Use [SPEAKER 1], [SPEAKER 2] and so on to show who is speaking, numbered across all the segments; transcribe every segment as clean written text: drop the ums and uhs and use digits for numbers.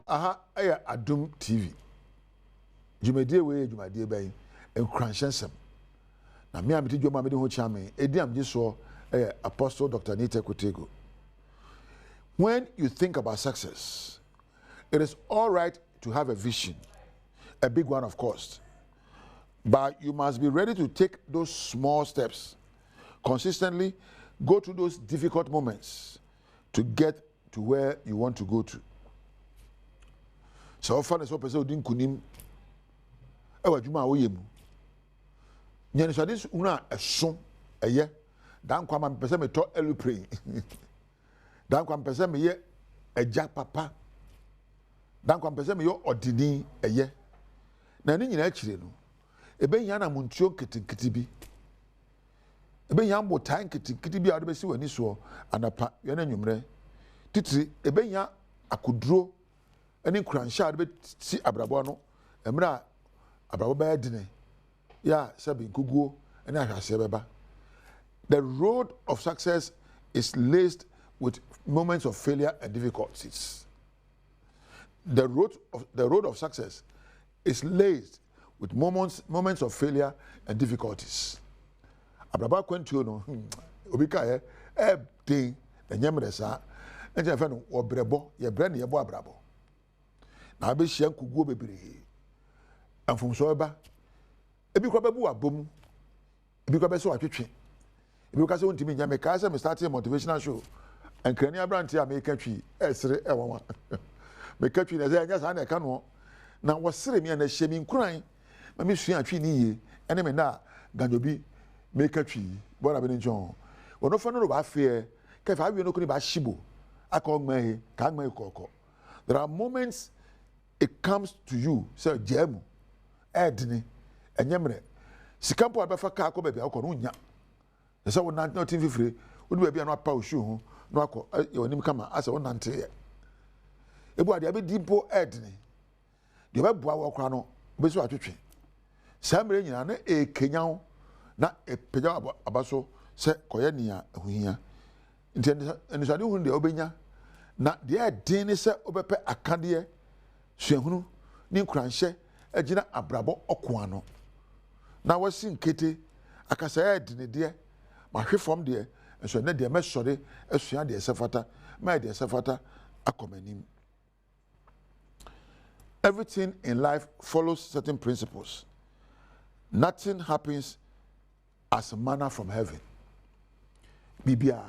[SPEAKER 1] aha ɛyɛ Adom TV dwumadie we dwumadie bɛn nkranhyɛnsɛm na me amete dwuma me de ho kyame edi amgye so ɛyɛ Apostle Dr. Nita Kotego. When you think about success, it is all right to have a vision, a big one of course, but you must be ready to take those small steps consistently, go through those difficult moments to get to where you want to go to. So often as person odin kunim ewa dwuma a woyɛ mu nyane so ade una ɛso ɛyɛ dan kwa ma pese me to aeroplane dan kwa pese me yɛ agya papa dan kwa pese me yɛ odini ɛyɛ na ne nyina akyire no ebe nya na muntuo nketenkete bi ebe nya mbotan nketenkete bi a de besi wani so anapa yɛ na nwumre titiri ebe nya akoduro any cranshard be si abrabo no emra abrabo ba dine ya sabi nkuguo ene ahwase beba. The road of success is laced with moments of failure and difficulties. The road of success is laced with moments of failure and difficulties. Abrabo kwantuo no obi ka den enyemre sa enje fa no obrebo ye bre ne ye bo abrabo na be hia nkuguo bebree amfomso eba ebi kwa bebu abom ebi kwa be so atwetwe ebi kwa se wontimi nya me ka se me start motivational show ankrani abranti a me ka twi esere ewawa me ka twi na ze anya sa na ka no na wosere me na hye mi nkuran ma me sua atwi ni yie ene me na ganjobi me ka twi bo na be njon wono fa no ro ba fe ka fa awie no ko ni ba shibo aka ogmahe ka agmahe kokko. There are moments it comes to you say jemu edni enyemre sikampo abefa ka akọ baabi akọ no nya say won nante notin fifire wodi baabi no apa oshu ho no akọ yonim kama asa won nante ye ebu ade abi dimpo edni de beboa wo kra no besu atwetwe samre nyina na ekenyawo na epegya abaso se koye nia ehuhia nti enisade hu de obenya na de edin ne se obepe akade suahunu ni nkranhye agina abrabo okoano na wasi nkete akasa edine de mahwefom de enso na de mesore asua de sefata ma de sefata akomanim. Everything in life follows certain principles. Nothing happens as manna from heaven. Bibia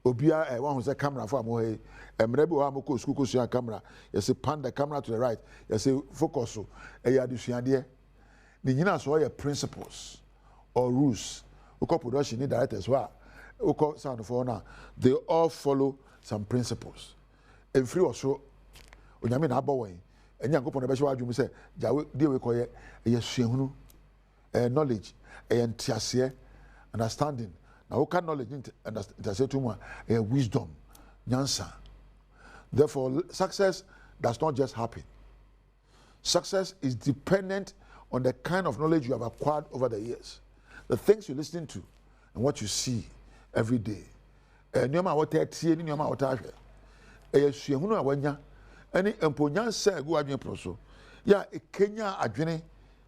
[SPEAKER 1] obia one who say camera for mo emre bi wa mo ko school ko sua camera you say pan the camera to the right you say focus so e ya desuade ni nyina so your principles or rules uko production ni directors wa uko sound for na they all follow some principles and free also onyame na abawon enya nkopon na be hwe adwum say jawe die we koye ye suahunu knowledge entiase understanding. Now, who can knowledge intercede to me a wisdom, nyansa. Therefore, success does not just happen. Success is dependent on the kind of knowledge you have acquired over the years, the things you listen to, and what you see every day. Nyoma wata tie ni nyoma wata ahwe. Suahunu awanya ani empo nyansa egu adwen proso. Ya ekenya adwene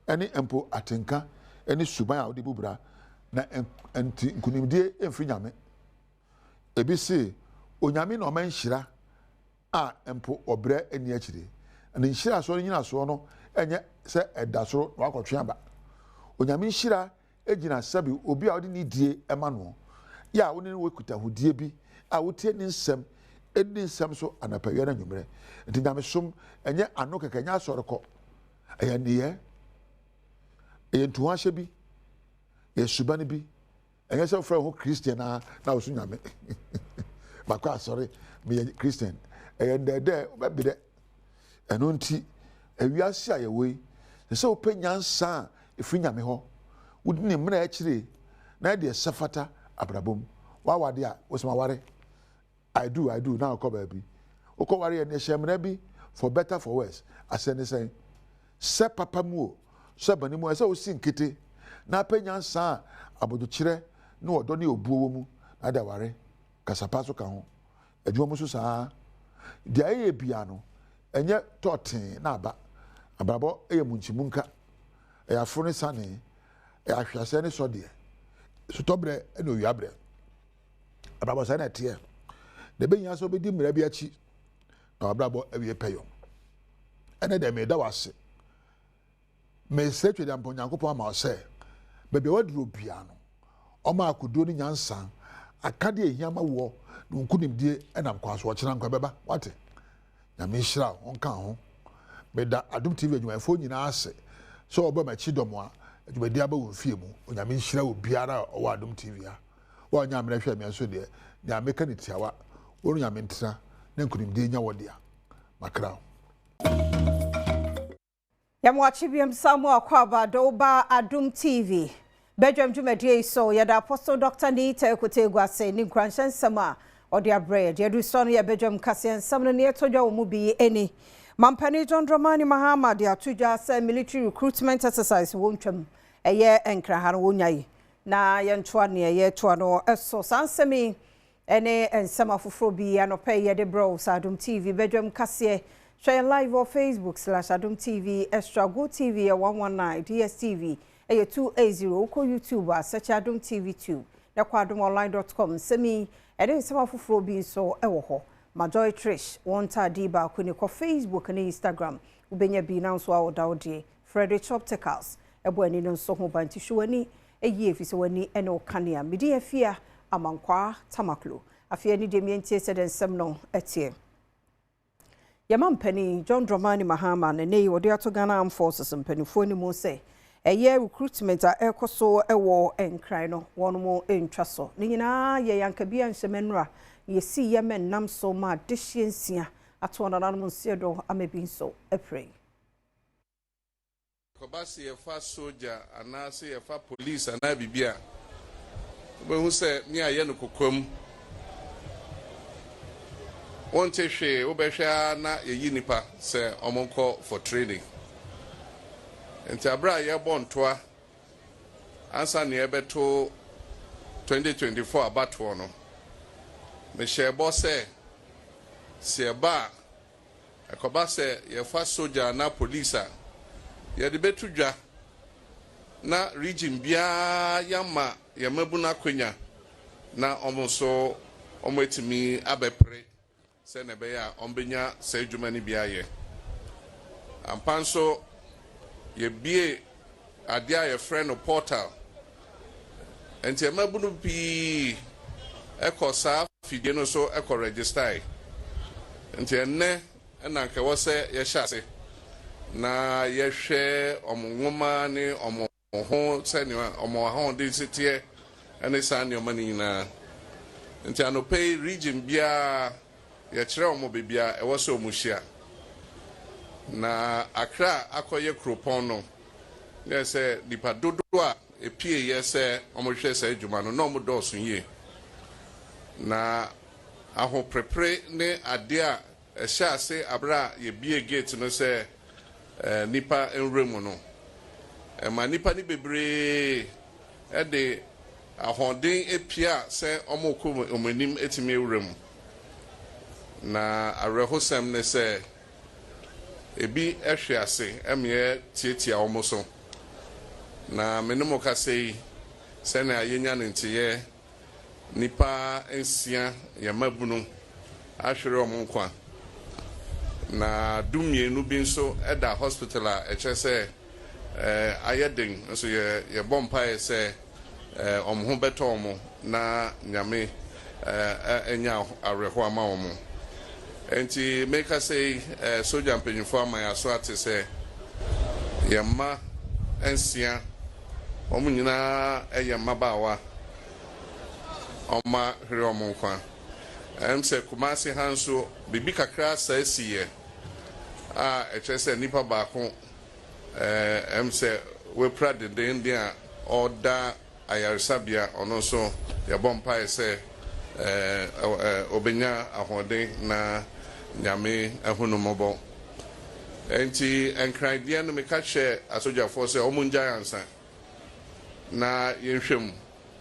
[SPEAKER 1] ani empo atenka ani suban a odi bubra. Na enti nkunimdie emfiri nyame ebi se onyame na o manhyira a empo obre ani akire na nhyira so nyina so no enye se edasoro na akotwe aba onyame nhyira egina sabi obi a odi ni die ema no ya woni we kuta hodie bi a wotie ni nsem edi nsem so anapawia na nwumre enti nyame som enye ano kekanya asoreko eya niye entu ahye bi yesubani bi enye se frɛ ho Christian na osu nyame bakwa sorry me Christian ndede obabi de eno nti awiase a yewoi se opanyansa efiri nyame ho wodi ne mra akire na de sefata abrabom wawade a wosema ware I do na okoba bi okoware ne hyemra bi for better for worse asene sen se papa mu o se bani mu se osi nkete na penyansa abodo kire na odo ne obuo mu na da ware kasapa so ka ho adwo mu so saa de aye bia no enye totin na aba abrabo eye munchimunka e afro ne sane e ahwase ne so de so tobre e no wiabre abrabo sane na tie de benya so bedi mra bi achi na abrabo ewie peyo ene de me da wase me se twede ampo nyankopon ma o se bebe waduro bia no o ma akodo ni nyansa akade ehiama wo nkunimdie enam kwaso o kira nkwa beba wate na me hira onka ho beda Adom TV adwumayefo nyina ase so oba machi domo a adwumadi aba wo fie mu onyame hira obiara o Adom TV a wo nya amre hwe me so de nya meka ni tiawa wo nyame ntena na nkunimdie nya wode a makra
[SPEAKER 2] Yamwachi biem samu akwaba doba Adom TV. Badwam dwumadie so yada Apostle Dr. Nita Ekotegwa say ni nkranhye nsama odi abre de du so no ya badwam kase nsam no ne etodwa wo mu bi eni. Mampani John Dramani Mahama de atudwa say military recruitment exercise wontwam eye enkraha no wonyai. Na yentoa ne eye toa no eso sansemi ene ensama foforo bi anope ye de bro Adom TV badwam kase share live on Facebook/Adom TV, Extra Go TV 119, DSTV 280, Oko YouTube search Adom TV 2, na kwa adomonline.com. Semi ede nsema foforo bi so ewo ho. Majoy Trish wonta diba kuni ko Facebook na Instagram. Ubenya bi na nso awoda odie. Frederick Chopticals ebo ani no nso ho banti hwani eyi efise wani ene okania medi afia amankwa tamaklo. Afia ni demie ntie sede nsem no etie. Yamampani John Dramani Mahama ne nei wode ato Ghana Armed Forces mpanifo ni mu se eye recruitment a ekoso ewo enkran no wono mo entwa so ne nyina ye yankabia nhyemenura ye si ye mennam so ma dehyensia ato nananom nsiedo amebi so epray
[SPEAKER 3] kobasi ye fa soldier anase ye fa police ana bibia obehu se ni aye no kokom One teshe obesha na yeyi nipa se omonko for training. Enti abra ye bontoa ansa ne ebeto 2024 abatwo no. Me shebo se ba akoba se ye fa soldier na police ye de betudwa na region bia yama ye mabuna kwenya na omonso omwetimi abepre se nebeya ombenya se dwumani biaye ampanso ye bie adia ye friend portal enti emabunu bi ekosa fidie no so eko register enti enne na nke wo se ye hyase na ye hwe omonwoma ni omonho se ni omonho de sitie ene san ni omani na enti anope region bia ye kire omo bebia e wo se omuhia na akra akoye kropon no ye se dipa dodo a epie ye se omo hwe se adwuma no na omo dosun ye na aho prepare ne ade a ehya ase abra ye bie gate no se nipa enremu no ma nipa ni bebre e de ahoden epia se omo ko omanim etime ewremu na arehosem ne se ebi ehwe ase emye tietia omoso na menemo kasei se na yenya ntiye nipa ensia ya mabunu ahwere omonkwa na dumienu bi nso eda hospital a echese ayeden nso ye bompa se omho beto omo na nyame enya areho ama omo enti make us say soldier mpanyimfo ama ya so ate se yemma ensia omu nyina eyemma bawa oma hwere omonkwa se kumasi hanso bibi kakra sa asiye a echese nipa baako se we prade de ndia oda ayarsabia ono so ya bompa se obenya ahode na nyame ahunumobo enti enkran no meka hye asojafo se omunja ansa na yenhwem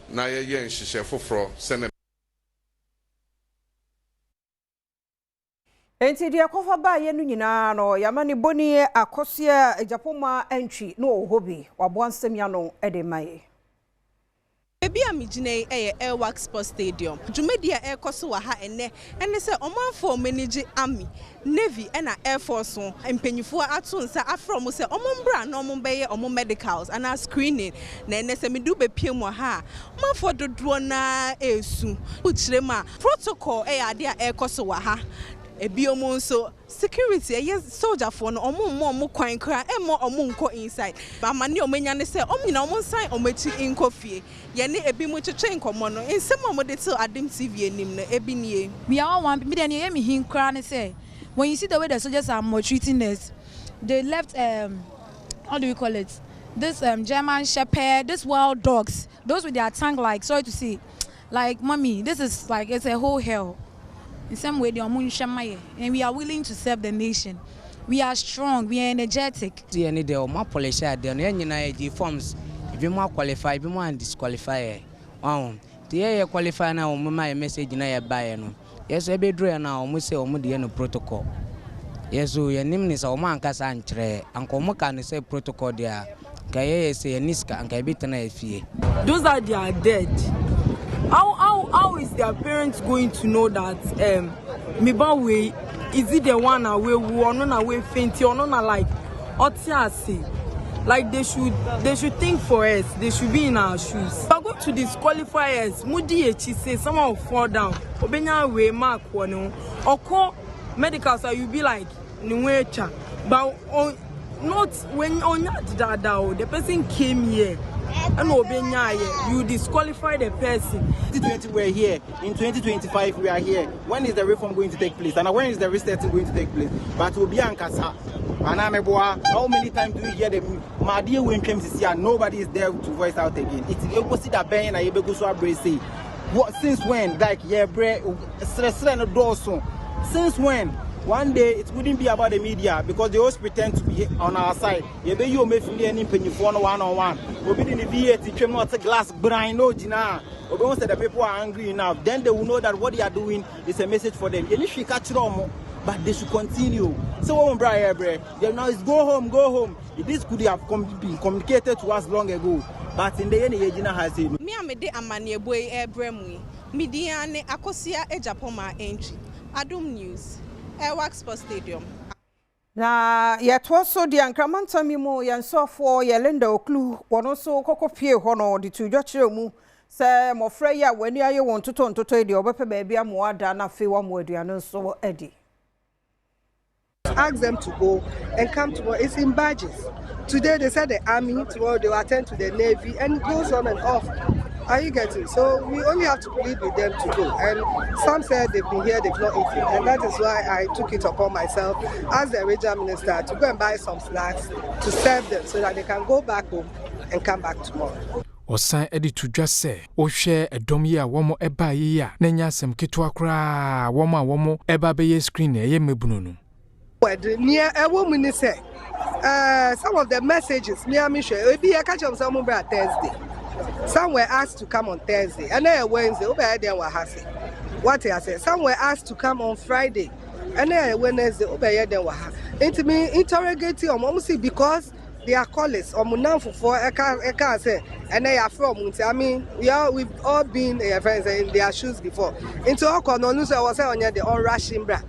[SPEAKER 3] na ye nhihye foforo sene
[SPEAKER 2] Enti dia kofa ba ye no nyina no yamane boni akosia ejapoma entry no hobi waboansem ya no ede maye.
[SPEAKER 4] Ebi amigine Airwork Sports Stadium. Jumedia Air Koso wa ha ene se omanfo manage Army, Navy and Air Force so empenyifo ato nsa afro mo se omombra na omombeye omo medicals and a screening na ene se medu be piem wa ha omanfo dodo na esu uchirema protocol ade Air Koso wa ha ebi omo nso security soldier for no omo kwan kra omo nko inside ba mane omenya ne se omnyina omo nsan omachi nko fie ye ne ebi mu twetwe nkomo no nsem omo de till Adom TV enim no ebi nie
[SPEAKER 5] we are one me dey hear me hin kra ne say when you see the way the soldiers are maltreating us, they left how do we call it, this German shepherd, this wild dogs, those with their tongue like, sorry to say, like mommy, this is like it's a whole hell. In some way, they are and we are willing to serve the nation. We are strong, we are energetic.
[SPEAKER 6] See any day, more polish there, the forms, if you more qualify, if you more disqualify. The year qualify now, my message in a buy. Yes, every drawer now, almost say, no protocol. Yes, so your name is a man, Cassantre, and Comocan say protocol there. Kaye say a Niska and Kabitana fee.
[SPEAKER 7] Those are they are dead. How is their parents going to know that Mibawe is it the one away who are not away fainty or not like Otiasi? Like they should think for us, they should be in our shoes. We are going to disqualify us. Mudi say someone will fall down. Obenya we mark one or call medicals so you be like Nuecha. But not when on that the person came here. And you disqualify the person.
[SPEAKER 8] 2020 we're here. In 2025 we are here. When is the reform going to take place? And when is the restarting going to take place? But we'll be on Kasa. And I'm how many times do we hear them? My dear, when claims is here, nobody is there to voice out again. It's opposite that Ben and Ayebe Gosu what since when? Like since when? One day it wouldn't be about the media because they always pretend to be on our side. You may feel any penny for one-on-one. We be in the VAT, came out a glass brine, no Gina. Or once that the people are angry enough, then they will know that what they are doing is a message for them. You should catch them, but they should continue. So they now is go home. This could have been communicated to us long ago. But in the end, Gina has said,
[SPEAKER 4] me amede amane boy Abremwe. Midiane akosia ejapoma entry. Adom News. Airwork Sports Stadium.
[SPEAKER 2] Na yetwoso di ankramantami mu yensofo yelenda oklu wono so kokopie hono di tudwachire mu se mofra ya wani aye won totontoto edi obepe baabi amoada na fe wa mo aduane so edi.
[SPEAKER 9] Ask them to go and come to work. It's in badges. Today they said the army, tomorrow they will attend to the navy, and it goes on and off. Are you getting? So we only have to plead with them to go. And some said they've been here, they've not eaten. And that is why I took it upon myself as the regional minister to go and buy some snacks to serve them so that they can go back home and come back tomorrow.
[SPEAKER 10] Osan edi to just say, o share a dom ya womo eba ya, nenya sem kitwa kra, womo eba be screen ye mebununu.
[SPEAKER 9] Near a woman say, some of the messages near me share, it be a catch of some over Thursday. Some were asked to come on Thursday, and then Wednesday, over there were happy. What I said, some were asked to come on Friday, and then Wednesday, over there were happy. Into me interrogating on Momsi because they are callers or Munam for I can't say, and they are from Munsi. I mean, we've all been friends in their shoes before. Into all corners, I was on the all rushing bra.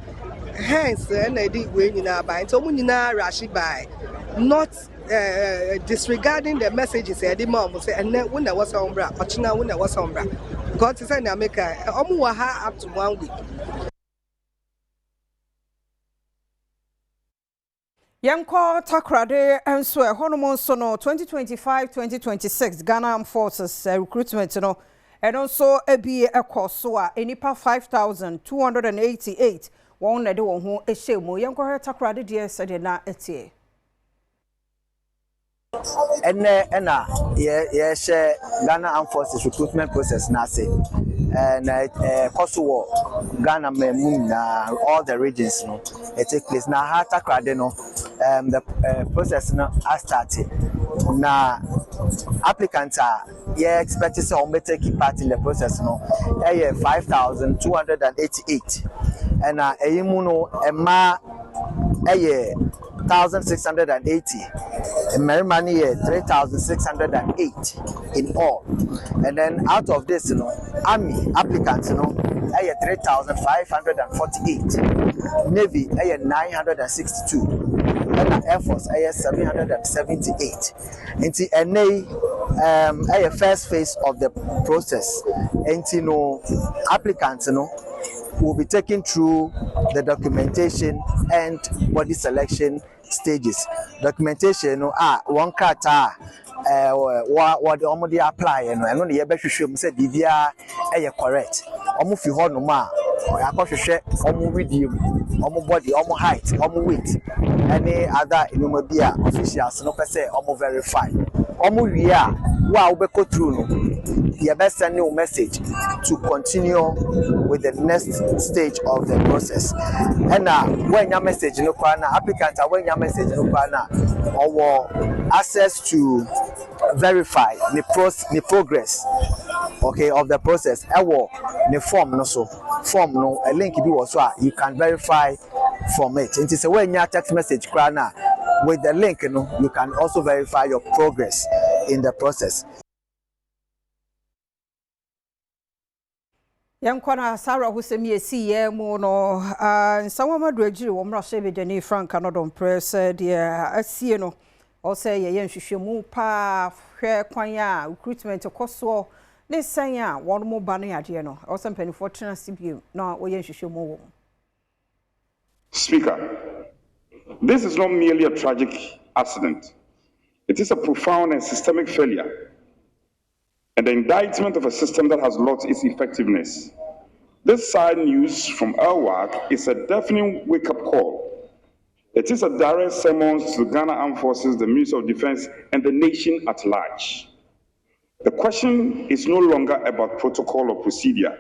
[SPEAKER 9] Hence, and I did when you know by, so when you know rushing by, not. Disregarding the messages the mom will say and then when there was umbra or when there was umbra God is in America up to 1 week.
[SPEAKER 2] Yanko takrade enso honomon so no 2025-2026 Ghana Armed Forces recruitment no and also ebi ekoso a enipa 5,288 won na de won ho ehyemu yanko takrade de sede na etie.
[SPEAKER 11] And yes, Ghana Armed Forces recruitment process now say, and Kosovo, Ghana, all the regions, it take place now. The process now has started. na applicants are expected to take part in the process no 5,288 and eyimuno ema 1,680 Merimani 3,608 in all, and then out of this, Army applicants, 3,548, Navy 962, and Air Force 778. Into a first phase of the process, and applicants, will be taken through the documentation and body selection stages. Documentation, one kata, what the already apply, and I know the Yabeshu said, Divia, correct. Almost you hold no ma, or I got to share almost with you, almost body, almost height, almost weight, any other Inumabia officials, no per se, almost verify. Almost we are, wow, we go through. The best send new message to continue with the next stage of the process. And now, when your message no kwana, applicants are when your message no kwana, or access to verify the progress, okay, of the process. Or the form no so form no a link be also you can verify from it. It is a when your text message kwana with the link, you can also verify your progress in the process.
[SPEAKER 2] Yankwana Sarah Husemi esi mu no nsawo madwagiri wo mra shebe deni Frank Anodon press dia asie no o say ye nhwehwemu pa hwe kwan a recruitment koso ne san a won mo ba no ade no o say mpanifo tena sibiem na wo ye nhwehwemu wo.
[SPEAKER 12] Speaker, this is not merely a tragic accident. It is a profound and systemic failure, and the indictment of a system that has lost its effectiveness. This sad news from LWAC is a definite wake-up call. It is a direct summons to the Ghana Armed Forces, the Ministry of Defense, and the nation at large. The question is no longer about protocol or procedure.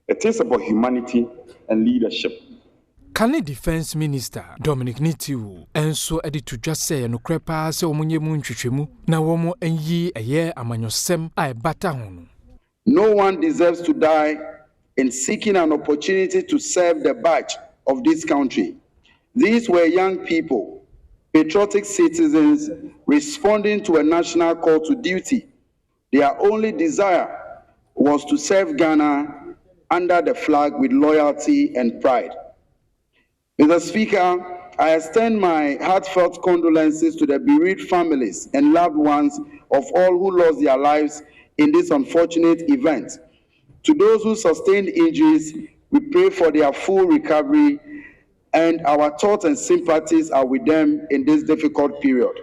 [SPEAKER 12] It is about humanity and leadership.
[SPEAKER 10] Kane Defense Minister Dominic Nitiwu enso edi to just say no krepa se omunye mu ntwetwemu na womo enyi eye amanyosem a ebata ho.
[SPEAKER 13] No one deserves to die in seeking an opportunity to serve the badge of this country. These were young people, patriotic citizens responding to a national call to duty. Their only desire was to serve Ghana under the flag with loyalty and pride. Mr. Speaker, I extend my heartfelt condolences to the bereaved families and loved ones of all who lost their lives in this unfortunate event. To those who sustained injuries, we pray for their full recovery, and our thoughts and sympathies are with them in this difficult period.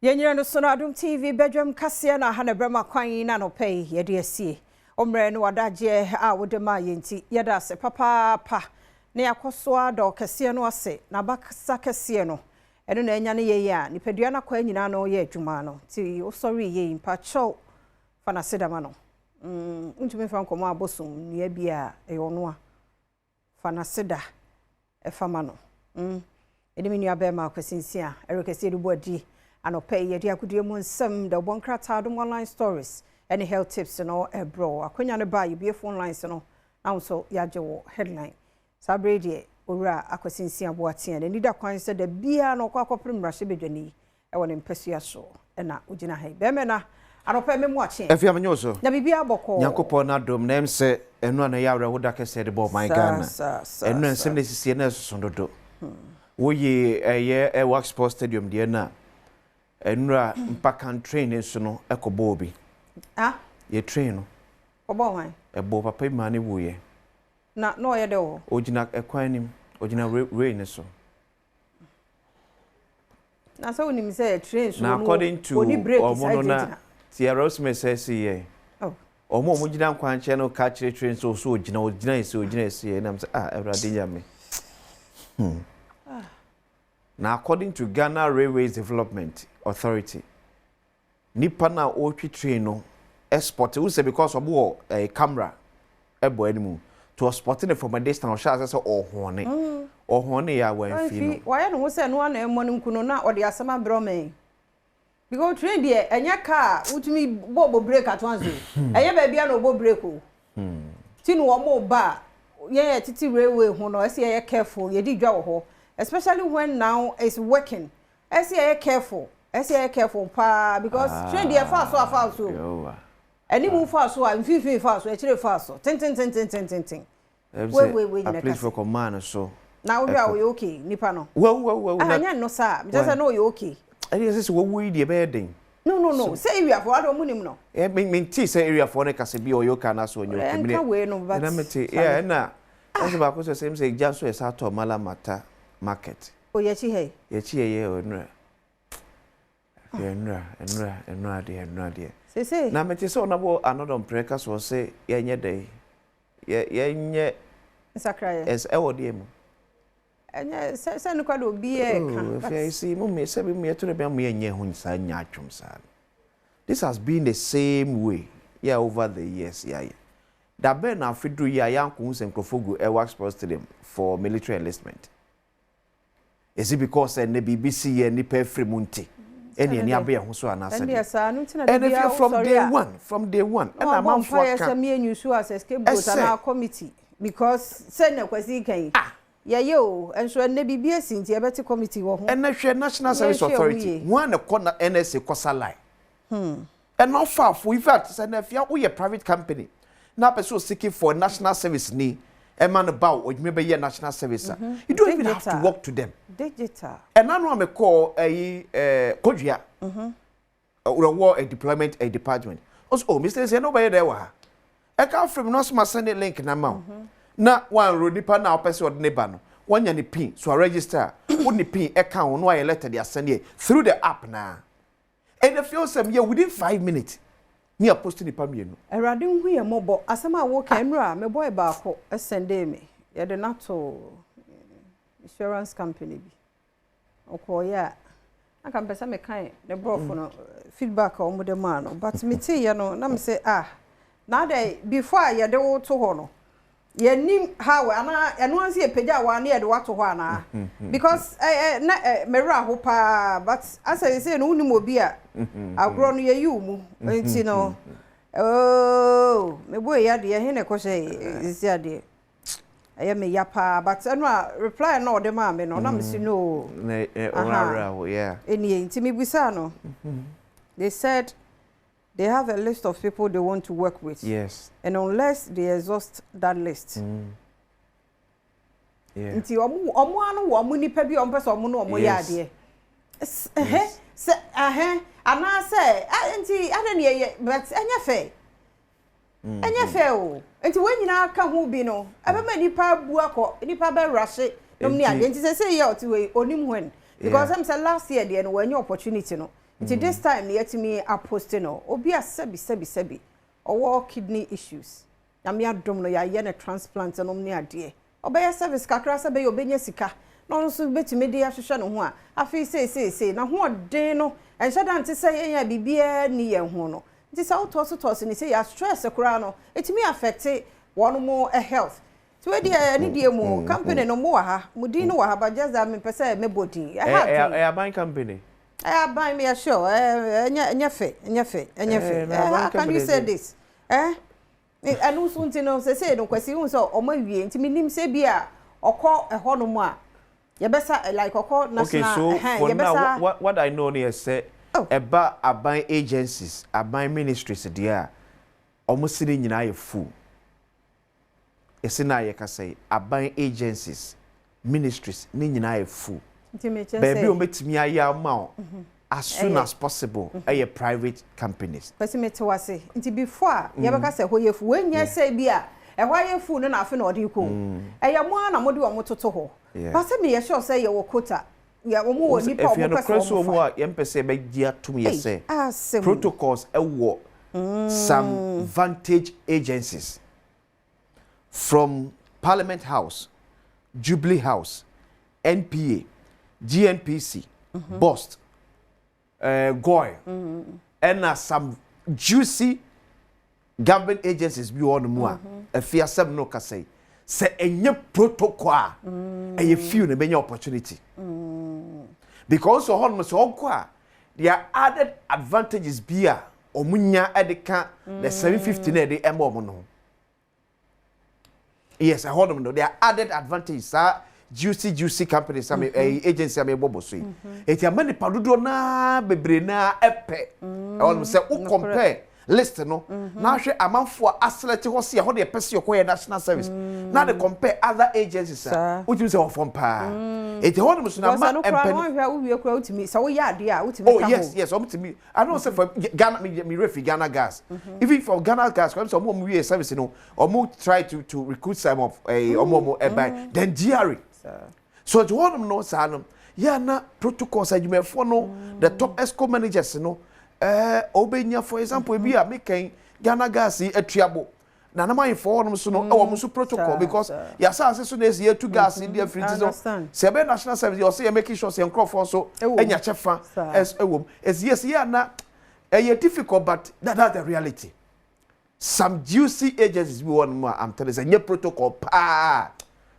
[SPEAKER 2] Yenyira no sono Adom TV Badwam kasia na hanebrema kwan na no pay yede asie. Omre no wadaje a wodema yenti yeda se papa pa na yakoso ado kase no ase na bakasa kase no eno na enya ne ye ya nipadua na kwa nyina no ye adwuma no ti o sorry ye mpa chow fana sedama no ntumi fa nkomo abosom ne bia e ono a fana seda e fama no edimi nua be ma kwasinsia erekase du bodi anope ye dia kudie mu nsem da bonkrata Adom online stories any health tips no bro akonya ne ba ye phone lines no now so yaje wo headline sabrede owura akwasinsia boatia ne nida kwan se da bia no kwa akoprim rashe bedwani e woni mpasua so na ugina hai be me na anope me mu ache
[SPEAKER 14] afia menyo so
[SPEAKER 2] na bibia boko
[SPEAKER 14] Nyankopon na Adom na emse enu na ya awra kese de bo my Ghana enu ensem ne sisi na sosododo wo ye eye work sports stadium de na enura mpakan train so no ekobo obi ye train no
[SPEAKER 2] obo wan
[SPEAKER 14] ebo papa mane wo ye
[SPEAKER 2] na no ye de wo
[SPEAKER 14] ogina ekwan nim ogina rain so
[SPEAKER 2] na so nim say train so
[SPEAKER 14] no according to omo na Tieros me say ye omo gina nkwan che no ka kire train so ogina ese na say Ewrade nyame Now, according to Ghana Railways Development Authority, nipa na otwi train no export we say because of a camera ebo animu to spotting it from a distance or shall say or hone ohone ya wan fi no
[SPEAKER 2] why no say no na emo nkuno na ode asema brome because train there enya car utumi bobo break at once enya ba bia no bobo break o ti no mo ba ye titi railway ho no ese ye careful ye di dwa wo ho especially when now is working ese ye careful pa because train there fast so any move fast so am fi fast so e kire fast so tin wait
[SPEAKER 14] a place for command so
[SPEAKER 2] now we are okay nipa no
[SPEAKER 14] well
[SPEAKER 2] anya no sir me just say no you okay
[SPEAKER 14] and yes we we dey bedding
[SPEAKER 2] no say area for ado munim no
[SPEAKER 14] me ti say area for na kase bi oyoka na so onyo
[SPEAKER 2] kemine enka we no but
[SPEAKER 14] na me ti na ase ba ko so same say jaso esa to mala mata market
[SPEAKER 2] o ye chi he
[SPEAKER 14] onra enra de
[SPEAKER 2] say
[SPEAKER 14] na me ti so na bo another breaker so say yenye dey yenye
[SPEAKER 2] sakraye
[SPEAKER 14] es e wodi mu
[SPEAKER 2] enya se no kwado bi e kan
[SPEAKER 14] but see mo me se bi me to be mo yenye hu nsa nya atwom sa this has been the same way over the years da be na afidru yanko hu senkrofo e wax sports stadium for military enlistment. Is it because the BBC and nipa free munti any abe ho so anasa and if from day one and a man for
[SPEAKER 2] ka me nyusu as scapegoat na committee because say na kwasi kan yo enso na bibia sinti e beti committee wo ho
[SPEAKER 14] and na national service authority one na corner NSA kosalai and not far for in fact say na fia we a private company na person seeking for national service ni a man about or maybe a national service. You don't even have to walk to them.
[SPEAKER 2] Digital.
[SPEAKER 14] And I know I'm a call a Kodria or a war a deployment a department. Also, Mr. Say nobody there were. I come from Nosma send a link na mount. Now one road nipa now person or neighbor. One yanni pin so I register. Wouldn't pin account no I letter they are sending through the app now. And the few some year within 5 minutes. Ni aposti nipa mienu
[SPEAKER 2] erade hu ye mobo asema wo camera me boy ba ko sende me ye de nato insurance company bi okoya aka mpesa me kan the bro for no feedback o mo de ma no but me tie ye no na me say na dey before ye de wo to ho no ye nim how ana eno anse ye pagya wa na ye de wato ho ana because na me ra ho pa but asa ye say no unim obi a agro no ye yu mu enti no oh me boy ya de ye hene ko say isi ade aye me ya pa but eno reply no de ma me no na me si no
[SPEAKER 14] yeah
[SPEAKER 2] eni enti me busa no they said they have a list of people they want to work with.
[SPEAKER 14] Yes.
[SPEAKER 2] And unless they exhaust that list.
[SPEAKER 14] Yeah.
[SPEAKER 2] Nti omo anu wo mu nipa bi ompeso omo no omo ya de. Se ana say nti ada ne ye but anya fe. Anya fe o. Nti wenyina ka ho bi no. Abema nipa bu akọ, nipa be rush no ni ade. Nti say ye oti we onim when because I'm say last year there no when opportunity no. Until this time, yet me a posting no. Obi a sebi. Or kidney issues. Na me adom no ya ye transplant no me ade. Obey service kakra se be obenya sika. No so betimi de ahwehwe no ho a. Afi say na ho den no. Enhye dan te say ye bibia ni ye ho no. Nti say auto ni say ya stress kra no. Etimi affect one more health. So we dey ni die mo company no mo wa ha. Mudi no wa ha ba just that me pese me body.
[SPEAKER 14] A buying company.
[SPEAKER 2] Buy me a show. Enyefe. How can you say this? And who soon to know say no question so o ma wie nti minim say bia okọ eho no mo a ye besa like okọ national.
[SPEAKER 14] Okay, so for now what I know here say about aban agencies, aban ministries there almost sitting nyina ye full. Ese na ye ka say aban agencies, ministries ni nyina ye full. Baby, o metimi aya ma as soon as possible a private companies.
[SPEAKER 2] Kwesi metwase. Nti before ye beka say hoyefu wenya say bia e hoyefu no na afi na odi ko. E mo na modi o mototo ho. But say me ye sure say ye wo quota. Ya wo mo nipa o mo
[SPEAKER 14] pese o mo a ye mpese be gia tum ye say. Protocols e wo some vantage agencies from Parliament House, Jubilee House, NPA, GNPC, Bust, Goy, and some juicy government agencies be on more. A fear some no can say. se enye protocol eye feel ne benya opportunity because so hon so okwa their added advantages be a omunya edeka the 750 na de embo no yes I hold them no their added advantages are juicy companies some agency am ebobo so eti amani padodo na bebre na epe all say u compare list no na hwe amanfo aselect ho se ho de pese yokoye national service na de compare other agencies which say from pa eti ho dem so na ma
[SPEAKER 2] empeni hwa uwie kura utimi so wo ya ade a utimi ka ho
[SPEAKER 14] yes omtimi I don't say for Ghana me refi Ghana gas even for Ghana gas come so mo wie service no omo try to recruit some of omo buy then GRE so to one no say yeah na protocols adwumefo no the top esco managers no obenya for example bi a meken Ghana gas atuabo na na my for no so no e wo so protocol because ya say so na esi to gas in the free so se be national service you say making sure say encrofo so enya chefa as ewom as yes yeah na difficult but that's the reality some juicy agencies we want more I'm telling you protocol pa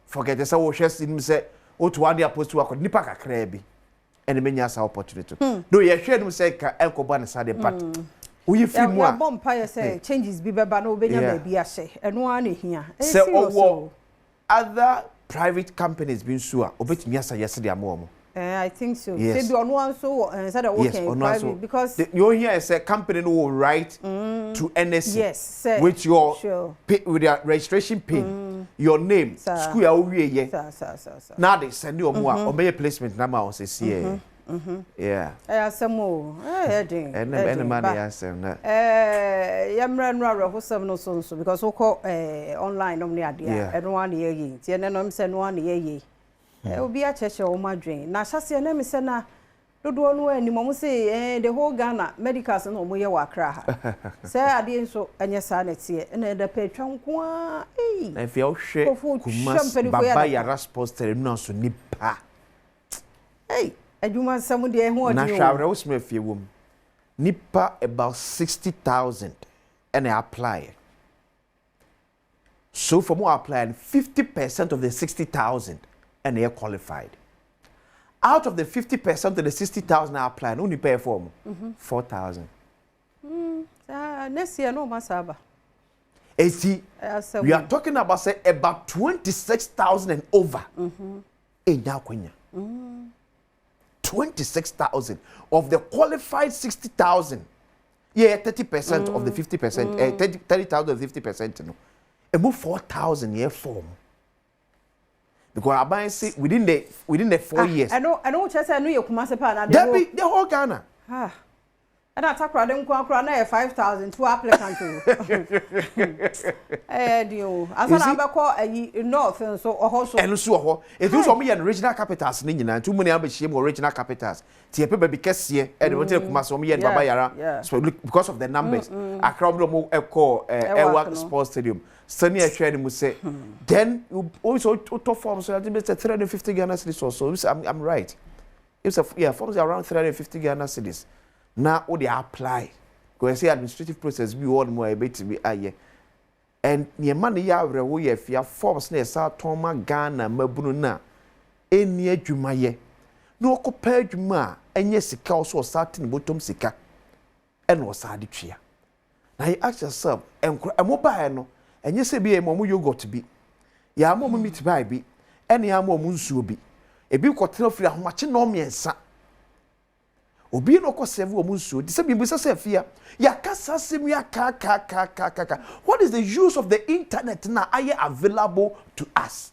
[SPEAKER 14] forget the so share in say o to one post to akọ nipa kakra bi ene menya sa opportunity no ye hwe dem say ka enkoba ne sade but we free mu a
[SPEAKER 2] bomb pa say changes bi beba na obenya ba bi ahye eno an ehia
[SPEAKER 14] say owo other private companies bin so a obetimi asa yesede amomo
[SPEAKER 2] I think so. Yes. Say be on so instead of working private because
[SPEAKER 14] you hear is a company no will write to NSC
[SPEAKER 2] yes,
[SPEAKER 14] with your with your registration pin, your name, school you wie now they send you more or make placement number on say yeah.
[SPEAKER 2] Some more.
[SPEAKER 14] And man answer na.
[SPEAKER 2] Yamra no hosam no so because we call online no near there. I don't want to hear you. Tie na no say no want to hear you. Obi a cheche o madwen na hyase na me se na dodo no ani mo say the whole Ghana medicals no mo ye wa kra ha say ade nso anya sa na tie na da petwa nko a
[SPEAKER 14] na if you hwe kumas baba ya responsible no so nipa
[SPEAKER 2] adwuma sam de ho odi
[SPEAKER 14] na hwawre wo sma fie wom nipa about 60,000 and I apply so for more applying 50% of the 60,000 and they are qualified. Out of the 50% of the 60,000 are applying, only pay for 4,000.
[SPEAKER 2] Next year, no masaba.
[SPEAKER 14] See, we are talking about say about 26,000 and over. In Kenya, 26,000 of the qualified 60,000. Yeah, 30% of the 50%. 30,000 of 50%. No, and move 4,000 year form. Because I buy say within the 4 years.
[SPEAKER 2] I know just I know you come say pa na
[SPEAKER 14] the whole Ghana.
[SPEAKER 2] And atakra dem kwa na 5,000 two applicants. Dio. Asa na be call north so oho.
[SPEAKER 14] And so oho. It is some regional capitals ni nyina too many abehiem original capitals. Tie pe be kese e de wote kuma so me baba yara. So because of the numbers. Akra mo call Airwork Sports Stadium. Sunny actually must say then you also top form so I think it's 350 Ghana cedis or so. I'm right. It's forms around 350 Ghana cedis. Now what they apply because say administrative process be one more a bit to be aye and near money ya we if ya forms na sa toma Ghana mabunu na eni adwuma ye na okopa adwuma enye sika also starting bottom sika and was ade twia now you ask yourself mobile no enye se bi mo yogurt bi ya mo meat pie bi ene ya mo nsuo bi ebi kwotena firi ahomache no miensa obi no ko serve omu nsuo di se bi bi se afia ya kasa sem ya ka what is the use of the internet now are available to us?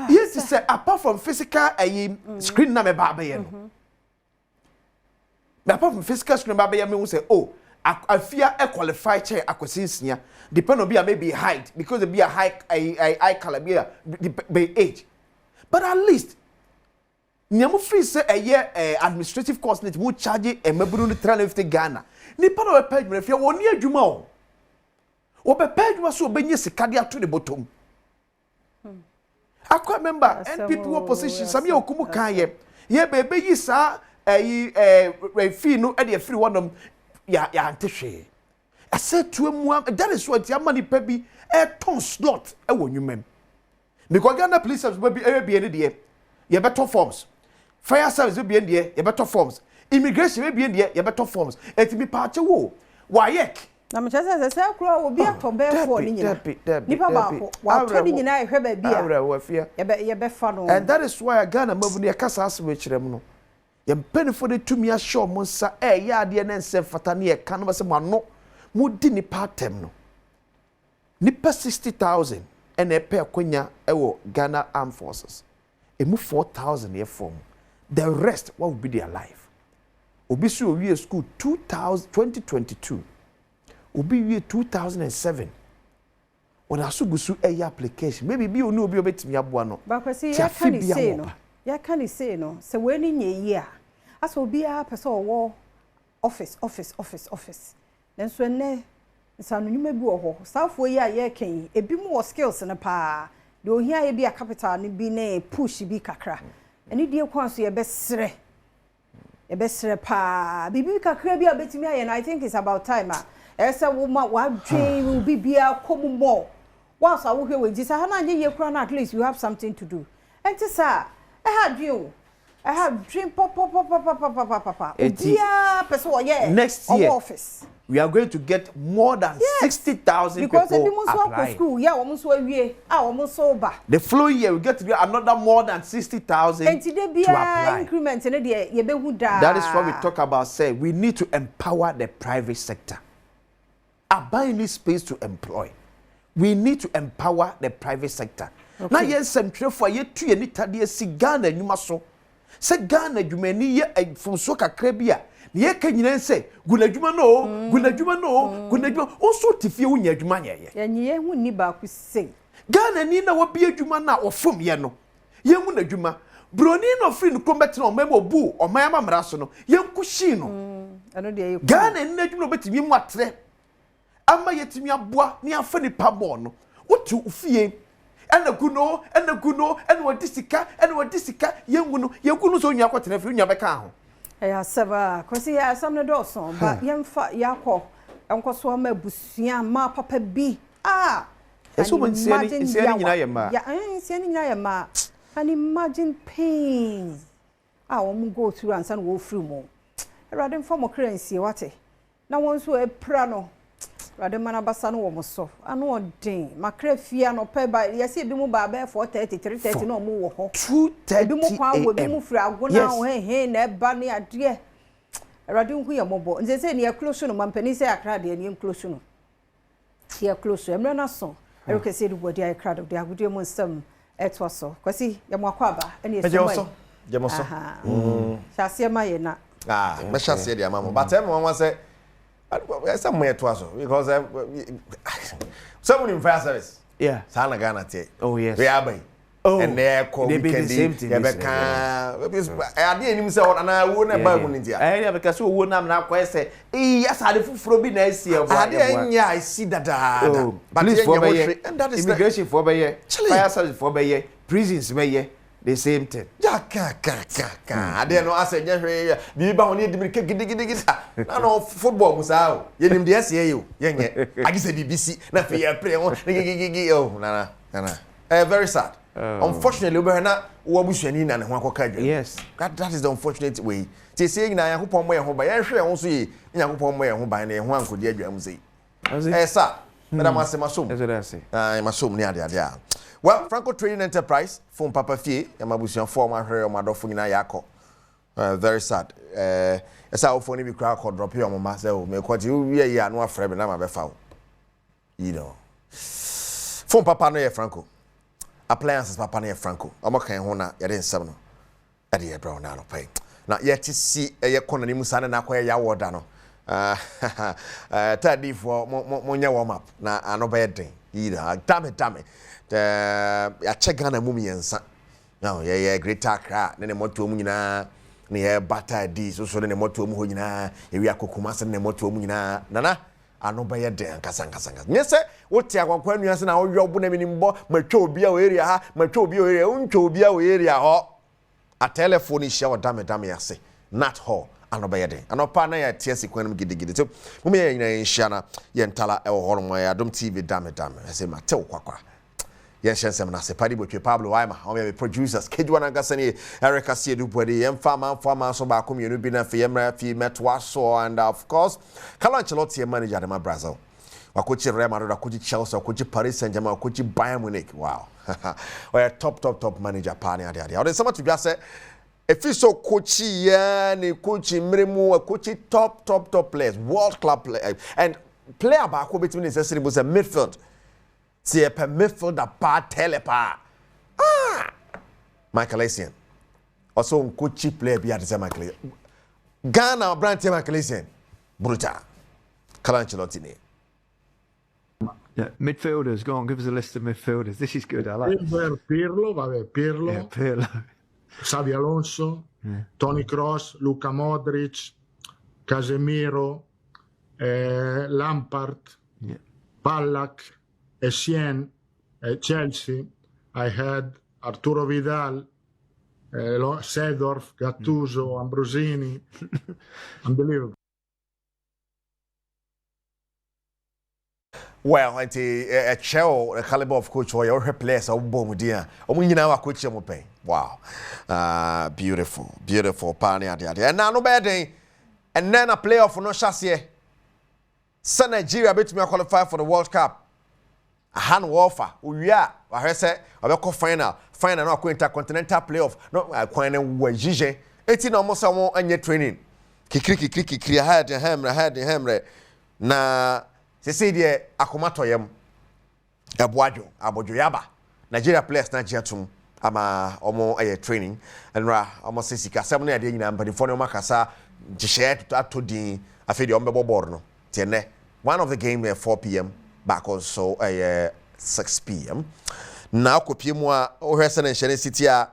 [SPEAKER 14] Yes, to say apart from physical screen na me ba ye no apart from physical screen ba ye me who say oh afia qualify chair akosinsia depend on be maybe height because there be a high color be age but at least nyamu free say a year administrative cost net wo charge e maburu no 350 Ghana ni pa no pay adwuma fia woni adwuma o be pay adwuma so obenye sika de ato de bottom akwa member NPP opposition some ye okumu kan ye be yi sa fee no e de free one ya antehwe I said to him, that is what your money baby a ton slot a when you mem. Because Ghana police service will be any day. You better forms. Fire service will be in the you better forms. Immigration will be in the you better forms. It be part of war. Why
[SPEAKER 2] na me chese se kro obi atobe for ni nyina nipa ba wa to ni nyina ehwe ba bia ye be fa no.
[SPEAKER 14] And that is why Ghana mavu ne kasa ase we kirem no ye mpenifo de tumi a show mo nsa ya ade ne nse fata ne ye ka no se mo ano mo di nipa atem no nipa 60,000 and e pe akonya ewo Ghana Armed Forces emu 4,000 ye form. The rest what will be their life. Obi su owie school 2022 Obi we 2007. When I saw gusu a application, maybe be onu obi obetimi aboa no.
[SPEAKER 2] Ba kwesi ya kan say no. Ya kan say no. Se we ni nye yi a. Asa obi a person wo office. Nenso ene nsanu nyuma bi wo ho. Safo yi a ye kan ebi mu wo skills ne pa. De ohia ye bi a capital ne bi na push bi kakra. Eni die kwan so ye be sre pa. Bibi kakra bi a betimi aye na I think it's about time a. Esa woman wa dream will be bia come more. Once I will hear with this, I have at least you have something to do. And sir, I have dream pop.
[SPEAKER 14] Next year,
[SPEAKER 2] office.
[SPEAKER 14] We are going to get more than 60,000 people apply.
[SPEAKER 2] School,
[SPEAKER 14] the following year, we get to get another more than 60,000 to apply.
[SPEAKER 2] Increment,
[SPEAKER 14] that is what we talk about. Say we need to empower the private sector. Buying this space to employ. We need to empower the private sector. Now, yes, some trade for you to any tadia si Ghana you must so. Say Ghana, you may need from Soka Krebia. Ye can you say, Gunajuma no, also to feel when you're Jumania.
[SPEAKER 2] And ye won't need back with sing.
[SPEAKER 14] Ghana Nina will be a Jumana or from Yano. Yamuna Juma. Bronino free to come back to no member boo or my mamma Rasono. Yam Cushino. I know they Ghana and Najuma bet me what. Ama yetimi aboa ni afa nipa bo no wotu fie ena guno ena wadisika yengu no so nya kwatena fi nya beka ho
[SPEAKER 2] ya seba kwesi ya samne do so ba yemfa yakọ enkoso ma busua ma papa bi
[SPEAKER 14] eso mo nsiani nyina ye ma
[SPEAKER 2] ya nsiani nyina ye ma can imagine pain wo mu go through and san wo free mo erade mfa mo currency wate na won so e pra no rade mana basa no wo so anu odin makra fia no pe ba yesi bi mu ba be 4:30 3:30 no mo wo ho
[SPEAKER 14] 2:30
[SPEAKER 2] bi mu kwa wo bi mu firi agona ho he na eba ne ade rade hu ye mobo nze se ne close no mampani se akra de ne close no ye close emre na so erike se du body ai crowd de agudie mo nsam eto so kwasi ye mo akwa ba ene eso
[SPEAKER 15] jemoso
[SPEAKER 2] chase ma ye na
[SPEAKER 15] me chase de amamo but em won say somewhere to us because someone in fire service.
[SPEAKER 14] Yeah.
[SPEAKER 15] Sana Ghana te.
[SPEAKER 14] Oh yes.
[SPEAKER 15] We are by.
[SPEAKER 14] Oh.
[SPEAKER 15] And they call
[SPEAKER 14] weekend.
[SPEAKER 15] I didn't even say what I wouldn't buy one in India.
[SPEAKER 14] Yeah, because we would not question. Yes, I did for be nice here.
[SPEAKER 15] I see that.
[SPEAKER 14] But police for and that is immigration for by fire service for by prisons by the same thing.
[SPEAKER 15] I didn't know I said, be bound to giddy. No football was out. You didn't dare say you. I guess a BBC, nothing. Oh, Nana. Very sad. Unfortunately, we're not what we should need and one.
[SPEAKER 14] Yes,
[SPEAKER 15] that is the unfortunate way. They say, I hope on my home by a share also. In a hope on my home by a one could dear say. Sir, Madame Masum.
[SPEAKER 14] That's what I say.
[SPEAKER 15] I'm assuming near the well, Franco Trading Enterprise, phone Papa Fee, Yamabusian former her, Madofuna Yako. Very sad. As our phone be crowd called drop here on my master, may quite you, yeah, no friend, and I'm a foul. You know. Phone Papa no Franco. Appliances Papa no Franco. I'm okay, Hona, Yadin Seven. Eddie Brown now pay. Now, yet to see a economy Musana and acquire Yawadano. Taddy for Monya warm up. Now, I know bad thing. Either. Damn it. I check Ghana mummy and son. No, yeah, great talker. Then a motor muna near butter D, so then a motor muina, if we are Kukumas and a motor muna. Nana, I know by a day and Casanga. Yes, sir. What you are when you are now your bonnet, Matobia area, Matobia area, Untobia area, or a telephone is shower damn it, I say. Not hall. anobayede anopa na ya tie sekwanum gidigidi so mum ye nyina nhia na ye ntala e wo hono mo ya Adom TV dame ese matew kwakwa ye hensem na se padi botwe Pablo Waima o me producers Kedwana Gasani Erica Siedu Bodi yem fama so ba komienu bi na fe yemra fi metwa so and of course Carlo Ancelotti manager de Brazil wakochi Real Madrid wakochi Chelsea wakochi Paris Saint-Germain wakochi Bayern Munich wow we top manager pa ne ade o de sama to bia se if you so coachy ya ni coachy mremu coachy top players world club players and player ba ko between necessary was a midfield see a midfield da pa telepa Michael Essien also coachy player bi at Michael Ghana brand Michael Essien brutal Carlo Ancelotti ne.
[SPEAKER 16] Yeah, midfielders, go on, give us a list of midfielders. This is good, I like it.
[SPEAKER 17] Pirlo, vabbè, Pirlo.
[SPEAKER 16] Yeah, Pirlo.
[SPEAKER 17] Xavi Alonso, Toni Kroos, Luka Modric, Casemiro, Lampard, Ballack, Essien, Chelsea. I had Arturo Vidal, Seedorf, Gattuso, Ambrosini. Unbelievable.
[SPEAKER 15] Well, a show a caliber of coach or your place or boom dear. Or when you know a coach you pay. Wow. Beautiful. Pani and now no bad day. And then a playoff for no chassis. San Nigeria bet me qualify for the World Cup. A hand warfare. We are. I say I will final no intercontinental playoff. No I coin we jije. 18 almost someone and your training. Kikri had hammer. Na se say de akomato yam abojo yaba Nigeria players na jetum ama omo training and omo se sika sem na de nyina mpani fo ne makasa jihye to din afedi omo bebo board no tiene one of the game at 4 p.m. back also 6 p.m. na akopie mu a ohwese na nhene city a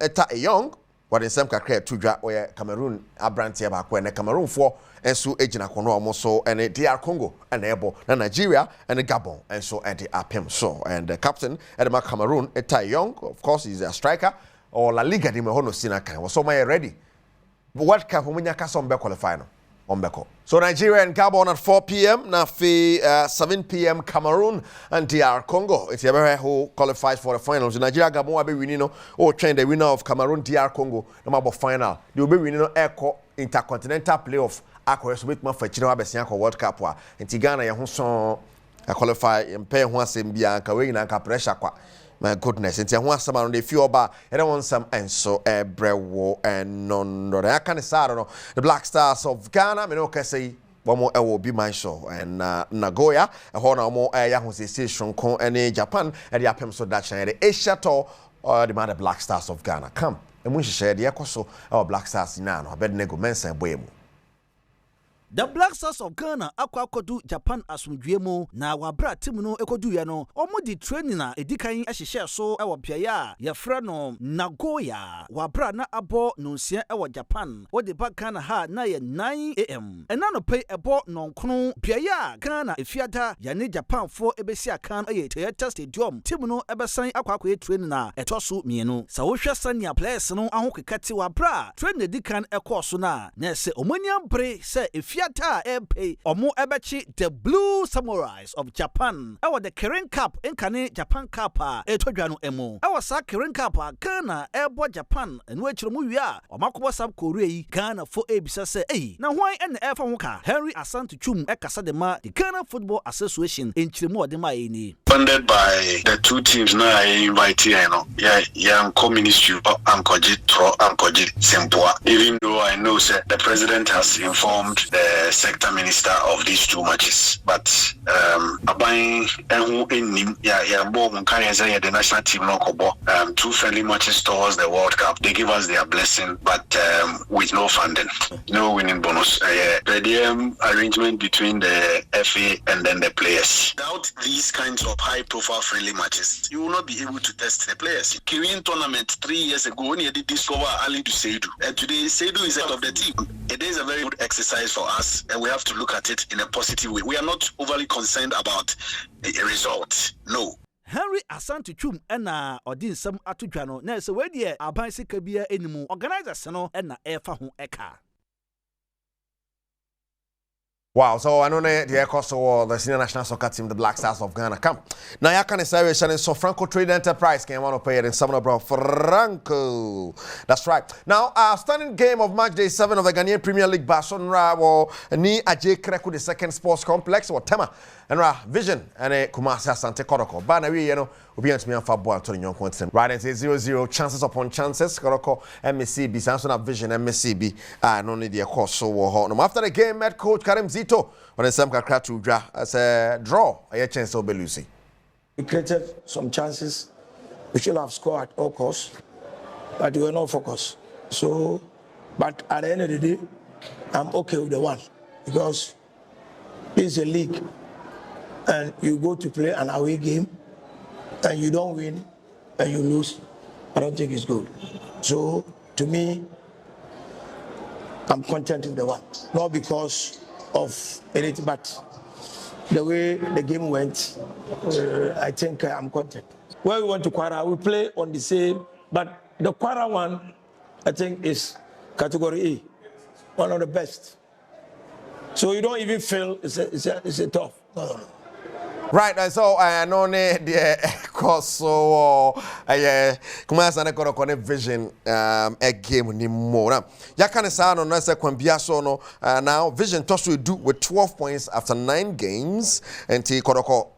[SPEAKER 15] eta young what in some kakra tudwa oye Cameroon abrantie ba ko na Cameroon fo enso ejina kono omo and DR Congo and ebo na Nigeria and Gabon enso and the apem so and the captain Edema Cameroon Eta Young of course he's a striker or La Liga di me hono sina kan so my ready World Cup munya ka so mbe qualify no ombeko so Nigeria and Gabon at 4 p.m. na 7 p.m. Cameroon and DR Congo it's ever who qualifies for the finals Nigeria Gabon will be winning no or train the winner of Cameroon DR Congo no mabo final they will be winning no echo intercontinental playoff akọ so betuma fa chire abesia ko World Cup a enti Ghana ye ho so qualify mpe ho asem bia nka we nyina nka pressure kwa my goodness enti ho asem no dey feel oba e don some enso ebrewo enondo ya kan saro no the Black Stars of Ghana me no ka say bomo e wo bi man show and Nagoya e ho na mo ya ho se station kon ene Japan e dey apem so that channel the Asia tour the man the Black Stars of Ghana come e mu hihye de ekoso our Black Stars na no Abednego mensa boyemu.
[SPEAKER 18] The Black Stars of Ghana akwakodu Japan asumdwemu na wabra team no ekoduye no omudi training na edikan ehihye so ewo piaya ye fra no Nagoya wabra na abo nonsia ewo Japan wode ba Ghana ha na ye 9 am ena no pay ebo nonkono piaya Ghana efiada ya ne Japan fo ebesi akan aye Toyota Stadium team no ebesan akwakoye training na etoso mienu sa wo hwe sania players no ahokekati wabra training edikan ekoso na se omoniam bre se efia MP omo ebechi the Blue Samurais of Japan ewa the Keren Cup enkane Japan Cup etodwa no emu ewa sa Keren Cup Ghana ebo Japan enwe chiro mu wi a omakobo South Korea yi Ghana fo ebisa se na hwan ene efa ho ka Henry Asante Twum ekasa de ma the Ghana Football Association enchiremu ode ma ni
[SPEAKER 19] funded by the two teams now I invite here no yeah co-ministry ankoji tro ankoji simpoa even though I know say the president has informed the sector minister of these two matches but aban ehu enim ya bo mun kan say the national team no kobo 2 friendly matches towards the World Cup they give us their blessing but with no funding no winning bonus the arrangement between the FA and then the players without these kinds of high profile friendly matches you will not be able to test the players. Korean tournament 3 years ago when you did discover Ali to Seidu and today Seidu is out of the team. It is a very good exercise for us and we have to look at it in a positive way. We are not overly concerned about a result. No.
[SPEAKER 18] Henry Asante Twum ena odin sam atodwa no na se we de aban sika bia enimu organizers no ena efa ho eka
[SPEAKER 15] Wow, so I know the Kosovo, the senior national soccer team, the Black Stars of Ghana. Come. Now, you can say, so Franco Trade Enterprise can want to pay it in Summer Bro. Franco. That's right. Now, stunning game of match day 7 of the Ghanaian Premier League, Basonra, or Ni Ajay Kreku, the second sports complex, or Tema, and Vision, and Kumasi Asante Koroko. But we, we'll be on to me on football to the young content. Right, and say 0-0, chances upon chances. Koroko, MSCB, Samsung Vision, MSCB, and only the course. So, after the game, met coach Karim Zito on the Sam Kakratu as a draw, a chance of Belusi.
[SPEAKER 20] We created some chances. We should have scored at all costs, but we were not focused. So, but at the end of the day, I'm okay with the one because it's a league, and you go to play an away game, and you don't win, and you lose. I don't think it's good. So, to me, I'm content with the one, not because of anything, but the way the game went, I think I'm content. When we went to Kwara, we play on the same, but the Kwara one, I think, is category A, one of the best. So you don't even feel it's a tough. No.
[SPEAKER 15] Right, and so I know the course so Kumasi and Koroko Vision a game ni more. Ya can say no say kwambia so no now Vision toss we do with 12 points after 9 games and Koroko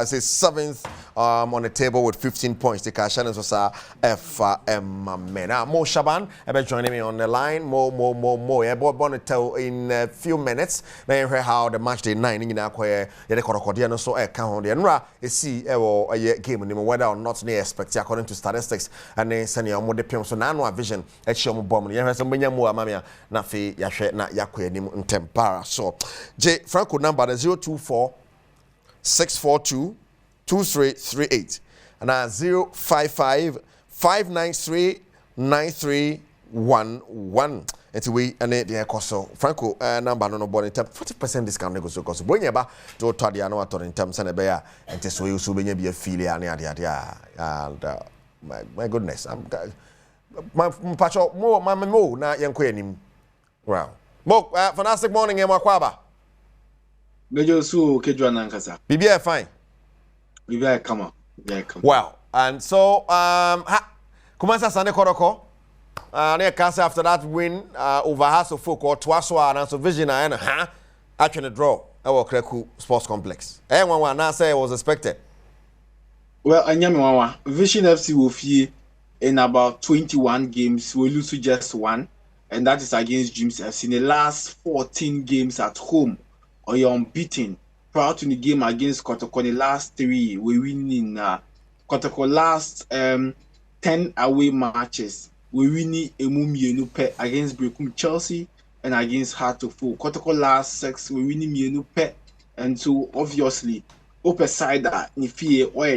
[SPEAKER 15] say 7th on the table with 15 points. The Kashan is FM Mena. Mo Shaban joining me on the line. Mo. Yeah, born tell in a few minutes. Now you hear how the match day 9 in Akwe the Koroko so count the Nra see a game whether or not they expect according to statistics and then send your more PM so now Vision at show bomb. You have some more mamia na fi yahwe na yakwe ni ntempara. So J Franco number the 024 642 2338 and 055 593 9311. Until we and the coso Franco number no born in term 40% discount negotiation cost. Bring you back to Tadia no in terms and a bear and so you so be a affiliate and my goodness. I'm my patch up more my mo na yankwe wow. Mo fantastic morning in Makwaba.
[SPEAKER 21] Major Su Kedwana Nkasa.
[SPEAKER 15] BBI fine.
[SPEAKER 21] BBI come on.
[SPEAKER 15] Well, and so Kumasi Asante Koroko. Near Casa after that win over House of Folk or Twaswa and also Vision and actually draw our Kreku Sports Complex. Everyone now say it was expected.
[SPEAKER 21] Well, Anyamawa Vision FC will fee in about 21 games. We lose to just 1, and that is against Dreams FC. In the last 14 games at home, or you're unbeaten. Prior to the game against Kotoko, the last 3 we win in Kotoko last 10 away matches. We win Emu against Brekum Chelsea and against Heart of Folk. Kotoko last 6 we win Mienu Pe, and so obviously upper side that if you or a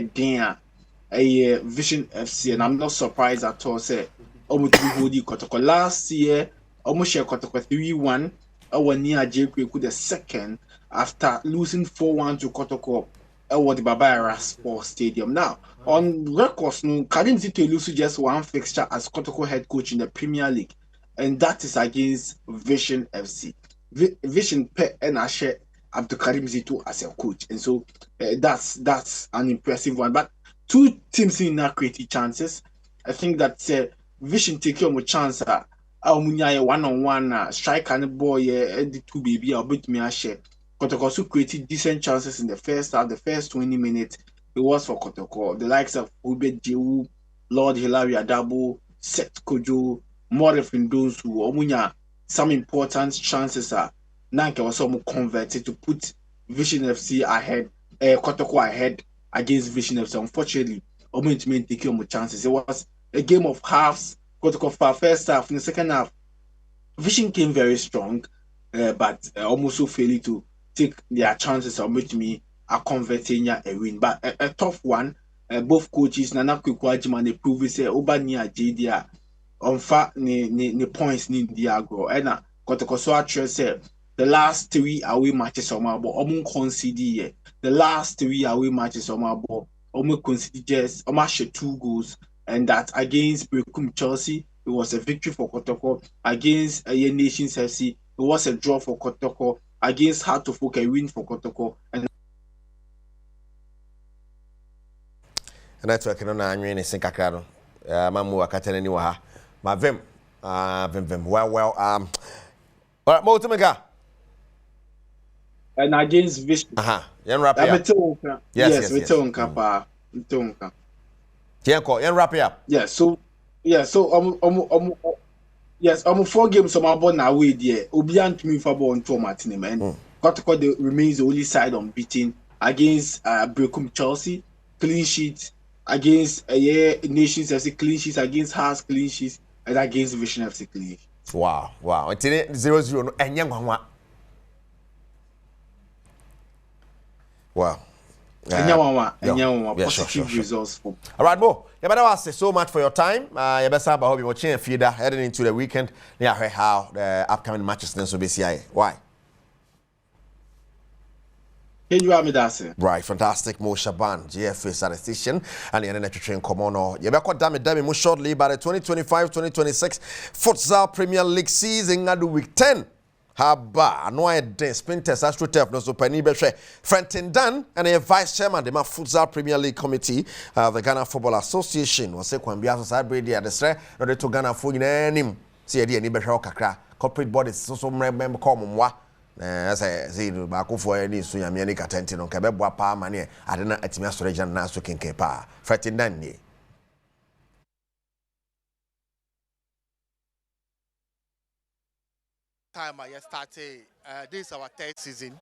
[SPEAKER 21] Vision FC, and I'm not surprised at all. Say almost Kotoko last year almost share Kotoko 3-1. Our near J.K. the second after losing 4-1 to Kotoko at the Baba Sports Stadium. Now, on records, Karim Zito lose just 1 fixture as Kotoko head coach in the Premier League, and that is against Vision FC. Vision Pe and Ashe Abdul Karim Zito as a coach, and so that's an impressive one. But 2 teams in now creating chances. I think that Vision take your chance. Munya one-on-one strike and boy the 2 baby I'll bet me a share. Kotoko also created decent chances in the first half. The first 20 minutes it was for Kotoko. The likes of Ubed Jehu, Lord Hilary Adabo, Seth Kojo, Morefin those who Omunya some important chances are Nanke was almost converted to put Vision FC ahead, Kotoko ahead against Vision FC. Unfortunately, Omunya take your chances. It was a game of halves. Kotoko for first half. In the second half, Vision came very strong, but almost so failing to take their chances or make me a converting a win. But a tough one. Both coaches, Nana Kukwajima, they prove say Obania JDA on fa ni points ni Diago. And Kotoko so actually the last 3 away matches on my ball, concede the last 3 away matches on my ball, concede just 2 goals. And that against Brekum Chelsea, it was a victory for Kotoko. Against Nations FC, it was a draw for Kotoko. against Hartlepool, a win for Kotoko. And
[SPEAKER 15] network no na anwen sin kakra no mamu akatene ni wa ha ma vem well alright mo tumega
[SPEAKER 21] and against Vision
[SPEAKER 15] yen wrap up
[SPEAKER 21] yes we tell nkapa
[SPEAKER 15] yen wrap up
[SPEAKER 21] so yes 4 games on my board now way there obi antimi for ball on to Martin man Kotoko remains the only side unbeaten against Brecum Chelsea, clean sheet against Nations FC, clean sheets against Hearts, clean sheets, and against Vision FC, clean sheets.
[SPEAKER 15] Wow. It's 0-0 no enyanwa. Wow.
[SPEAKER 21] Enyanwa positive results for.
[SPEAKER 15] All right, Mo. You say so much for your time. You better hope you watching and feeder heading into the weekend. Yeah, how the upcoming matches will be CI. Why? Right, fantastic. Mo Shaban, GFA statistician, and the energy train come on. You better damn mo shortly by the 2025-2026 Futsal Premier League season at week 10. Haba, no idea. Sprinters, AstroTurf, no so penny betray. Frenton Dan and a vice chairman, the Futsal Premier League Committee, the Ghana Football Association, was say Kwambia Society at the Stre, no de to Ghana for in see any better kakra. Corporate bodies, so member come moi. As I say, back for any soon, I'm any attention on Cabeba Pa Mania. I don't know at Master Region Nasu King Kepa. Fretting Danny.
[SPEAKER 1] Time I started, this is our third season.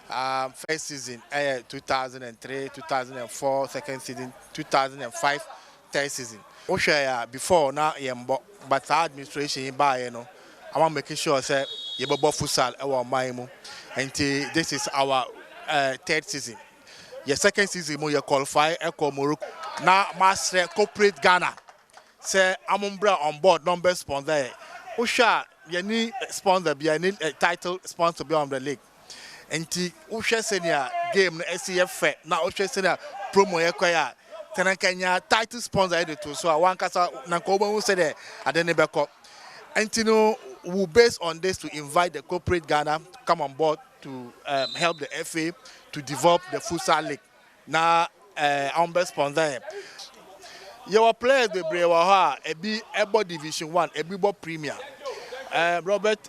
[SPEAKER 1] First season, 2003, 2004, second season, 2005, third season. Before now, but our administration by I want making sure say Yebobo Futsal our Maimu and this is our third season. Your second season you qualify Echo Morocco. Now master corporate Ghana. Say Amumbra on board number sponsor. Usha you need sponsor be need a title sponsor be on the league. And Usha senior game SCF fair. Now Usha senior promo ekwaya. Tenakanya title sponsor editor. So I want kasa Nankoba who said there at the Nebeko. And we based on this to invite the corporate Ghana to come on board to help the FA to develop the futsal league. Now, I'm best sponsor. Your players the Brewa Ebo Division 1, Ebo Premier. Robert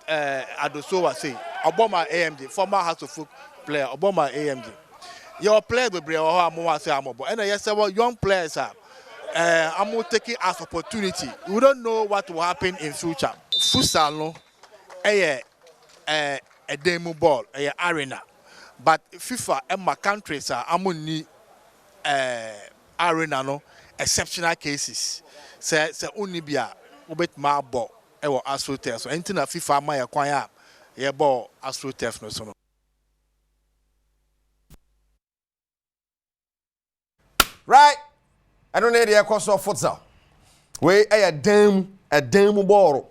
[SPEAKER 1] Adoso was saying Obama AMD, former House of Folk player, Obama AMD. Your players the Brewa Moa say Amobo. And yes, several young players are. I'm taking as opportunity. We don't know what will happen in future. Futsal, a demo ball, a arena. But FIFA and my countries are among arena no exceptional cases. Say only be a bit more ball. Ewo AstroTurf. So anything that FIFA might acquire, a ball AstroTurf no so.
[SPEAKER 15] Right. I don't need the course of futsal. We a damn ball.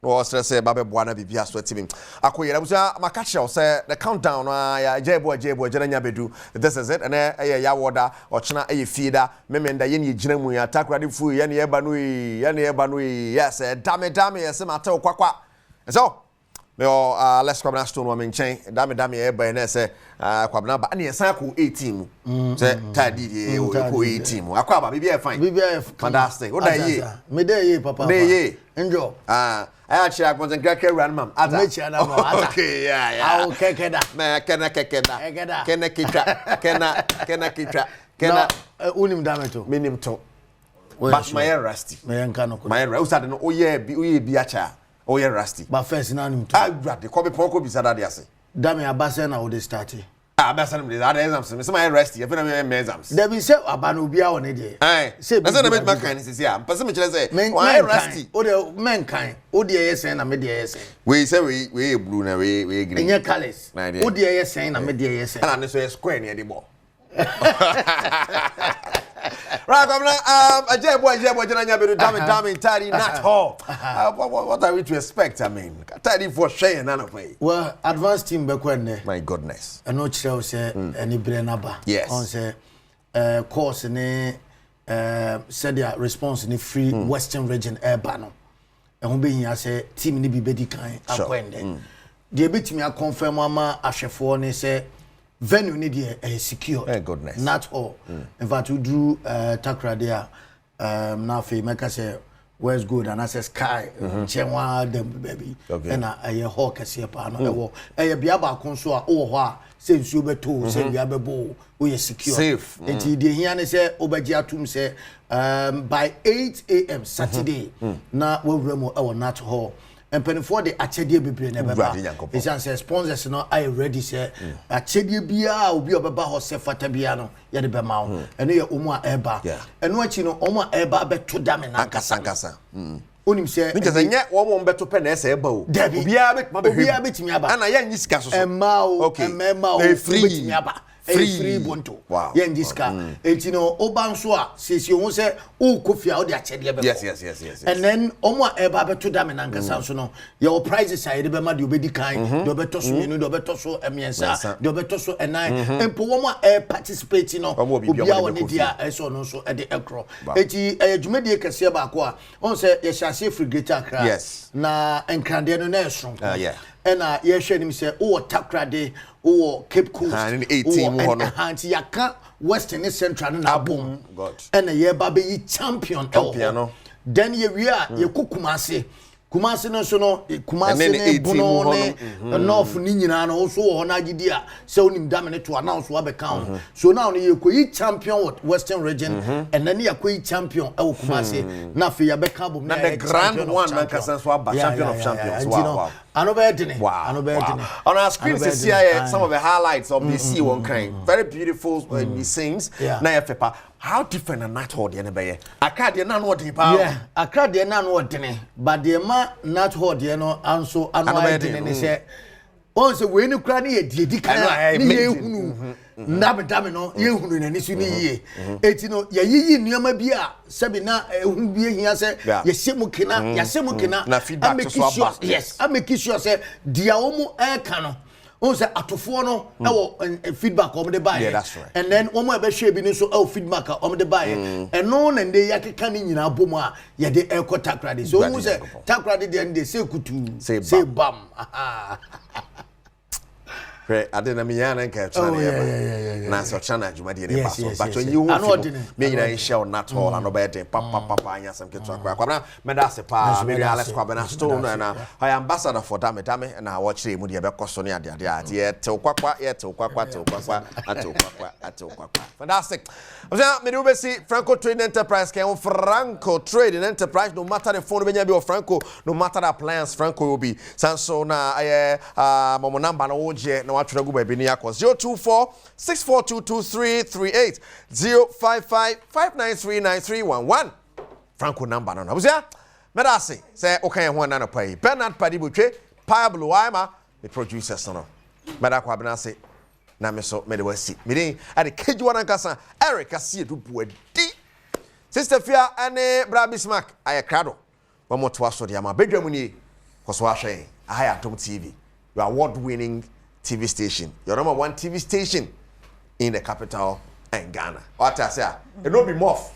[SPEAKER 15] No, say Babe Buana Bibia sweating. Akoya Makacha say the countdown. Jebo Jenanya Bedu. This is it. And Yawoda or China a feeder. Memenda Yeni Jinamu attack ready for Yani Ebanui. Yes, damn it, yes, Mato Quaqua. So. Let's come last woman chain. Damn everybody say Quabna, but any sample 18. Say Taddy, 18. Aquaba, be fine. Fantastic. What are you?
[SPEAKER 22] Midday, Papa.
[SPEAKER 15] Day,
[SPEAKER 22] enjoy.
[SPEAKER 15] I actually I was a great run, ma'am. Okay, yeah.
[SPEAKER 22] I'll kick it up.
[SPEAKER 15] Can
[SPEAKER 22] unim dameto.
[SPEAKER 15] Minim to. But my rusty. My rose had an oh yeah, be a child. Oh yeah, rusty.
[SPEAKER 22] But first, none.
[SPEAKER 15] I got the copy poko beside that.
[SPEAKER 22] Damn, a bassen I would start.
[SPEAKER 15] Bassen is that exams. Some my rusty. I've been exams.
[SPEAKER 22] There be say Abanubia on it.
[SPEAKER 15] Aye, say, that's not my kind. Is here. Person say, why rusty?
[SPEAKER 22] Oh, the mankind. Oh, the ASN, I made the ASN.
[SPEAKER 15] We say we blue and we green.
[SPEAKER 22] In your colors. Oh, the ASN, I made the ASN.
[SPEAKER 15] And I say square near the ball. Right, a jebo jenanya bedu damn tari not all. What are we to expect? I mean, tari for share none of way.
[SPEAKER 22] Well, advanced team bekwenne.
[SPEAKER 15] My goodness.
[SPEAKER 22] I know chira say any brenaba.
[SPEAKER 15] Yes.
[SPEAKER 22] On say course ne said their response in the free Western region urban. And be here say team ni bi bedi kan akwende. the betimi a confirm ama ahwefo ne say venue ni dey secure.
[SPEAKER 15] Thank goodness.
[SPEAKER 22] Not all. In fact, we drew Takra there. Now for make us say where's good and I say sky. Chenwa them baby. And I hawk as here pano. I be about consoa oh since you be told say we are bo we secure.
[SPEAKER 15] Safe.
[SPEAKER 22] And the here say Obagia tum say by 8 a.m. Saturday. Na we remo our not hall. And penny for the achedie bebre na beba. It's say sponsors no I ready say achedie bia obi obeba ho se fata bia no ye de be ma wo. Eno ye omo a eba. Eno achi no omo a eba beto dame na nkasa. Onim say
[SPEAKER 15] me say nye wo mo beto pe na ese eba o. Obi a betimi aba. Ana ye nyi sika so so.
[SPEAKER 22] Emma o emma o betimi aba. Free bonto.
[SPEAKER 15] Wow.
[SPEAKER 22] Yen diska. Enti no obanso a sesi o say o kofia o de achedie be.
[SPEAKER 15] Yes.
[SPEAKER 22] And then omo eba beto dame na nkasa so no. Your prices are de be ma de obedi kan, de obeto so enu, de obeto so emiensa, de obeto so enan. Empo womo participate no. Obi a woni dia eso no so e de ekro. Enti dwumadi kase ba ko a on say ye hyase frigate akra.
[SPEAKER 15] Yes.
[SPEAKER 22] Na enkrande no na eso.
[SPEAKER 15] Yeah.
[SPEAKER 22] Ena ye hwe nim say o Takrade o Cape Coast.
[SPEAKER 15] And 18 mo no.
[SPEAKER 22] Anti yaka Western Central na bom.
[SPEAKER 15] God.
[SPEAKER 22] Ena ye ba be champion.
[SPEAKER 15] No.
[SPEAKER 22] Then ye we are ye kukumase. Kumase no so no Kumase ne bono ne north ni nyina no so ho na agidi a se onim dam ne to announce wa be count. So now ye koyi champion with Western region and then ye koyi champion e Kumase na fe ya be ka bom
[SPEAKER 15] na the grand one man can so aba champion of champions. Wow.
[SPEAKER 22] On
[SPEAKER 15] our screen this year some of the highlights of the C1 kind. Very beautiful scenes. Na fepa. How different a night hall the be? Accra de na no dey pa.
[SPEAKER 22] Yeah, Accra de na no dey, but the ma night hall de no anso anu dey ne say. On say we ni kra ne ye di kan ni ye hunu. Na bedam no ye hunu na ni su ni ye. Eti no ye yiyi nneoma bi a sebi na hu bi ehia say ye semu kina, ya semu kina.
[SPEAKER 15] Na feedback to so back.
[SPEAKER 22] Yes, I make sure say dia omo ka no. On say atofo no e feedback om de buy.
[SPEAKER 15] Yeah, that's right.
[SPEAKER 22] And then omo e be hwe bi ni so feedback om de buy. And no na dey yakeka ni nyina bomu a ye de e ko Takrade. So omo say Takrade dey say kutu, say bam.
[SPEAKER 15] Ade na miyana nka chana na so chana adwumade ne paso but when you me nyina share not all and obede papa anya sam keto akwa na meda se pa me Alex Kwabena stone na I ambassador for dame na wo kire mu de be koso ne ade ye te kwakwa fantastic. Me do be see Franco Trading Enterprise can Franco Trading Enterprise no matter the phone benya be of Franco no matter the appliance Franco will be sanso na momo number na oje na watchura go baby ni akọ 02464223338 055593931 Franco number na obuzia medase say okan ho na na pai Bernard Padibutwe Pablo Waima the producers no meda kwa bena say na me so me de wasi me din ade kejuwa na nkasa Eric asie du buadi Sister Fia ane Brabismark ayakrado wa moto aso de ama bedwam ni koso ahwe Adom TV your award-winning TV station, your number one TV station in the capital and Ghana. What I say, it don't be muff.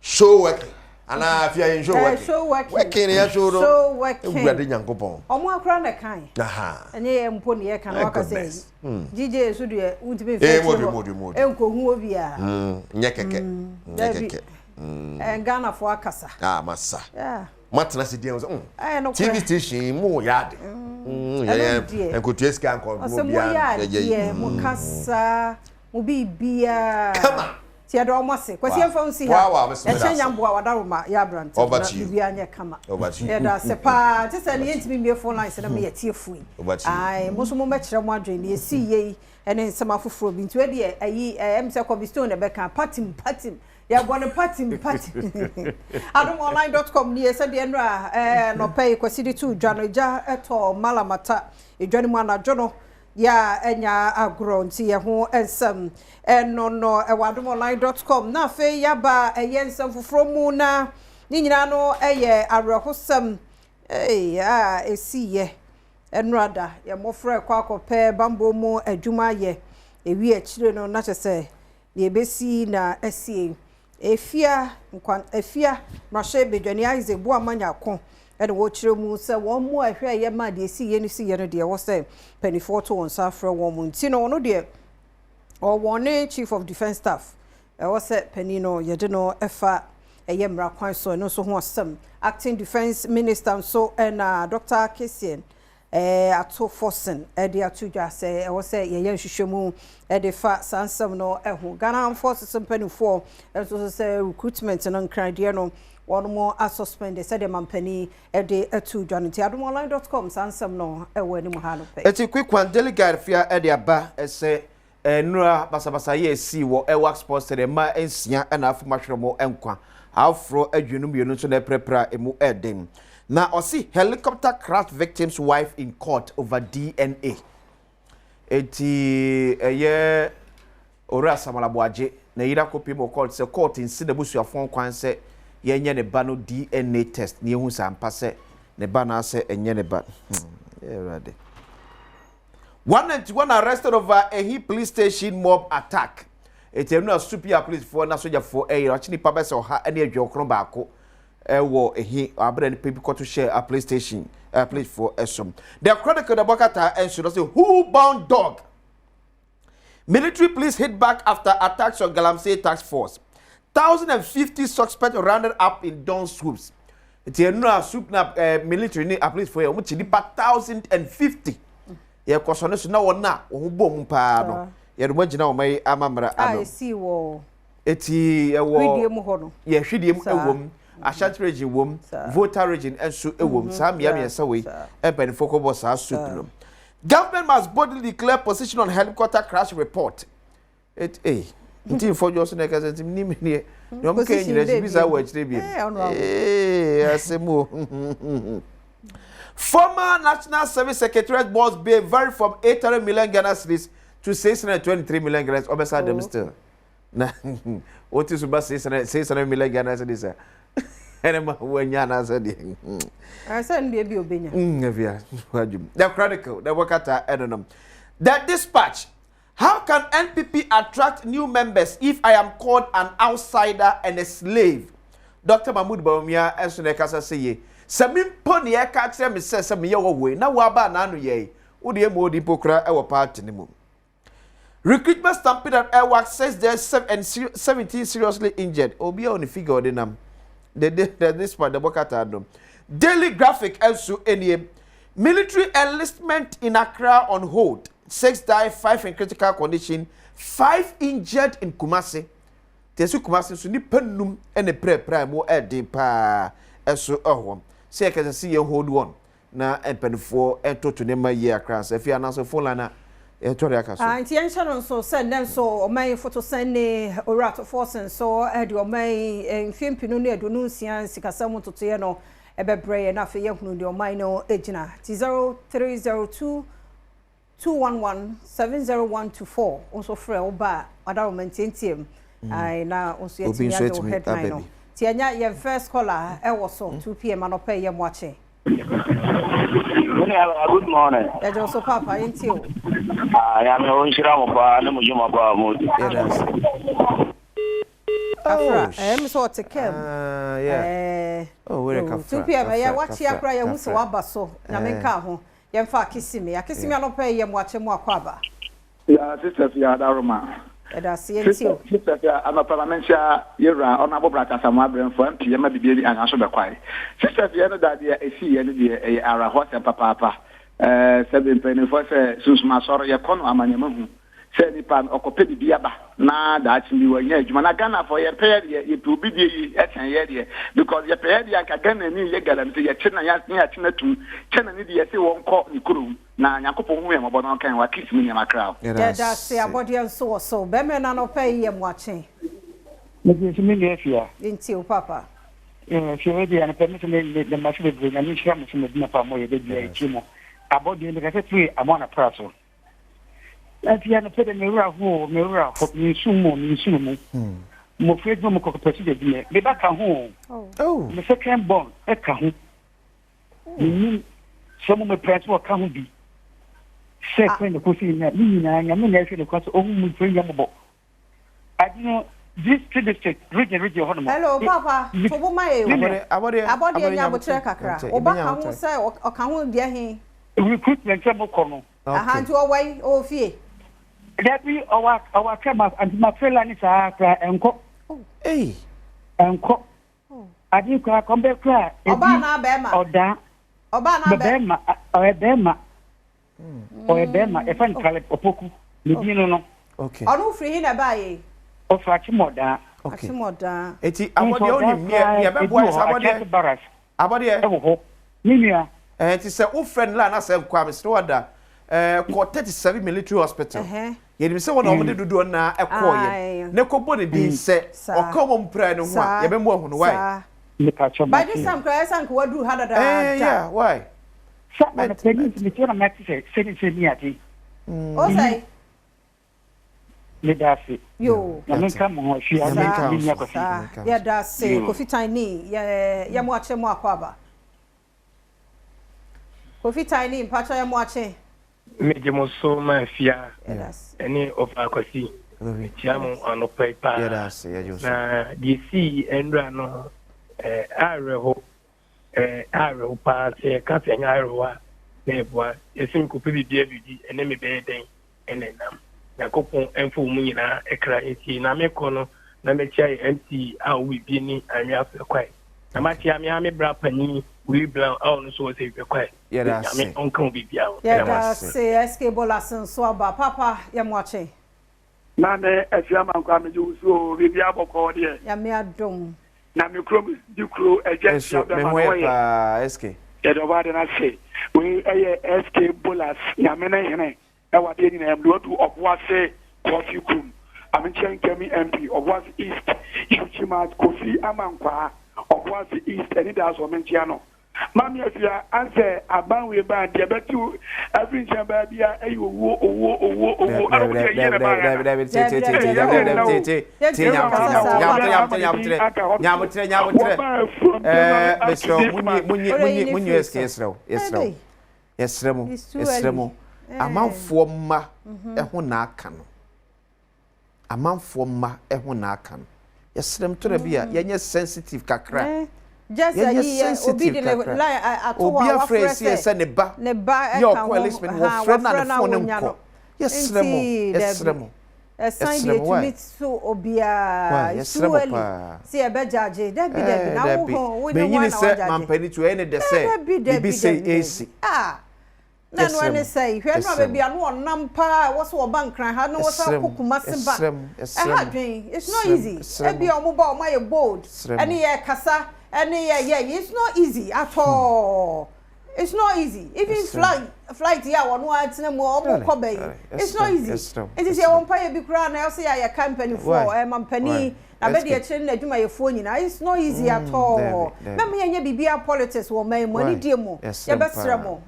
[SPEAKER 15] Show working. And if you enjoy working.
[SPEAKER 2] Show working.
[SPEAKER 15] Working here,
[SPEAKER 2] show working.
[SPEAKER 15] We are the young couple.
[SPEAKER 2] Omo akra na kan. Aha. Enye mponi ye kan waka say. DJ so de untime fe.
[SPEAKER 15] Modi.
[SPEAKER 2] Enko hu obi a.
[SPEAKER 15] Nyekeke.
[SPEAKER 2] Ghana for akasa.
[SPEAKER 15] Massa.
[SPEAKER 2] Yeah.
[SPEAKER 15] Matna si dia TV station mo yard. Enko tueska enko mo bia.
[SPEAKER 2] Mo kasa, mo bibia. Come on. Ti ado mo se. Kwasi emfa unsi ha. E chenya mboa wadaroma ya brand. Bibia anya kama. E da se pa, ti se ne yentimi me phone line se na me yetie fui. Ai, mo so mo mekire mo adwen ne esi ye ene nsema foforo bi nti we de ayi emse ko bi stone e be kan patim. Ya bwana party adomonline.com ni ese de nra no pay kwasidi tu dwanoja eto malamata edwane mu anajo no ya enya agro nti ye ho ensam no adomonline.com na fe ya ba ensam foforo mu na ni nyina no eye arehosam esiye enrada ye mofra kwa akopɛ bambo mu adwuma ye ewi akire no na chese ye besi na esie efia mahye bedwani aize bo amanya ko and watching mu say one more I hear ma de see any see no de was say penny photo on safra woman tino no de or one chief of defense staff was say penny no ye de no efa yemra kwan so no so ho asem acting defense minister so and Dr. Kesian ato forcing de atudwa say was say ye hwehwemu de fa sansam no eho Ghana forces penny4 so say recruitment no nkran de no one more a suspended said the mampani de atu dwanti adomonline.com sansam no ewo ni mo ha no pe
[SPEAKER 14] eti quick one delegate fia e de aba ese nura basabasa ye si wo e wax post de ma ensia na afuma hwemo enkwa afro adwunu mienu so na prepra emu eden na osi helicopter crash victim's wife in court over DNA eti ye ora samalabwaje na yira kopi mo court se court insi de busuafon kwan se yenye ne ba no DNA test ni ehu sampa se ne ba na se enye ne ba ready 191 arrested over a police station mob attack. It's a super police for na soldier for a actually papa so ha any adwokron baako wo ehi abra people to share a police station police for esom. The chronicle the Bokata and should say who bound dog. Military police hit back after attacks on Galamsey task force. 1,050 suspects rounded up in dawn swoops. It's a no soup na military ni police for you much 1,050. Ye kwasone so na wona wo bom pa no. Ye do magina o mai amamra ano. I see wo. Eti e wo. Hwidiem ho no. Ye hwidiem ewom. Ashanti region wom, voter region enso ewom. Sa mia me say we pen focus sa soup no. Government must boldly declare position on helicopter crash report. Until for your son, I can't name here. No, I'm saying, visa watch, baby. Former National Service Secretariat boss be varied from 800 million Ghana cedis to 623 million Ghana. Obesa them still. What is about 600 million Ghana cedis? I said, baby, obey. The Chronicle, the Wakata, I don't know. That dispatch. How can NPP attract new members if I am called an outsider and a slave? Dr. Mahmoud Bawumia and Sunekasa say, Samim Pony, I can't say, Miss Sesame, your way. Now, Waba Nanu ye, Udi Modi Pokra, our party. Recruitment stampede at Airworks says there's 17 seriously injured. Obi on the figure of the name. This part, the Bokata. Daily Graphic also any military enlistment in Accra on hold. 6 died, 5 in critical condition, 5 injured in Kumasi. Tesu Kumasi so ni penum ene prepare mo ede pa eso ehom. Say can see you hold one. Na empenfo ento ne ma ye akra se fi anaso phone line na etori aka so. Anti encha so send them so my photo send ne orato force so e de o mai mfimpinu ne adonu nsia sikasam toto ye no ebebre na fe ye hunu de o mai no ejina 0302 211-70124 also free oba other maintain I na also yet your headline no tianya your first caller e was so 2 p.m. and pay yem watching
[SPEAKER 3] good morning
[SPEAKER 2] e also papa until
[SPEAKER 3] I am no shira mo pa na mo juma ba mo
[SPEAKER 2] Afra so to kem
[SPEAKER 14] yeah we
[SPEAKER 2] 2 p.m. ya watch ya kra ya muso abaso na menka ho yemfa akisimi anopɛ yem wache mu akwaba
[SPEAKER 3] ya sister ya daruma
[SPEAKER 2] eda sientio
[SPEAKER 3] sister ya ama parliamentia yera ona bobra kasa ma bremfo mp yema bibiri anyaso be kwai sister ya no da dia esi ye ne dia ara hot papa seven penny for say susma soro ye kono amanyamahu say ni pan okope bibia ba na da achimi wanya adwuma na Ghana for ye pair ye to bi die etan ye die because ye pair die ka Ghana ni ye galam say ye chena ya chena tu chena ni die say won ko ni kurum na yakopon hu ye mo bono kan wa kiss me nyama crowd
[SPEAKER 2] yeah that say abodi so be me na no pay ye mo achen
[SPEAKER 3] me be me ne afia
[SPEAKER 2] inti o papa
[SPEAKER 3] she ready and permit me the machine be na mi shira mo se me na pa mo ye be die chimo abodi ni ka say free amona praso Ati ana pede mewura ho mi sumo mo fred mo ko pesi de me be ba ka ho me second born e ka ho ni so mo me press wo ka ho bi second ko si na ni na nya me na se ko so o mu fred ya mo bo adino
[SPEAKER 5] district region hono.
[SPEAKER 2] Hello papa to bo mai
[SPEAKER 5] abode
[SPEAKER 2] nya botre kakra oba ka ho say o ka ho dia he
[SPEAKER 5] recruitment mo kono
[SPEAKER 2] aha nti o wai o fie
[SPEAKER 5] that we our kema and my fella ni sa kra enko enko adi kra kombe kra
[SPEAKER 2] oba na be ma
[SPEAKER 5] oda
[SPEAKER 2] oba na be
[SPEAKER 5] ma o e fan kale opoku ni bi no
[SPEAKER 2] okay onu free na ba ye
[SPEAKER 5] o fa chimoda
[SPEAKER 2] okay chimoda
[SPEAKER 15] eti abode oni me be boy abode
[SPEAKER 5] e wo ninia
[SPEAKER 15] eti se wo friend la na se kwa me sto da ko 37 military hospital yedim se wona omde dudu na ekoye ne ko bone din se o ka mo mpra no ho a ye be mo hu no why
[SPEAKER 2] by this time cry sank wadu hada da
[SPEAKER 15] yeah why
[SPEAKER 5] sa na penis ni tona maxi se ni ati
[SPEAKER 2] o sai
[SPEAKER 5] le dasi
[SPEAKER 2] yo
[SPEAKER 5] ya menka mo shi ya menka ni ya kofi
[SPEAKER 2] ya dasi kofi tiny ya mo ache mo akwaba kofi tiny mpacha ya mo ache
[SPEAKER 6] meje mo so ma fia any of akosi tiamu anopai pa na dc endra no areho pa se ka se nya arewa na boa esim ko bi bidi ene me be den ene nam na kopon enfo mu nyina ekra enti na me kono na me chia mt a we bi ni anwa fe kwai na ma chia me bra pani we blan a no so se fe kwai me onkan bi bia
[SPEAKER 2] ya se sk bola sen so aba papa ya moache
[SPEAKER 5] na ne afiama kwa me ju so bi bia boko de
[SPEAKER 2] ya me adom
[SPEAKER 5] na me krom di kro eje ya be ma
[SPEAKER 15] no sk
[SPEAKER 5] ya do ba de na se we sk bola ya me na hene e wa de ni na do do obwa se coffee room aminchen kemi mp obwa east ichima kofi amankwa obwa east any da so menchia no mami afia anse abanwe ba de betu every chamber bia owo
[SPEAKER 15] Esremo amanfo ma eho na aka no amanfo ma eho na aka no yesrem to da bia yenye sensitive kakra
[SPEAKER 2] just obi de line
[SPEAKER 15] obi afre se ne ba yo coalition wo fre na ne phone nko yesremo
[SPEAKER 2] sign the to meet so obia sueli see e be judge debi na wo
[SPEAKER 15] we no one say mampani to any de say bibi say AC
[SPEAKER 2] na no any say hwe no be anu onam pa wo so bank kran ha no wo sa kokuma se ba ha dwen it's not easy e bi omo ba omo ye bold any ye kasa any it's not easy at all. It's not easy. Even flight yeah one atena mo omo ko bay. It's not easy. It is your empire be kra na say ya company for mampani na be de kire na adwuma ye fo nyina. It's not easy at all. Na me nya bibia politics wo man mo ni die mo. Ye be sra mo.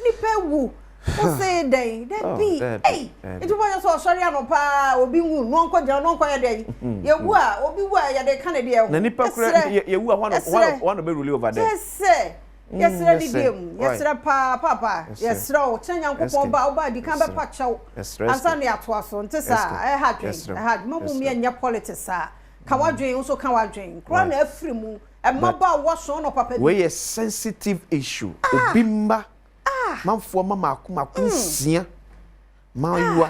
[SPEAKER 2] Ni pe wu. O say dey be hey it was so sorry no pa obi wu no nko ja no nko ye dey ye wu a obi wu a ye dey kan dey
[SPEAKER 15] na nipa kura ye wu a one be rule over there
[SPEAKER 2] yes ready dem yes papa yes ro chanya nkopon ba oba di kan be pa chew ansa na ato aso ntesa ha mamu me nya politics a ka wadwen nso ka wadwen kura na afiri mu e maba wo so no papa
[SPEAKER 15] we a sensitive issue obi mba manfo mama akuma sia manwa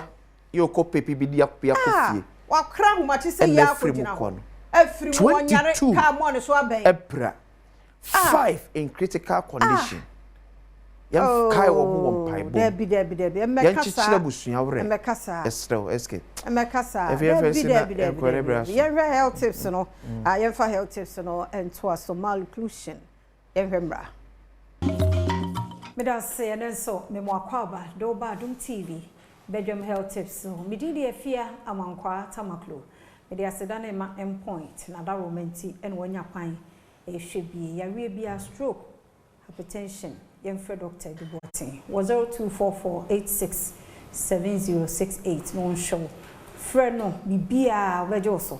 [SPEAKER 15] yoko pepi bi dia kofie
[SPEAKER 2] wa kra huma chi se ya akojina ho afiri mu wonyare ka mo ne so aben
[SPEAKER 15] epra 5 in critical condition yam kai wo mo pai bo
[SPEAKER 2] debi emekasa
[SPEAKER 15] emekasa estro eske
[SPEAKER 2] emekasa debi health tips no for health tips no and to so malnutrition evembra Medan say and so me mo akwaba do Badwam TV Badwam health tips so me di de afia amankwa tamaklo me de aseda na ma endpoint na da romanti en wonya kwan e hwebie ya wie bia stroke hypertension yem for doctor de botin 0244867068 no show friend no bibia wejo so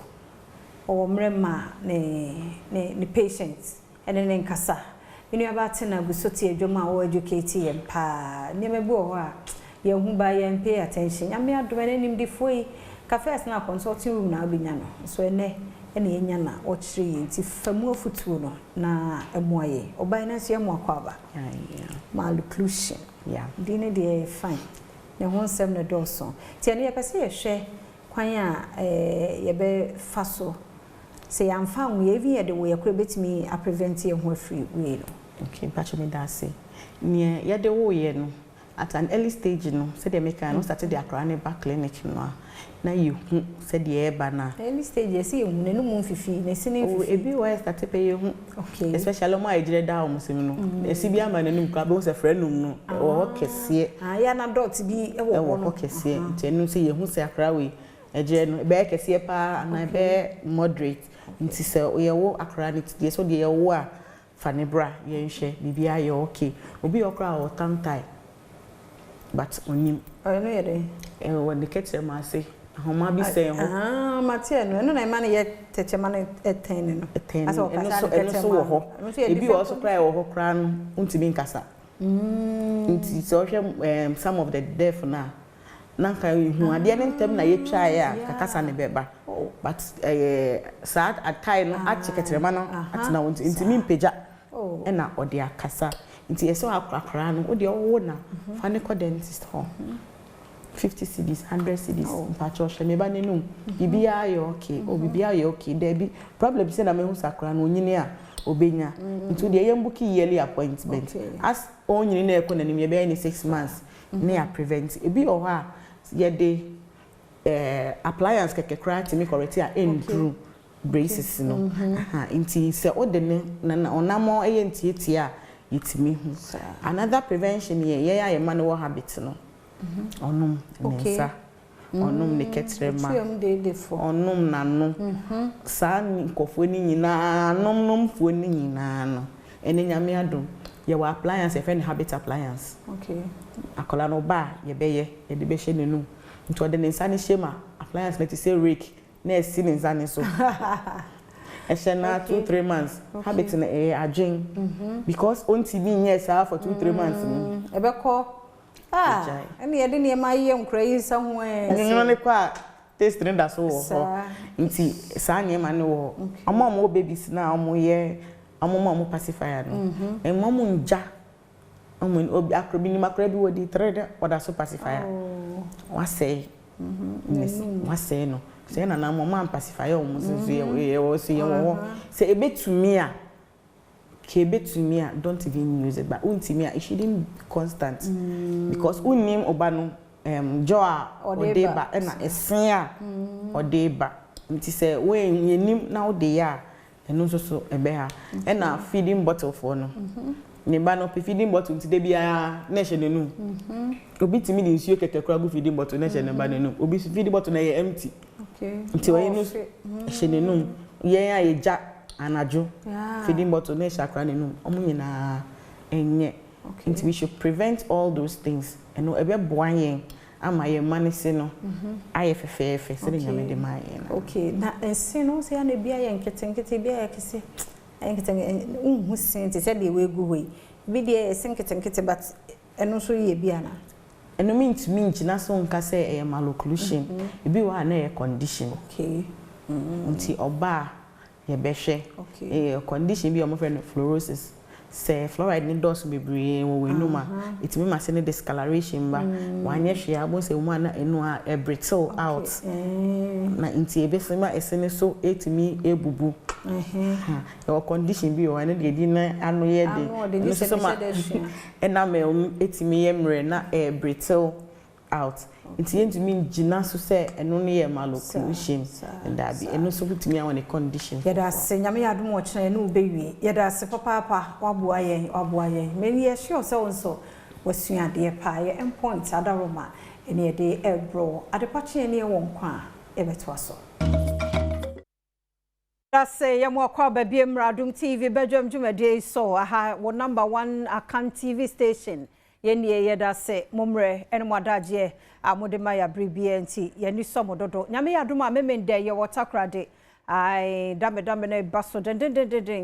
[SPEAKER 2] o mrema ne patients ene nkasa inu abate na gusoti adwoma wo educate yem pa ne mebu ho a ye hu ba yem pay attention ya me adoma ne nim de foi cafes na consulting room na abenya no so ene enya na ochiri nti famu afutuo no na emoye oban na so emo akwaba malnutrition dine de fine ne ho nsem na doso ti ene ye pese ye hwe kwan a ye be faso se yamfa nwe even ye de wo ye kura betimi a prevent ye ho afri we no
[SPEAKER 7] okay patch me da say ne ye de wo ye no at an early stage no say they make no start the Accra back clinic no na you said the eba na
[SPEAKER 2] early stage yes you ne no mu fifi na sini fifi
[SPEAKER 7] ebi wa start pay you
[SPEAKER 2] okay
[SPEAKER 7] especially mo ajire da o musim no esi bi ama nanum kra be se friend no wo kese
[SPEAKER 2] ya na dot bi e wo
[SPEAKER 7] kese nti say ye hu se Accra we ajire no be kese pa na be moderate nti se ye wo Accra nti dey so dey ye wo a fanebra ye nhwe bibia ye okay obi okra o tantai but onim
[SPEAKER 2] no yede
[SPEAKER 7] when the ketcher ma say homa bi say ho
[SPEAKER 2] matia no na ma ye teche ma no eten no
[SPEAKER 7] aso so wo ho ebi wo so cry wo ho kra no untimi nkasa nti so hwe some of the deaf na kan hu ade ne ntem na ye twa ya kakasa ne beba but sad at time no a chiketere ma no atina untimi mpeja na ode akasa nti eso akrakra no ode owo na fa ne ko dentist ho 50 cedis 100 cedis mpacho hwe me ba nenum bibia yo okay bibia yo okay there be problem say na me hu sakra no nyine a obenya nti de ye mbuki yearly appointment as onyini na ekọ nanim ye be any 6 months na ya prevent ebi o ha ye de appliance keke kra ti me correct a endru braces no nti se o de ne na onamo eye ntieti a yitimi hu another prevention ye ya man wo habit no onum nsa onum ne ketrema onum nanu sa nkofo ni nyina nom fo ni nyina no ene nyame adom ye wa appliance e friend habit appliance akola no ba ye beye ye de be hye nenu nto de nsa ne shema appliance na ti say rake na esi ne nsa ne so e na 2-3 months habit na adwen because on TV yes for 2-3 months
[SPEAKER 2] e be ko ene ye de ne ma ye nkra yi sa ho
[SPEAKER 7] no ne kwa taste ne da so ho nti sa ne ma ne wo omo babies na omo ye omo pacifier no e mo nja omo obi akrobi ni makrobi wo di 3 oda so pacifier wa say wa say no say na mo man pacifier o mo so ye wo say ye wo say ebetumi a kebetumi a don't even use it but untimi a it shouldn't be constant because unnim oba no joa odeba na esen a odeba nti say when yenim na ode ya eno so ebe ha na feeding bottle for no ne ba no feeding bottle nti de bia na hye nenu obi timi de nsuo kekekra go feeding bottle na hye ne ba nenu obi feeding bottle na ye empty nti we no hye nenu ye ya ye ja anajo feeding bottle na shakra nenu omunyina enye nti we should prevent all those things eno ebe boayen ama ye manise no aye fefefe se nyame de maye na
[SPEAKER 2] okay na ense no se ya na bia ye nketenkete bia ye kese enkete unhu sente se de we gu we bi de ye senketenkete but eno so ye bia na
[SPEAKER 7] eno minchi na so nka se e malnutrition ebi wa na ye condition
[SPEAKER 2] okay
[SPEAKER 7] nti oba ye behwe condition bi o mo friend fluorosis say fluoride ni dose bebre wo wenuma itimi ma se ne discoloration ba wanye hwe abo se wo na enu a brittle out na nti ebesema esene so etimi ebubu your condition bi o ane de di na anu ye de so ma ena me etimi yemre na brittle out nti yentimi ngina so se enu ne ye malnutrition nda bi enu so kutimi a woni condition
[SPEAKER 2] yeda se nyame yadom wo kire enu bewie yeda se papa waboa yen meni ye sure se wonso wasua de pa ye endpoint adaroma ene ye de ebro adepache ene ye wonkwa ebeto aso Say yamo kwa babiem Adom TV Badwam Jumade so aha wo number 1 account TV station yeni yeda se momre ene mwadaje amode maya bribie nti yeni somo dodo nyame yadom a memende ye wotakrade ai dame na baso den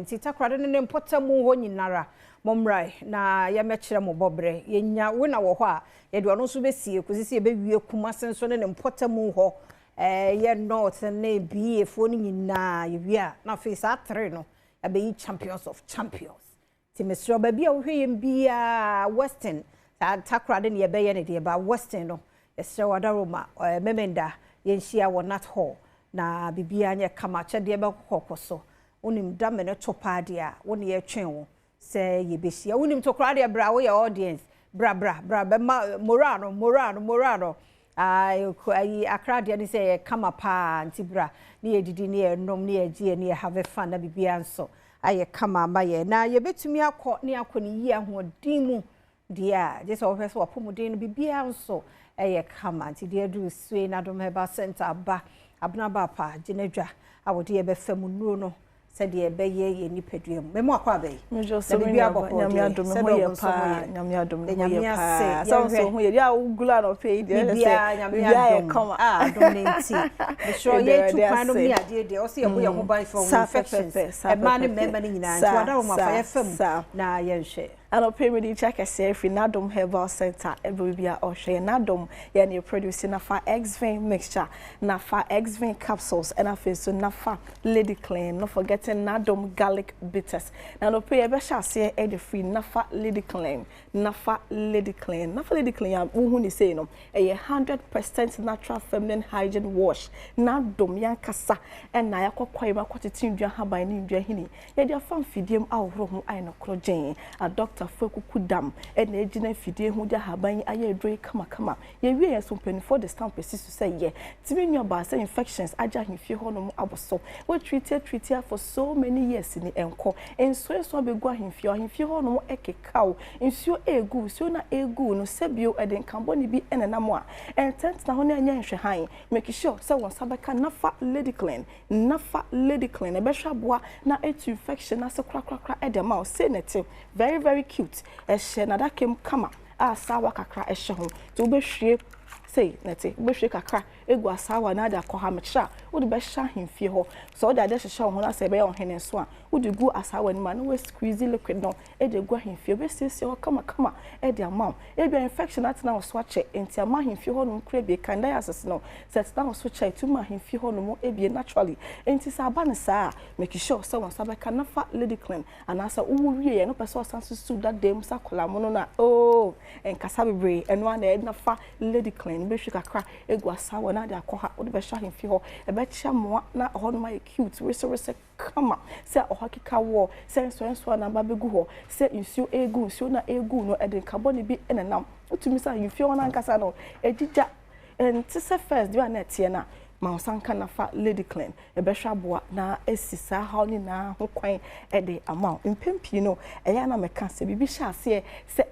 [SPEAKER 2] nti takrade ne mpotamu ho nyinara momrai na ye mekire mo bobre yenya we na wo ho a ye de ono so besie kusisi ye bewie kuma senso ne mpotamu ho ye north na bi efo ni nyina ye bia na face atre no be champions of champions ti mesro ba bia wo hwe yem bia western takra de ne ye be ye ne de ba western no esre wadaroma memenda ye nhia wo nat hall na bibia anya kama chede be kokoso onim da me ne topa de a wo ne ye twen wo se ye behia onim tokra de bra wo ye audience bra be morano ai akra de say kama pa ntibra ne ye didi ne ye nom ne ye gie ne ye have fun na bibia nso aye kama ma ye na ye betumi akọ ne yi ahodin mu dia je so person opomuden no bibia nso aye kama nti de du sue na Adom Herbal Center ba abna ba pa ginedwa awode ye be famu nuo no said ye be ye nipaduam memo akwa be
[SPEAKER 4] mejo so bibia nyame Adom ho ye pa nyame Adom ho ye pa so ho ye dia ugula no pe dia
[SPEAKER 2] bibia nyame Adom Adom nti be sure ye tu kwano mi ade de o se ye bo ye ho ban for infections e ma ne mema ni nyina nti wada wo ma fa ye fam na ye nhwe
[SPEAKER 4] ano pay me check say free Adom Herbal Center ebibia o hwe Adom ye ne produce na fa X-Vein mixture na fa X-Vein capsules and afi so na fa Lady Clean no forgetting Adom garlic bitters na no pay e be sha say e de free na fa Lady Clean na fa Lady Clean na fa Lady Clean ya hu ni say no e 100% natural feminine hygiene wash na Adom yan kasa and na yakokwa ma kwoteti ndua haban ni ndua hini ye de fa mfidiem awro ho ai no krogen a doctor Fuku dam and ejina fidie hu dia haban aye dre kama ye wie ye so penifo the stamp pesisu say ye timi nwa ba say infections aja himfie ho no aboso we treat for so many years ni enko enso begua himfie ho no ekekaw ensuo egu so na egu no sebio eden kamboni bi enenam a entent na ho na anya nhwe han make sure say won sabeka nafa Lady Clean e be hwaboa na etu infection na se krakrakra edema o say nete very cute ehye na da kem kama asawa kakra ehye ho to be hwie say nete be hwie kakra egu asawa na da koha mechra wo de be hya himfie ho so da de hye ho na se be on hene so a wo de gu asawa ni ma no we squeeze liquid no e de gu himfie be sisi ho kama e de amount e be infection at na so ache enti ama himfie ho no kra be kan diasis no set na so che to ma himfie ho no mo e be naturally enti sa ba ne sa make sure say won sabeka na fa Lady Clean and asa wo wie no person sanso su that dem sa kola mo no na oh en kasa bebre eno na e na fa Lady Clean be hwe kakra egu asawa na de akoha wo de be hya himfie ho e be kya mo na ho no ma cute we kama se ohakika wo se so na ba begu ho se nsuo na egu no eden carbon bi enenam utumi sa himfie ho na nkasa no ejija enti se first di na tie na ma sanka na fa Lady Clean e be hwaboa na esisa ha ni na ho kwan e de ama mpempi no e ya na meka se bibi hya se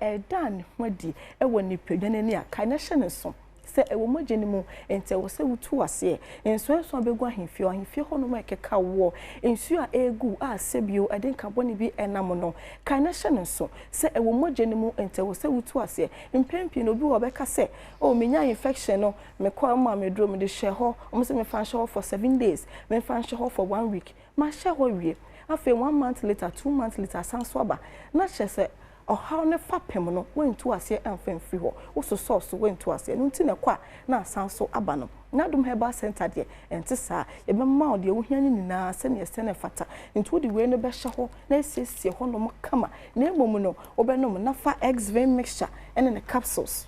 [SPEAKER 4] edan hwadi e woni pedwane ni aka na hye ne so se ewo mogeni mu ente wo se wutu ase enso begua himfie ho no makeka wo ensu a egu a sebio eden carbon bi enam no kan na hye nso se ewo mogeni mu ente wo se wutu ase mpempi no bi wo beka se o menya infection no me kwa ma me dro me de hye ho o se me fan hye ho for 7 days me fan hye ho for 1 week ma hye ho wie afi 1 month later 2 months later sanso aba na hye se how ne fapem no went to ase amfem free ho wo so source went to ase no nti na kwa na asanso aba no na Adom Herbal Center de enti sa e be ma de wo hia ni nyina se ne se ne fata nti wo de we no be hye ho na esiesie ho no kama na emom no wo be no na fa X-Vein mixture and the capsules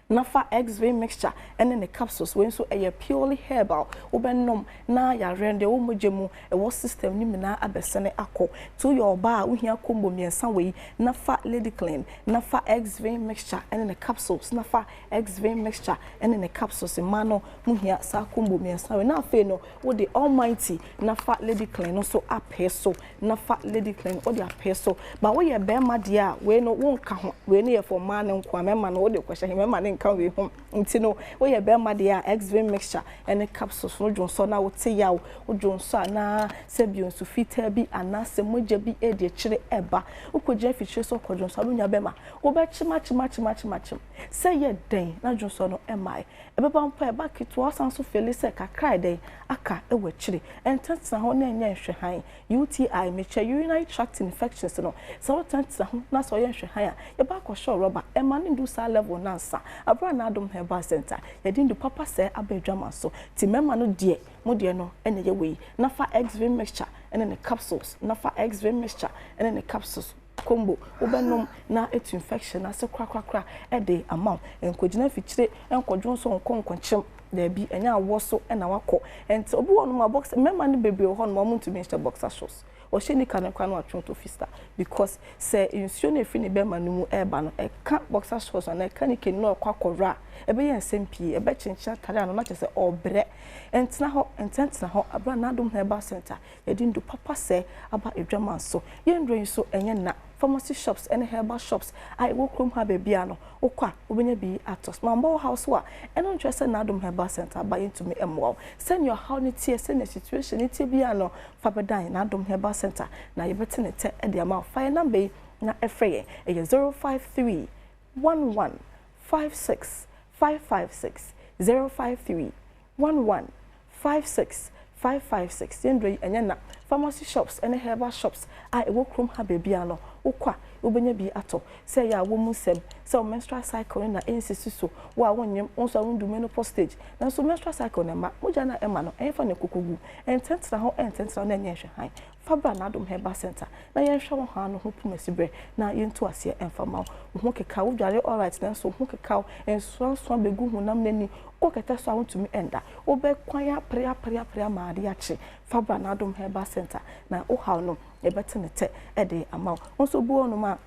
[SPEAKER 4] nafa X-Vein mixture and then the capsules when so a purely herbal ubenom na ya rende wo mogemu e wo system ni na abesene akọ to your bar wo hia combo miensa we nafa Lady Clean nafa X-Vein mixture and then the capsules nafa X-Vein mixture and then the capsules mano mu hia sa combo miensa we na afa no wo the almighty nafa Lady Clean no so apeso nafa Lady Clean wo the apeso ba wo ye be ma dia we no wo nka ho we ne ye for man nkwa mema no wo de kwahye mema ne kan we home ntino we ye be ma dia X-Vein mixture and capsules no jonso na wo te ya wo jonso na sebio so fita bi anase moja bi e de kire eba ukogya fichire so kojonso no nya be ma wo be chima say ye den na jonso no emai e be ba mpa e ba kitwa sanso feli se kakra den aka e wa kire entantsena ho na nya hwe han UTI mecha urinary tract infections no so tantsena ho na so ye hwe han a ye ba ko show rubber e ma ne ndu sa level na nsa abra na Adom Herbal Center ye din do papa say abedwama so ti mema no de mo de no ene ye we na fa X-Vein mixture ene ne capsules na fa X-Vein mixture ene ne capsules combo obenom na etu infection na se krakrakra e de amount enkogina fichire enkodwon so nkonkonkyem there be enya awoso na wako enti obi wonu ma box mema ne bebre ho no mo ntumi nche boxer shorts o she ni kanakwa no atwon to fista because say insuo na efi ne be ma no mu eba no e ka boxer shorts na e ka ni ken no kwakora e be yen sempie e be chencha tare no na che se obre entina ho abra na Adom Herbal Center e din do papa say aba edwaman so yendro so enye na pharmacy shops and herbal shops I work from ha bebia no okwa obenya bi atos mambo house wa eno ntwese na Adom Herbal Center buy into me emwa send your how ni tie send the situation ni tie bia no fa bedan na Adom Herbal Center na yebete ne te e de ama fire number na efreye e 053 11 56 556 053 11 56 556 yendro enya na pharmacy shops and herbal shops I work from ha bebia no okwa obenya bi ato say ya wo musem say menstrual cycle na insist so wa wonyem onso awundu menopause stage na so menstrual cycle na ma moja na ema no enfa na kokogu ententra ho na nyehwe han fabra na Adom Herbal Center na yenhwe wo ha no ho pumasibre na yentu ase enfa ma ho keka wo dware all right na so ho keka enso begu hunam nani koketa so awuntumi enda obe kwan ya prea ma ade ache fabra na Adom Herbal Center na o ha no ebetenete ede ama onso bu onu ma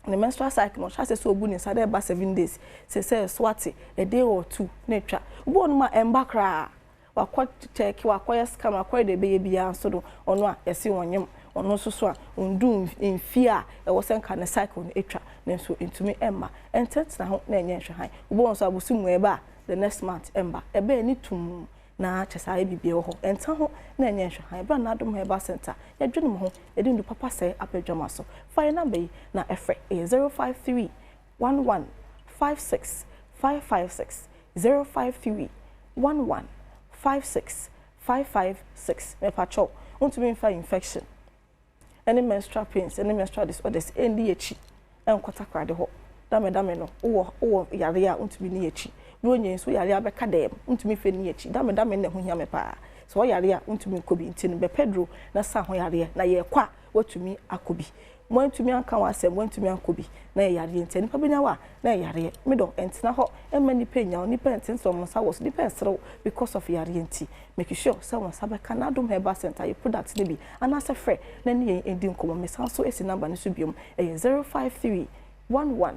[SPEAKER 4] the menstrual cycle no chase so obu ni sade ba 7 days say swati a day or two na twa bu onu ma emba kra wakwa check wakwa scam wakwa de be bia so do onu a yesi wonyem onu so a ondu mfia e wo senka na cycle no etwa na so ntumi emma entetna ho na enye hwe han bu onso abusu mu eba the next month emba ebe ni tum na chesa bibie ho enta ho na enye hwe han bra na Adom Herbal Center ya dwene mo ho edi ndu papa say apedwama so fire number na efre 053 11 56 556 053 11 56 556 me pacho untumi mfa infection any menstrual pains any menstrual disorders endi echi enkota krade ho dame no wo yare a untumi ni echi bronye so yare abeka dem untumi fe ni echi dame na ho hia me pa so yare a untumi nkobi ntini be pedro na sa ho yare na ye kwa watumi akobi mo ntumi anka wasem mo ntumi ankobi na yare ntini pa benya wa na yare medo entina ho emma ni penya ni pentin so mo sa was depends because of yare nti make sure say mo sa beka na Adom Herbal Center your product ni bi anase frɛ na ni endi nkomo me san so esi number ni so biom 053 11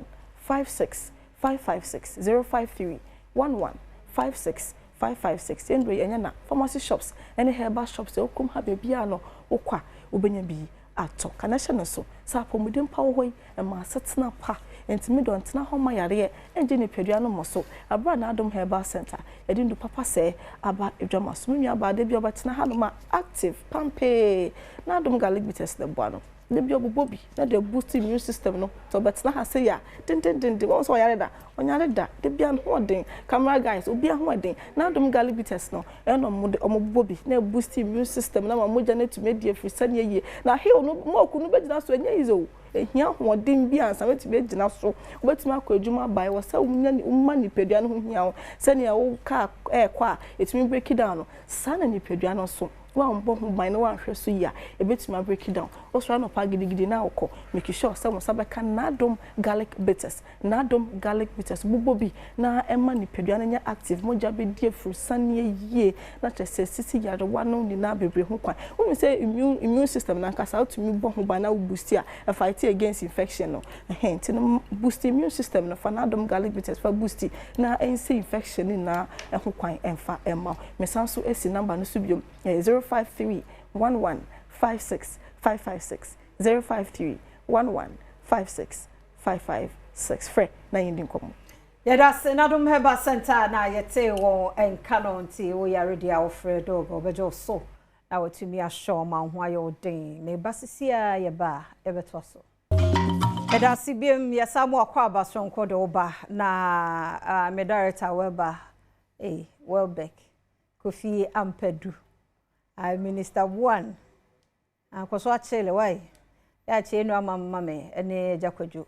[SPEAKER 4] 56 556 053 11 56 556 endwe enya na pharmacy shops any herbal shops okum ha bebia no okwa obenya bi ato connection so sa pomudin pa wo e ma setena pa entimi don tena ho ma yare enje ne pedua no moso abra na Adom Herbal Center edindu papa se aba edwama so nwa aba de bi obatena ha no ma active pampe na Adom garlic bitters de boano de bi obobi na de boost immune system no so betena ha se ya den won so yare da onyare da de bi an ho den camera guys obi an ho den na Adom garlic bitters no e no omobobi na boost immune system na ma moja na tumi die free sane ye na he no mo ku no begina so enye izo ehia ho den bi an sa wetumi egina so wetumi akọ adwuma bai wo sa umma ni pedua no ho hia sane wo ka kwa etumi break it down no sana ni pedua no so wa mbo ho ban no wa hwe so ya ebetuma break it down o so no pa gidigidi na okọ make sure say mo sabeka na Adom garlic bitters na Adom garlic bitters bubobi na emma ni pedua na nya active moja be die fru sane ye na chese sisi yare wa no ni na bebre ho kwan we say immune system na kasa utumi bo ho ban na boost ya fight against infection no hint no boost immune system no fa na Adom garlic bitters fa boost na ense infection na ho kwan emfa emma me sanso esi number no so biom 053 11 56 556 053 11 56 556 free na yindi komo
[SPEAKER 2] Yada na Adom Herbal Center na yete wo enkano nti wo yare dia wo fredo go bejo so na watumi ahwo ma ho ayo den me basisi a ye ba ebeto so Yada sibiem yasamu akwa abasonko de oba na me director weba Welbeck Kofi Ampedu Minister 1 akoso achele why ya che no amamma me ene jakwadwo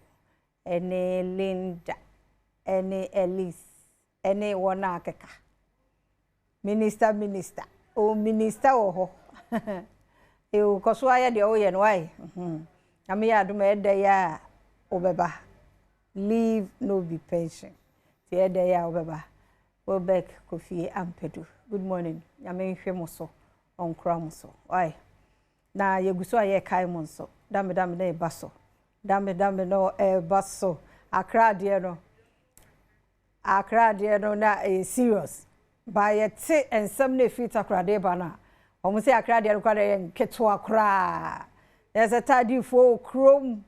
[SPEAKER 2] ene Linda ene Elise ene wona akeka minister o minister oho e o koso aya de o ye no ai ame ya adom ede ya obeba leave no be pension ti ede ya obeba go back Kofi Ampedu good morning ame hwe mo so onkra mo so ai na yeguso aye kai mo so dame na e baso dame no e baso akra de no na e serious ba ye te ensem na fit akra de ba na omo se akra de kwa de keto akra there's a tadi fo krom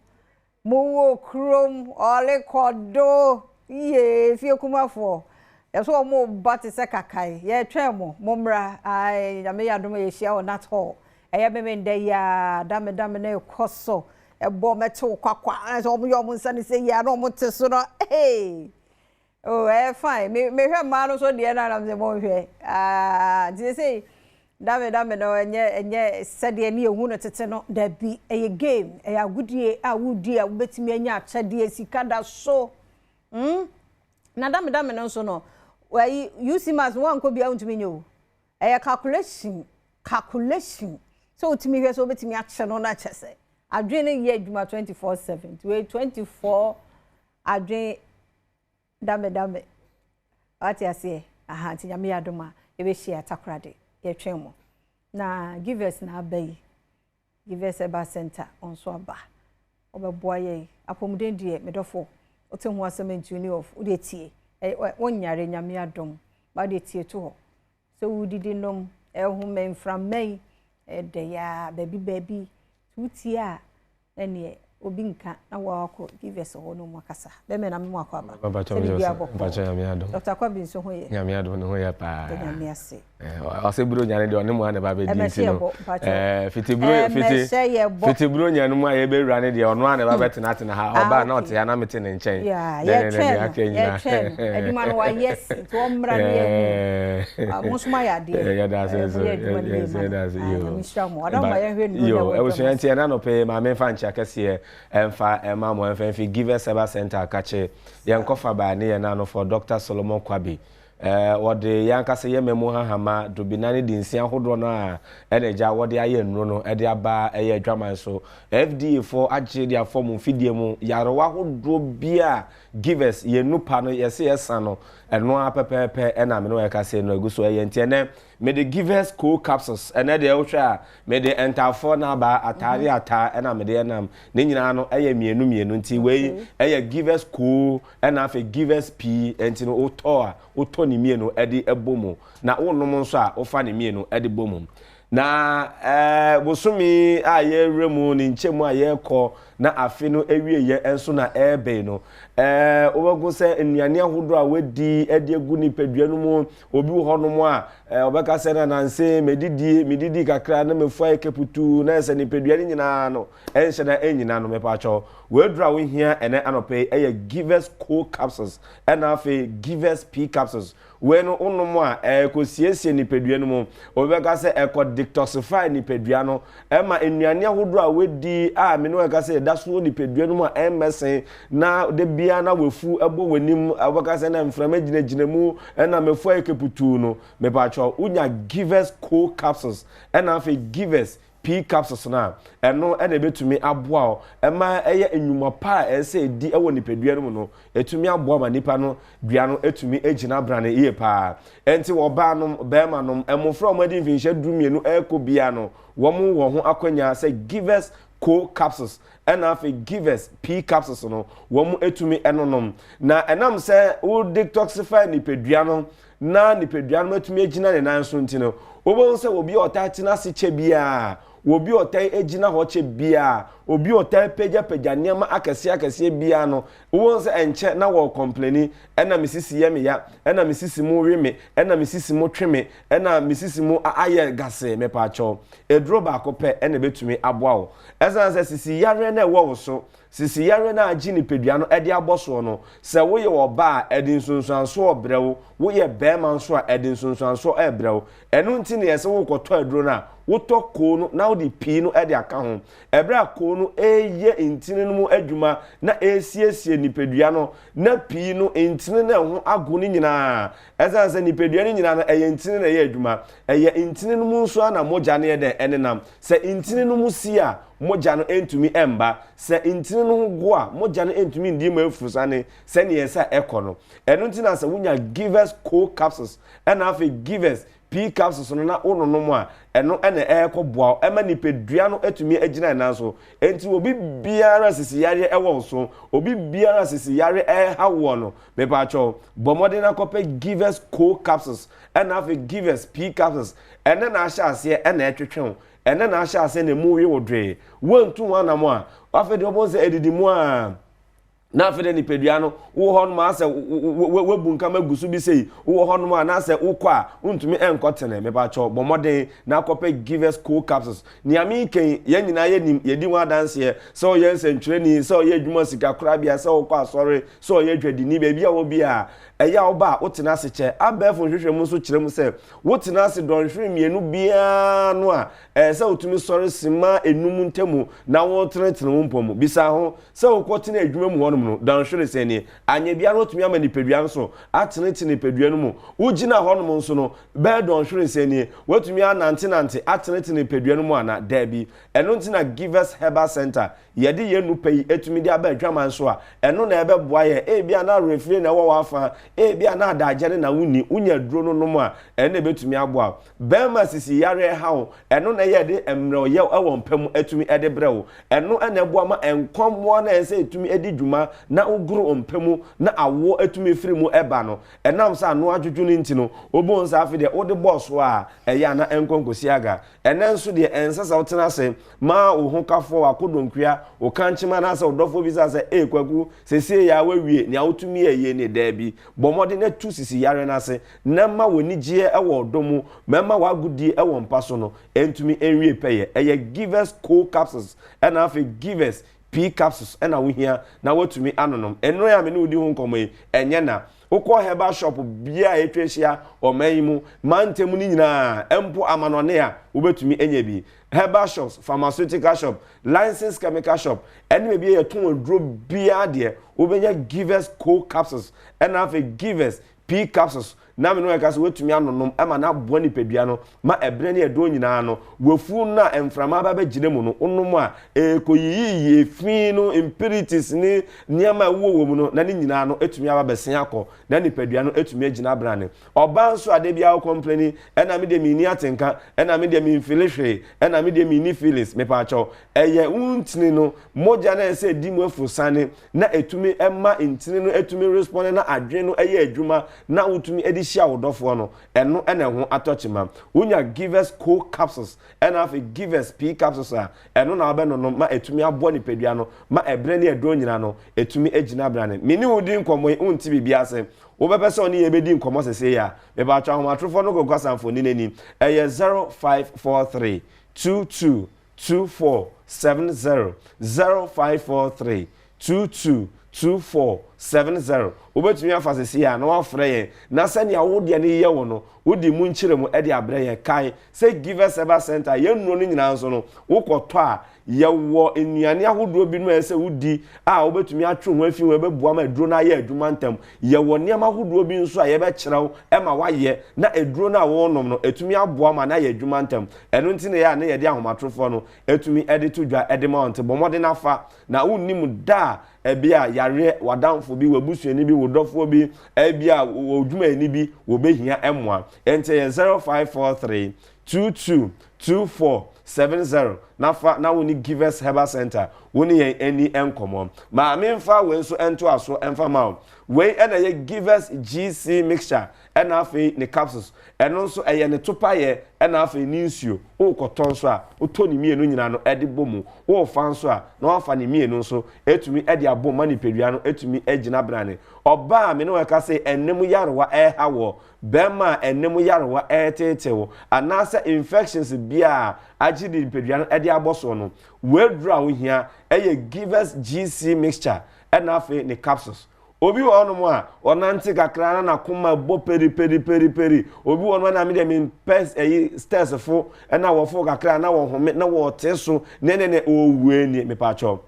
[SPEAKER 2] mo krom ole kodo ye fie kuma fo so mo bati se kakai ye twemo momra ai na me yadom ye hia o nat hall eye me nde ya dame na ekoso ebo meto kwakwa so mo yo mo nsa ne se ya no mo te so no hey oh fine me hwe ma no so de na me mo hwe di say dame no enye sede ne ehu no tete no da bi eye game eye agudie a wudi a betimi anya achade sika da so na dame no so no why you see mas one ko bia untimi nyo eye calculation so utimi hwe so betimi ache no na chese adwene ye adwuma 24/7 24 adwene dame ati ase aha ti nyame adoma ebe hia takrade ye twemo na give us na abai give us eba center onso aba obeboa ye apomuden die medofo otemhu asemantuni of udetie wonyare nyame adom ba de tie to ho so wudidi nom ehu memfra mai de ya baby tutie a ene obi nka na wako give us ho no makasa be me na me akwa ba
[SPEAKER 8] bacha nyame adom
[SPEAKER 2] Dr. Kwabi nso ho ye
[SPEAKER 8] nyame adom no ho ye pa
[SPEAKER 2] nyame ase
[SPEAKER 8] aseburo nyane de one mu ane ba be dinti no fitiburo nyane mu aye be wura ne de ono ane ba bete na tena ha oba na ote ya na mete ne nchen
[SPEAKER 2] ye tren eduma no wa yes to omra ne musuma ya de
[SPEAKER 8] ya da se so ya da se yo
[SPEAKER 2] mishamu adam ma ye hwe no
[SPEAKER 8] yo e wo so enti na no pe ma me fa ncha kase emfa ema mo emfa fi give us eba center akache ye nkofa ba ne ye na no for Dr. Solomon Kwabi wode yankase ye memu hahama dobinani di nsia hodo no a eneja wode aye nro no ede aba eye adwaman so FDA for agye dia form mfidie mu yarewa hodo bia givers ye nupa no yese yesa no eno apepepe ena me no yakase no aguso eye ntiene me the givers cool capsules ene de ultra me the enter for na ba atari ata ena me de enam ne nyina no eye mienu nti we eye givers cool ena afi givers p enti no oto ni mienu edi ebomu na wonom nso a ofa ni mienu edi bomu na bosumi a ye remu ni nchemu a ye kọ na afi no ewie ye enso na ebe no obagu se enuane ahodo a wedi edi egu ni pedua no mu obi ho no mu a obeka se na nanse medidi kakra na mefu akeputu na ese ni pedua ni nyina no enhye na enyina no mepacho wedura wo hia ene anope eye givers co capsules ena afi givers p capsules wenu unumu a kosiesie ni pedua no mu obeka se detoxify ni pedua no ema enuane ahodo a wedi a me no eka se daso ni pedua no mu a emesen na de bia na wefu ebo wanim obeka se na mframa gina mu ena mefu akeputu no mepacho unya givers co capsules ena afi givers P capsules na eno ene betumi aboa ema eye enwuma pa ese di ewo nipadua no no etumi aboa ma nipa no dua no etumi egina brane iye pa enti wo ba no be ma no emofra omadi mfinhye dumienu ekobia no wo ho akwanya se givers co capsules ena afi givers P capsules no wo etumi enonom na enam se wo detoxify nipadua no na nipadua no etumi egina ne nan so ntino obo se obi otatina se chebia obi otai ejina ho che bia obi otai peja niam akese bia no wo se enche na wo complaini ena misisi ye me ya ena misisi mu reme ena misisi mu tweme ena misisi mu aye gase me pa cho edro ba ko pe ena betumi aboa wo esa se sisi yare na wo so sisi yare na agi ni pedua no ede aboso no se wo ye wo ba ede nsunsuanso obrewo wo ye bema nso a ede nsunsuanso ebrewo enu nti ne yese wo koto adro na woto ko no na wo di pi no ede aka ho ebra ko no eye intini no mu adwuma na esiesie nipadua no na pii no intini na ho ago ni nyina esanse nipadua ni nyina no eye intini na eye adwuma eye intini no mu nso na mogya ne de enenam se intini no mu si a mogya no entumi emba se intini no ho go a mogya no entumi ndi ma afurusane se ne yesa ekono eno ntina se wunya givers co capsules and afi givers P capsules no na ono no mu a eno ene ekobua ema nipadua no atumi agina na so enti obi biara sisi yare ewo so obi biara sisi yare hawo no me pa cho bomode na kope givers co capsules and afi givers P capsules ene na ahya ase ene etwetwe ene na ahya ase na mu wi wodwe wontu wana mo a afi de obo se edidi mu a na afede ni pedua no wo ho no ma se webu nka magusu bi sei wo ho no ma na se ukwa untumi enkotene me ba cho bomode na akope givers co capsules ni ami ken ye nyina ye nim ye di wa dance ye so ye nsentwere ni so ye adwuma sika kra bia so kwa sorry so ye dwadi ni ba bia wo bia eya wo ba wotena se che abefo hwehwe mu so kire mu se wotena se donhwe mienu bia no a se otumi sorry sima enum ntemu na wo trenetene wo mpomu bisa ho se wokotena adwuma mu no dan hwere se ni anya bia no otumi ama ni pedua nso atenetene pedua no mu ugina ho no nso no be don hwere se ni watumi anante atenetene pedua no mu ana dabi eno ntina givers herbal center yede ye nu pay etumi dia ba adwama nso a eno na ebe boa ye bia na refrain na wo wafa bia na adagye na wuni unya duro no mu a ene betumi aboa bema sisi yare hawo eno na ye de emre ye ewo mpam etumi ede brewo eno ene boa ma enkommo na ense etumi edi dwuma na oguru ompamu na awo etumi firi mu eba no enam sa no adwudwu ni ntino obo nsa afi de ode boss a eya na enkonkosi aga ene nso de ensasa wotena se ma wo kafo akodonkua o kanchima na sa odofo bi sa se kwaku sese ya wawie ne awotumi eye ne dabi bomode na tu sisi yare na se na ma woni gie ewo odomu mema wagudi ewo mpaso no entumi enwie peye eye givers co capsules and afi givers P capsules ena wo hia na watumi anonom enro ya me ne udi ho nkomai enye na ukọ herbal shop bia etwehia omayimu mantemu ni nyina empo amanone a ubetumi enye bi herbal shops pharmaceutical shop licensed chemical shop ene me bia yeton odro bia de ubenya givers co capsules ena afi givers P capsules na me no e ka so wetumi anonom ema na bo ni pedua no ma ebre ne edo nyina no wafu na emframa ba bagire mu no onom a koyiyi efi no impurities ni niama wo mu no na ni nyina no etumi aba besen akọ na ni pedua no etumi agina brane oba nso ade bia wo complain ena me de mi ni atenka ena me de mi infiltrate ena me de mi ni feelings me pa cho eye untini no moja na ese di mu afusane na etumi emma intini no etumi respond na adwen no eye adwuma na utumi edi shia wodofo no eno ene ho atochima unya givers co capsules ena afi givers P capsules a eno na abe no ma etumi abo ni pedua no ma ebre ne edo nyina no etumi agina brane mini udi nkomo unti bibia se wo bebe se oni yebedi nkomo sese ya me ba twa ho atrofo no gogo sanfo ni nani eye 0543 22 2470 0543 22 2470 obetumi afasisi ya na wafre ye na sani awode ne ye wo no wodi mu nkyere mu e de abre ye kai say givers herbal center ye nno no nyina nso no wokọtọ a ye wo enuane ahodo bi no ese wudi a obetumi atwe ho afi ho bebua ma eduro na ye adwuma ntam ye wo ne ma ahodo bi nso a ye be kyerɛw e ma waye na eduro na wo nom no etumi aboa ma na ye adwuma ntam eno ntine ya na ye de ahomatrofo no etumi ede to dwa ede mount bomode na fa na unnim da ebia yare wadamfo bi wabusuani bi wodofo bi ebia odwuma ani bi wobehia emwa ente 0543 22 2470 na woni givers herbal center woni yen eni enkomo ma memfa we nso ento aso emfa ma we ena ye givers GC mixture ena afi ne capsules eno nso eye ne topa ye ena afi ni nsuo o koton so a o to ni mienu nyina no ede bomu o fa nso a na wafa ni mienu nso etumi ede abom ma ni pedua no etumi agina brane oba me no we ka say enemu yarewa hawo bema enemu yarewa tetewo anasa infections bia agidi pedua no ede aboso no we dra wo hia eye givers GC mixture ena afi ne capsules obi wo no mo a onante kakra na koma bo peri obi wo no na me dem pes stairs fo na wo fo kakra na wo home na wo teso ne owe ni me pa cho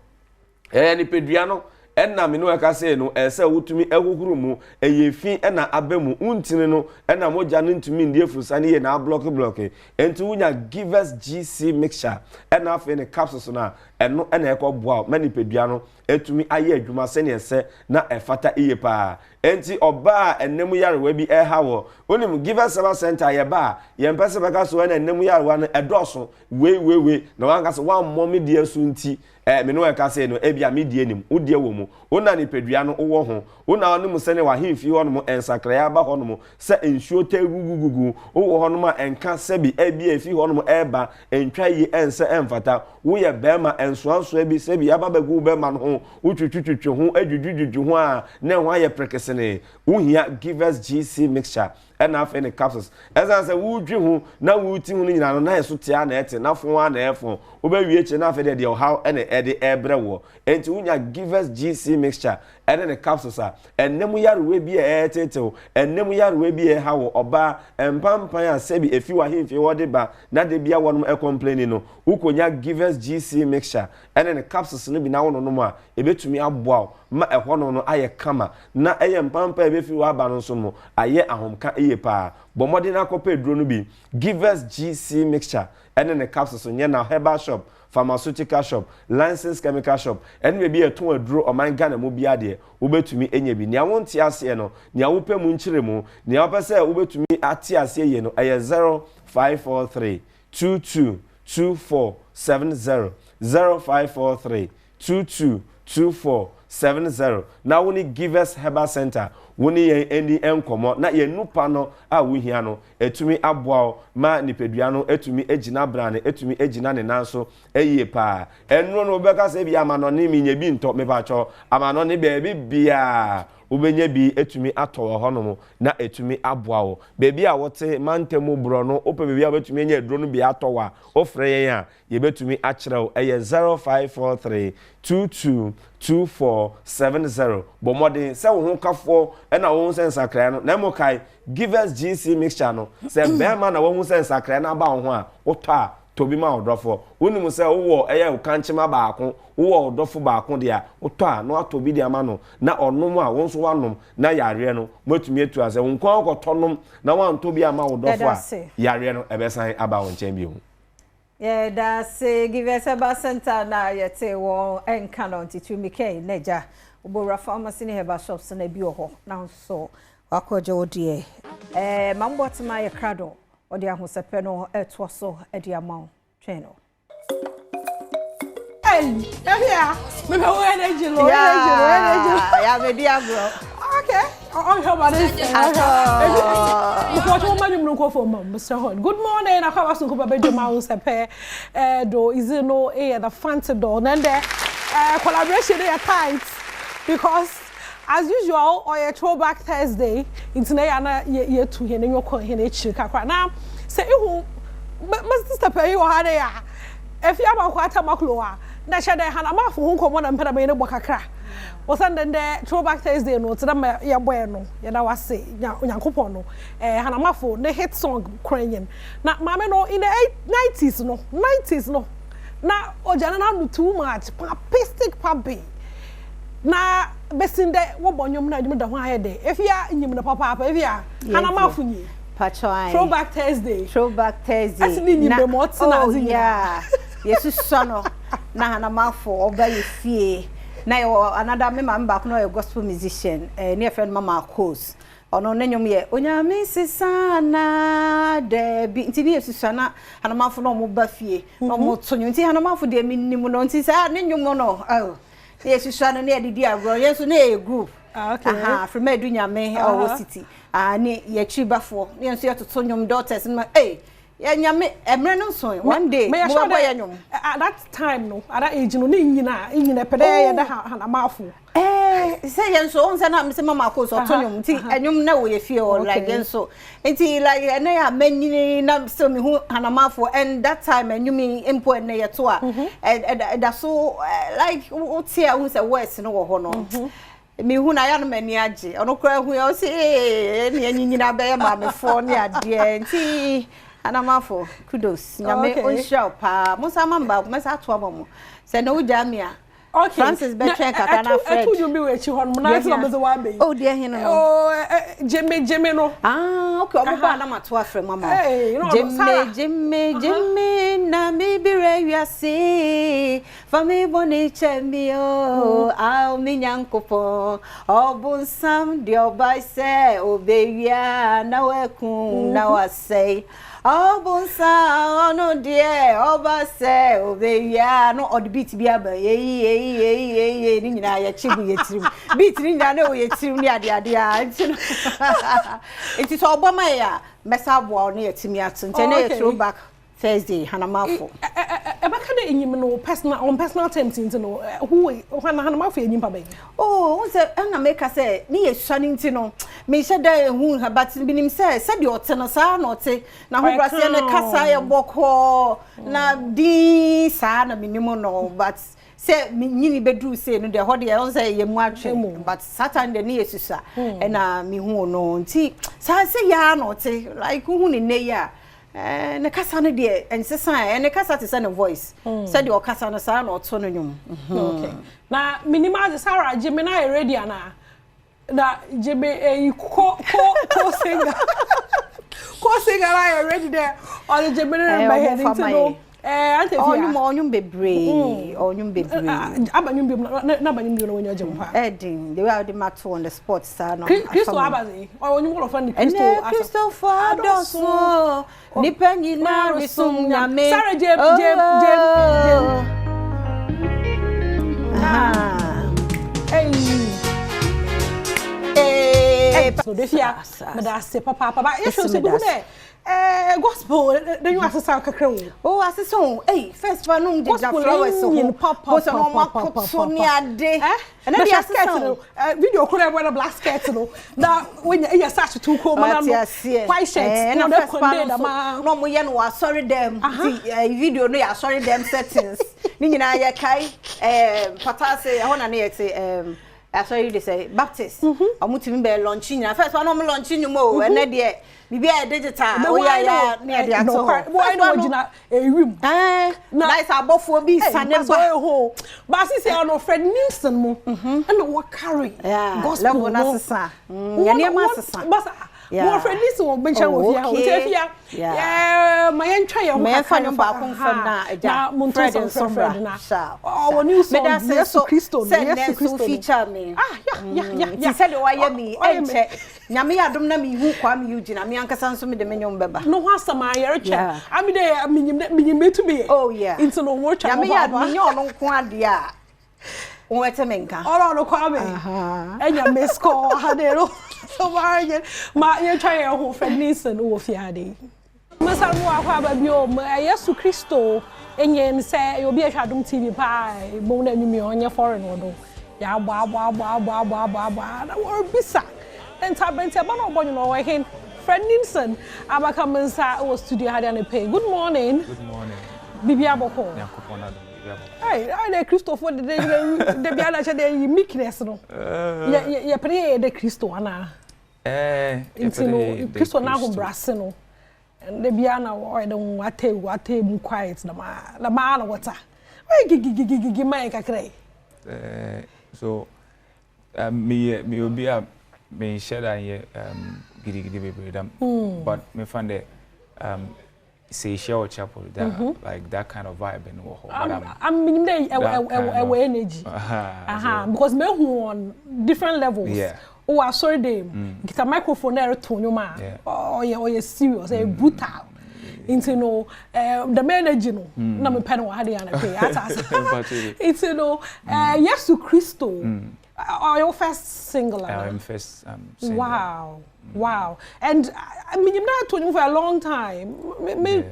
[SPEAKER 8] ni pedua no enna me no aka say no ese wutumi ehukuru mu eyefi na abemu untini no na moja no ntumi ndie furusa ne ye na block enti wunya givers GC mixture na afi ne capsules na eno na ekoboa mani pedua no etumi aye adwuma se ne ese na efata iye pa enti oba enemu yarewa bi ehawo onim givers server center ye ba ye mpese beka so na enemu yarewa no edoso we na wanka so wan mommy die so nti me no eka say no ebia me die nim udie wo mu ona ni pedua no wo ho ona onim se ne wa himfi ho no ensakra ya ba ho no se ensuo ta gugugugu wo ho no ma enka se bi ebia efi ho no eba entwa yi ense emfata wo ye bema ensoanso bi se bi ya ba bagu bema no ho utwutwutwu ho adwudwudwu ho a ne ho aye prekesene wo hia givers GC mixture na afi ne capsules eza se wo dwi ho na wo ti ho nyina no na yeso tia na ete na fo na efo wo ba wie che na afi de how ene ede ebre wo enti wo nya givers GC mixture ene ne capsules a enemu yarewe bi etetew enemu yarewe bi hawo oba empampan a sebi efi wa himfi wo de ba na de bia wonom e complain no ukonya givers GC mixture ene ne capsules no bi na wo no a ebetumi aboa ma ehwo no aye kama na eye mpampan e be fi wa ba no so no aye ahomka eye pa bomode na kopa eduro no bi givers GC mixture ene ne capsules nye na herbal shop pharmaceutical shop licensed chemical shop ene be bi eton aduro o man Ghana mo bia de wobetumi enya bi nia wonti ase no nia wopɛ mu nkyire mu nia wopɛ sɛ wobetumi ate ase ye no eye 0543 222470 0543 222470 na woni givers herbal center woni yen endi enkomo na ye nupa no a wohia no etumi aboa ma nipedua no etumi egina brane etumi egina ne nanso eye pa enno no beka se bia amano ne minye bi nto me pa cho amano ne be bia ubenye bi etumi atowo honom na etumi aboa wo bebi a wote mantemu bro no ope bebi a betumi enye dro no bi atowa ofre yen a ye betumi akyerew eye 0543 222470 bomode se wo ho kafo na wo ho nsakra no na mo kai givers GC mixture no se bema na wo ho nsakra na ba ho a wotwa tobi ma odofo wonimu se wo eye kanchema baako wo odofo baako dia wotwa no atobi dia ma no na onom a won so wanom na yare no matumi atu ase wonkon okotonom na wantobi ama odofo a yare no ebesan aba won chen bi hu.
[SPEAKER 2] Yeah, that's Givers Herbal Center na yete wo enkanon titumike neja obora pharmacy ne herbal shops na bi ho na so wakoje odie mambotima ye krado odi ahosepe no eto so edi amount train no
[SPEAKER 4] yeah me ho energy lo
[SPEAKER 2] energy ya me dia bro
[SPEAKER 4] okay oh how about this Mr. Hon. Good morning. I come to Badwam Ahosepe do is no the fancy door and the collaboration they are tight because as usual or a throwback Thursday into na ye to here no ko here chika na say who Mr. Pay you had ya if you am kwata maklo a na shade hanama fo nkomo na mpeda be ne bokakra wasande the throwback Thursday no tena ya boy no ya da wase nyankopon no hanamafo ne hit song Ukrainian na mama no in the 90s no na ojana na no too much papistic papi na besinde wo bonyom na adwum da ho ayede if ya nyim na papa if ya hanamafo nyi
[SPEAKER 2] patwai
[SPEAKER 4] throwback Thursday asini nyim be mo tina azinya
[SPEAKER 2] yesu sono na hanamafo obaye fie na another member no a gospel musician near friend mama course ono nenyom ye onyame sisana de bi ntini yesusana hanamafo no mo ba fie no mo tonyo nti hanamafo de minnim no nti sa nenyom no yesusana ne adidi agro yesu na e group
[SPEAKER 4] okay
[SPEAKER 2] from edunyame o city ne ye chibafo ne nso ye totonyom daughters no ya nyame emre no so one day mo ba ya nyom
[SPEAKER 4] at that time no at that age no ni nyina pede ye da hanamafo
[SPEAKER 2] say yenso on say na me say mama ko so tonyom ti enyum na wo ye fie o like yenso nti like na ya manyini na so me hu hanamafo and that time enyum impo na ye to a da so like utia hu say words no wo ho no me hu na ya no mani age ono kra hu ya o se ni anyina be ma me fo ni ade nti anamafo kudos nyame onhia pa musa mamba mesa to abomo se na uja me a
[SPEAKER 9] okay
[SPEAKER 2] Francis Betchen kakana Fred
[SPEAKER 9] I told you be echi hon na na be wa be
[SPEAKER 2] oh dear hin no
[SPEAKER 9] oh jeme no
[SPEAKER 2] okay obo na mato afre mama jeme na me be rewiase fa me boni chemi o a mi nyankopon obun sam de obai se obewia na wekun na wasei obunsa ono die oba se obewia no odbeat bia ba ye ni nyina ya chibu yetirim beat ni nyina na o yetirim ni ade a it is obama ya mesa abo no yetimi atente na throwback Thursday hanamafo
[SPEAKER 9] ebaka de enyim no personal terms into no who hanamafo enyim pa be
[SPEAKER 2] oh unse na make say ni yesua nti no me sheda ehu ha but binim say de ote no sa na ote na ho brase na kasa ye bokọ na di sa na minimo no but say nyini bedru say no de ho de on say ye mu atwe but Saturday ni yesusa na mi hu no nti sa say ya na ote like hu ni ne ya ne kasa no de ensesa ne kasa te say no voice say de o kasa no sa na oto no nyum
[SPEAKER 9] okay na minima Sarah Jimmy na ready ana na Jimmy ko singer I ready there or the Jimmy na head into no ante fi
[SPEAKER 2] onyum bebre
[SPEAKER 9] abanyum na banyum no wonyo jem pa
[SPEAKER 2] edin they were the matter on the sport star no
[SPEAKER 9] Crystal abazi onyum wo fan
[SPEAKER 2] Crystal Fadoso ni penyi na risum nyame
[SPEAKER 9] Sarah Jem so defia me da se papa ba yeso se bu ne gospel the you asesa kakra
[SPEAKER 2] oh asesa first one no de flowers so papa so no makop so ni ade
[SPEAKER 9] and then the skirt video kura e na black skirt no na when you search to ko man no white shirt
[SPEAKER 2] na the conde da ma no mo ye no wa sorry them video no ya sorry them settings ni nyina ye kai pata say ho na na ye say sorry they say Baptist omutimi be launching na first one no launching mo and de bibia digital o ya na de ato
[SPEAKER 9] boy no original ewim
[SPEAKER 2] nice abofo bi sane ba
[SPEAKER 9] ho ba sisi no Fred Nilsson mo and what carry gospel
[SPEAKER 2] na sesa nyane ma sesa
[SPEAKER 9] mo Fred Nilsson wo bencha wo fia wo tefia my entry ho
[SPEAKER 2] me fa no ba confirm na eja Fred na
[SPEAKER 9] oh new song Yesu Kristo
[SPEAKER 2] Yesu Kristo feature me
[SPEAKER 9] yeah
[SPEAKER 2] said why me enche nyame adom na me hu kwa me yuji na me ankasa nso me de menyo mbeba
[SPEAKER 9] no ho asama yere che ami de minyim metu be
[SPEAKER 2] oh yeah
[SPEAKER 9] into no more cha
[SPEAKER 2] nyame ya menyo no nko ade a wonwete menka
[SPEAKER 9] oro no kwa me enya mesko ha de ro so margin ma ye try ho Fred Nilsson wo fiade masa mu akwa ba bi o Yesu Kristo enye se obi ehwa Adom TV pa bo na nyumi onye foreign wodo ya gba na wor bisa entabente ba no bonyo no we Fred Nilsson abaka mensa wo studio hade na pay good morning bibia boko
[SPEAKER 11] yakopona do bibia boko
[SPEAKER 9] I Christopher de bia na che de meekness no ye pray de Christo ana Christo na ho brase no de bia na o de wate mu quiet na ma na water gigi mai kakrai
[SPEAKER 11] so me obi a me share that here gidi baby dam but me find the say share chapel that like that kind of vibe in wo but
[SPEAKER 9] I'm energy because me who on different levels oh I sorry them get a microphone there to nyoma oh yeah serious brutal into no the manager no na me pen wo hade ya na pay it's no Yesu Kristo your first single
[SPEAKER 11] I'm first single.
[SPEAKER 9] Wow and I mean you not told you for a long time me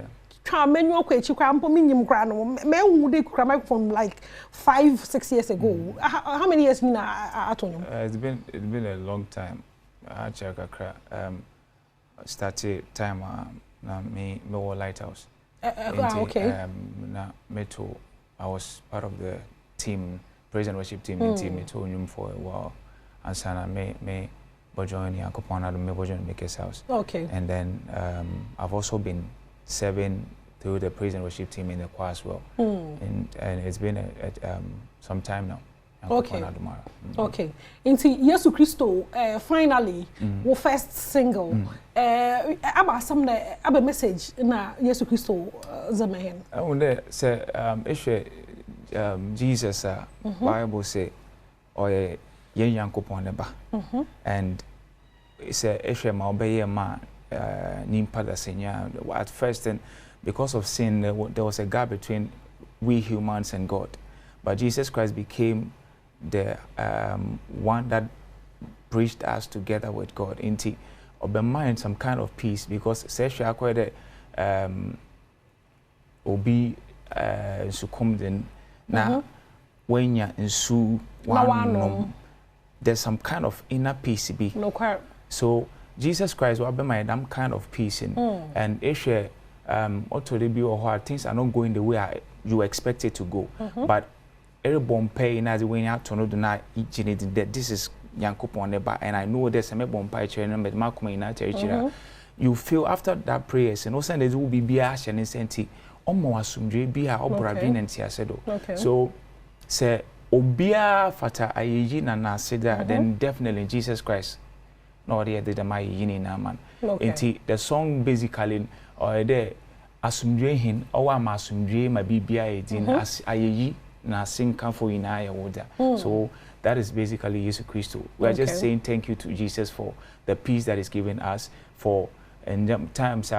[SPEAKER 9] try menu kwa echi kwa mpo minyim kra no me hu de kra microphone like 5-6 years ago how many years ni na atonyo
[SPEAKER 11] it's been a long time I check akra started time na me were Lighthouse
[SPEAKER 9] okay
[SPEAKER 11] na meto I was part of the team praise and worship team in team to nyum for a while and sana me Badwam Yankopon Adom me Badwam Maker's House.
[SPEAKER 9] Okay.
[SPEAKER 11] And then I've also been serving through the praise and worship team in the choir as well. And it's been some time now.
[SPEAKER 9] Okay. Okay. Into Yesu Christo, finally, our first single. About some other message na Yesu Christo zamahen.
[SPEAKER 11] I wonder say Jesus Bible say or yen Yankopon neba. And it's a ma obey ma nimpa da senya at first, and because of sin there was a gap between we humans and God, but Jesus Christ became the one that bridged us together with God into mind some kind of peace, because sexual quite obi succumbed na when ya insu one there's some kind of inner peace be so Jesus Christ will be my damn kind of peace in and issue be or things are not going the way you expect it to go, but every bomb pay in as when you have to know that this is Yankopon neba, and I know there's some bomb pay chain but Malcolm in that you feel after that prayer and also there will be ash and insanity almost be a obradin and siasedo. So say obia fata ayi na na seda, then definitely Jesus Christ no there did my yini na man. The song basically or there asumdwe hin or am asumdwe ma bibia edin as ayi na sing for in aya woda. So that is basically Jesus Christ. We are just saying thank you to Jesus for the peace that is given us, for and times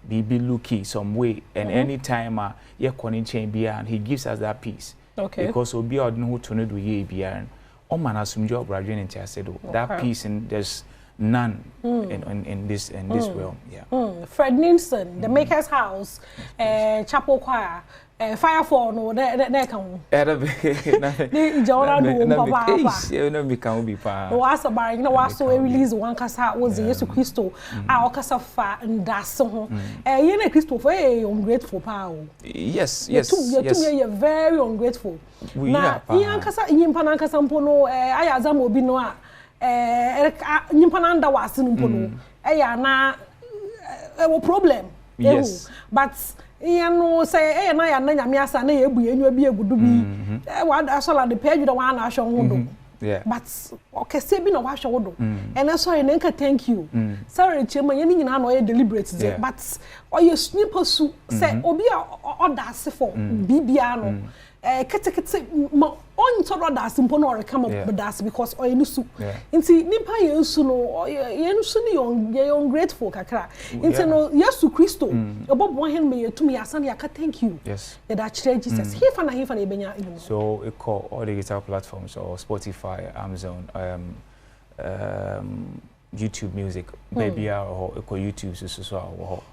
[SPEAKER 11] be lucky some way, and any time ye konin chain be and he gives us that peace. Because we be out no to know do ye be and man asumdwe obradwen in Chasedo. That peace, and there's none in this realm. Yeah.
[SPEAKER 9] Fred Nielsen, the Maker's House, Chapel Choir, Firefall, no, they come. The Jordan, Papa.
[SPEAKER 11] You become be pa.
[SPEAKER 9] Was a bar, you know, was so release one casa was the Yesu Christo, our casa fa and das so. You Christopher, ungrateful power.
[SPEAKER 11] Yes.
[SPEAKER 9] You're very ungrateful. Now, Ian Casa, Ian Pananca Sampono, I azamo binoa. Nimpananda was in Pono. Na a problem.
[SPEAKER 11] Yes.
[SPEAKER 9] But you know, say, and I am Namiasa, and you be a good be. What I saw the page, the one I show.
[SPEAKER 11] Yeah.
[SPEAKER 9] But okay, say be no wash odo. And I saw an anchor thank you. Sorry, Chima, you know, deliberate. But or you snip su say, Obia or das for Bibiano. On to that simple or come up with that because or you soup. Inti nipa ye su no ye su ni ungrateful kakra. Inti no Yesu Christo obo bo hen me to me asan ya thank you.
[SPEAKER 11] Yes.
[SPEAKER 9] That Jesus. He fa na ebenya inu.
[SPEAKER 11] So it call all the digital platforms or Spotify, Amazon, YouTube Music, Baby or YouTube so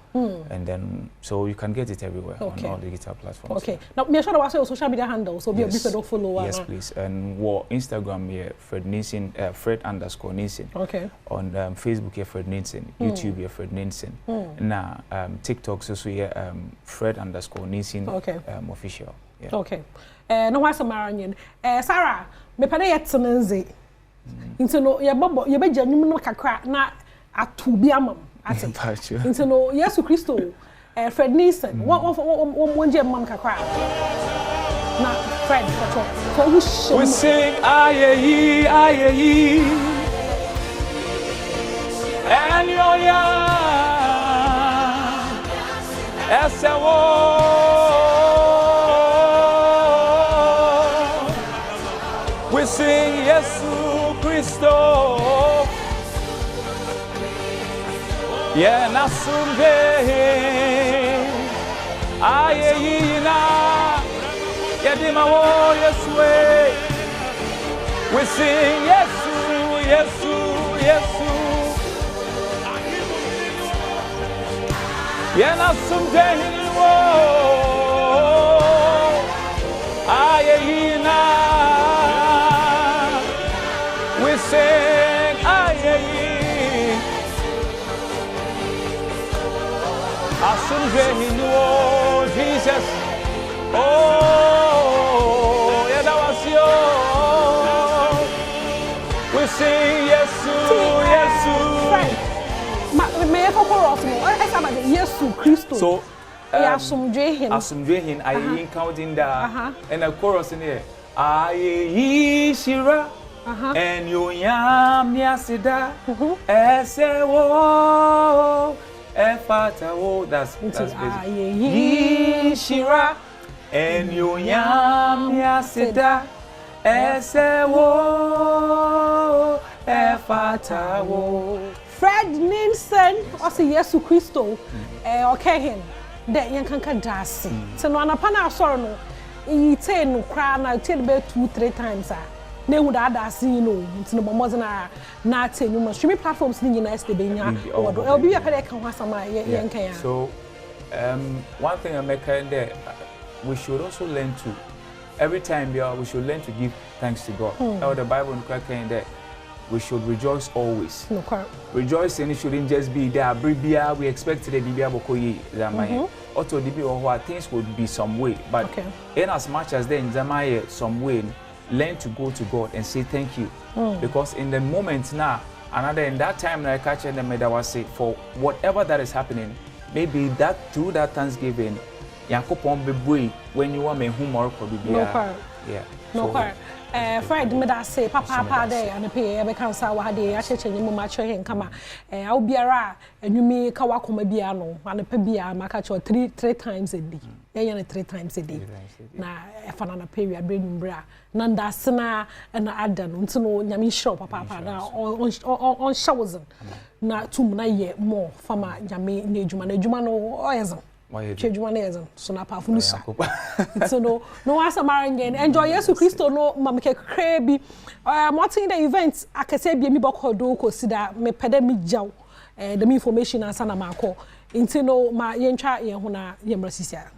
[SPEAKER 11] and then so you can get it everywhere on all the digital platforms.
[SPEAKER 9] Okay. Now me sure was your social media handle so be a bit follow.
[SPEAKER 11] Yes, please. And what Instagram here Fred Nielsen Fred_Nielsen. Okay. On Facebook here Fred Nielsen, YouTube here Fred Nielsen. Now TikTok so here Fred_Nielsen official. Yeah.
[SPEAKER 9] Okay. No was a Marian. Sarah, me pade yet nze. Into no ye bobo ye be janyum no kakra na atubi amam ate into no Yesu Christo Fred Nielsen one je mam kakra na Fred for who show
[SPEAKER 11] we sing aye and yo ya esewo we sing Yesu Christo, yeah, nasumbe, aye na, yadima wo Yesue, we sing Yesu, yeah, nasumbe wo, aye na. Sing aye Asunve hinu Jesus oh yeah that was you we sing
[SPEAKER 9] about the Yesu Christo.
[SPEAKER 11] So
[SPEAKER 9] asumdwehin
[SPEAKER 11] I counting that and a chorus in here. Aye Shira and you yam niasida esewo efata wo that's basically Shira and you yam niasida esewo efata wo.
[SPEAKER 9] Fred Nielsen also Yesu Christo okay him that yan kanka dasi so no anapa na asoro no e tey no kra na tey be 2-3 times na hu da dasi no ntino bomoze na tey no streaming platforms ni nyina este be nya odo e obi ya pele kan ho asama yan kan ya.
[SPEAKER 11] So one thing I make there we should also learn to every time we should learn to give thanks to God. Now the Bible in there we should rejoice always. Rejoicing shouldn't just be there. We expected the Bibia Bokoyi Zamaye. Also, things would be some way. But in as much as then Zamaye some way, learn to go to God and say thank you. Because in the moment now, another in that time I catch them that was say for whatever that is happening, maybe that through that Thanksgiving, Yankopon be boy when you want me humor could be yeah.
[SPEAKER 9] No Fred me da say papa there and pay be kan sa wa de a chechenye mu ma chwe hen kama a obiara anwumi ka wakoma bia no ane pa bia maka cho 3 times a day yen 3 times a day na e fa na period be nwumbra na ndasena na ada no ntino nyame show papa na on shows na tum na ye more fama nyame na ejuma no oyezem Chejuma nezo so na pa fulusa so no asa marangen enjoy Yesu Christo no mameke krebi mounting the event akese bia mi bokodo ko sida me pede mi jaw the information asa na mako intino ma yentwa ye ho na yemrasisia.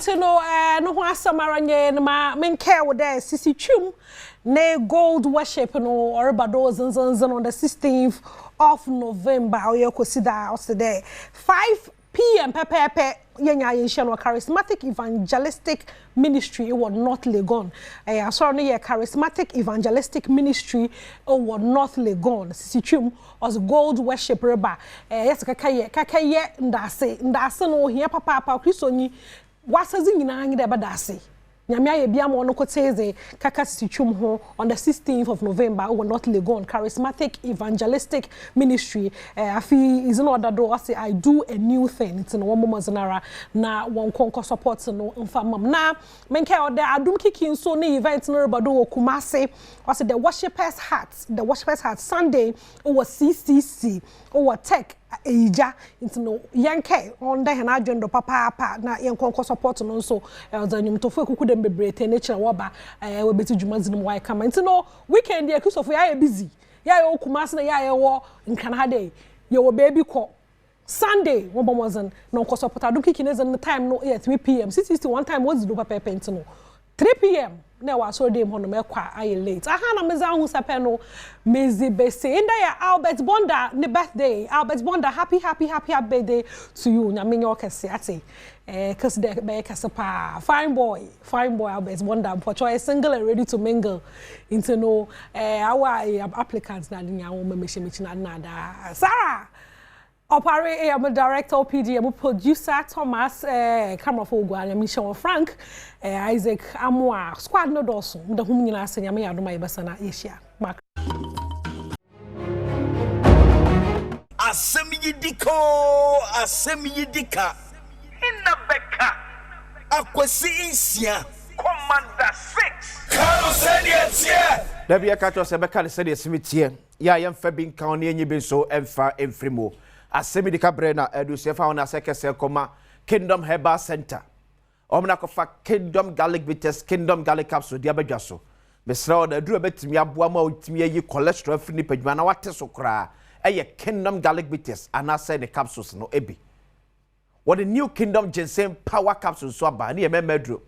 [SPEAKER 9] No no asamaranye ma menke wo there sisi twum na gold worship no oribado zanzan on the 16th of November oyekosida oside 5 p.m. pepe yenya yenhia charismatic evangelistic ministry it was not Legon sorry no charismatic evangelistic ministry it was not Legon sisi twum was gold worship reba yes kakaye ndase no hia papa Kristo ni wasazi nyina ngi da badase nyame aye bia mo no koteze kaka situum ho on the 16th of November we will not Legon charismatic evangelistic ministry afi is in order do say I do a new thing it's no one zenara na won konko support no mfamam na menke o the adum kikin so na event no rebado Kumase was the worshipers heart Sunday was CCC or tech eja intino yanke on the na agenda papa na yenkonko support no so zanyum to fu kuku dem bebrete na kira woba we beti dwumazin mu wai kama intino weekend ya Christopher ya busy ya yo Kumase na ya wo nkana ha dey ye wo baby ko Sunday wo bomozan no ko support adu kikineze no time no 3 p.m. 61 time was do papa intino 3 p.m. na wa so dem hono mekwa aye late aha na meza hu sepe no mezi bese inda ya Albert Bonda ne birthday Albert Bonda happy birthday to you nyame nyo kese ate cause the be kese pa fine boy Albert Bonda for choice single and ready to mingle into no our applicants na nya wo memeshimichi na da Sarah Opare am director OPD am producer Thomas camera for Ogwa Michelle Frank Isaac Amwa squad no doso mda hum nyina asenya me yadoma yebasa na yeshia
[SPEAKER 10] asemi yidika inna beka akwasi insia commander 6 kanu sediatie
[SPEAKER 14] da bia ka to se beka sediatie mitie ya yemfa bin kan ne enyi bin so emfa emfrimo asemi dika brena edusefa ona sekese koma Kingdom Herbal Center omna kofa Kingdom Garlic Bitters Kingdom Garlic Capsule dia badwaso besra da duru betimi aboa ma otimi yi cholesterol free ni padwa na wate so kra eye Kingdom Garlic Bitters anase the capsules no ebi what the new kingdom ginseng power capsule so aba ne medro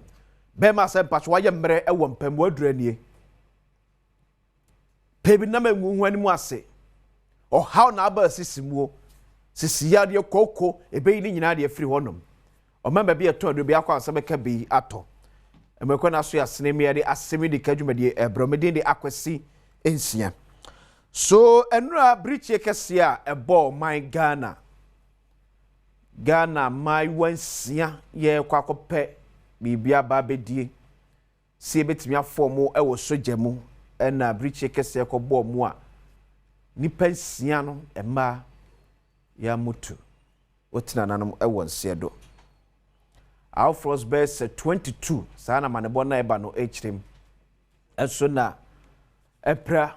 [SPEAKER 14] bema se patch wa ye mre e wo mpam wadru anie pebi na manwu ani mu ase o how na aba sisimuo sisiya de koko ebe ni nyina de free honom o member bi eto do bi akwa se beka bi ato emekwa na so ya senemi de asemi de kadwumade ebromedin de akwasi ensia so enura briche kese a ebo my Ghana my wansia ye kwakope bibia ba bedie si ebetimi afomo e wo soja mu na briche kese ko bo mu a nipa nsia no ema ya mutu otina nanom e wo nsia do Alfros best 22 sana manebo na eba no echrim eso na epra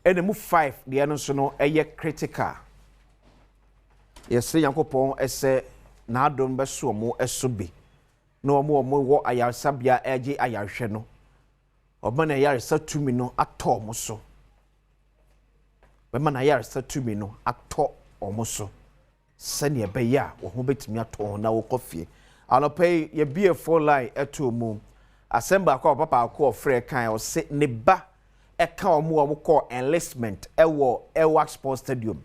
[SPEAKER 14] enemu 5 de no so no eye critical yesi yankopon ese na adom beso mo eso bi no mo wo ayarsabia eje ayarhwe no oba na yarsa tumi no ato mo so bema na yarsa tumi no ato omo so sane ebe ya wo ho betimi ato na wo kofie anopay ye be a full line eto mu asemba akwa papa akwa frɛ kan o se ne ba e ka omo call enlistment ewo Ewax Sports Stadium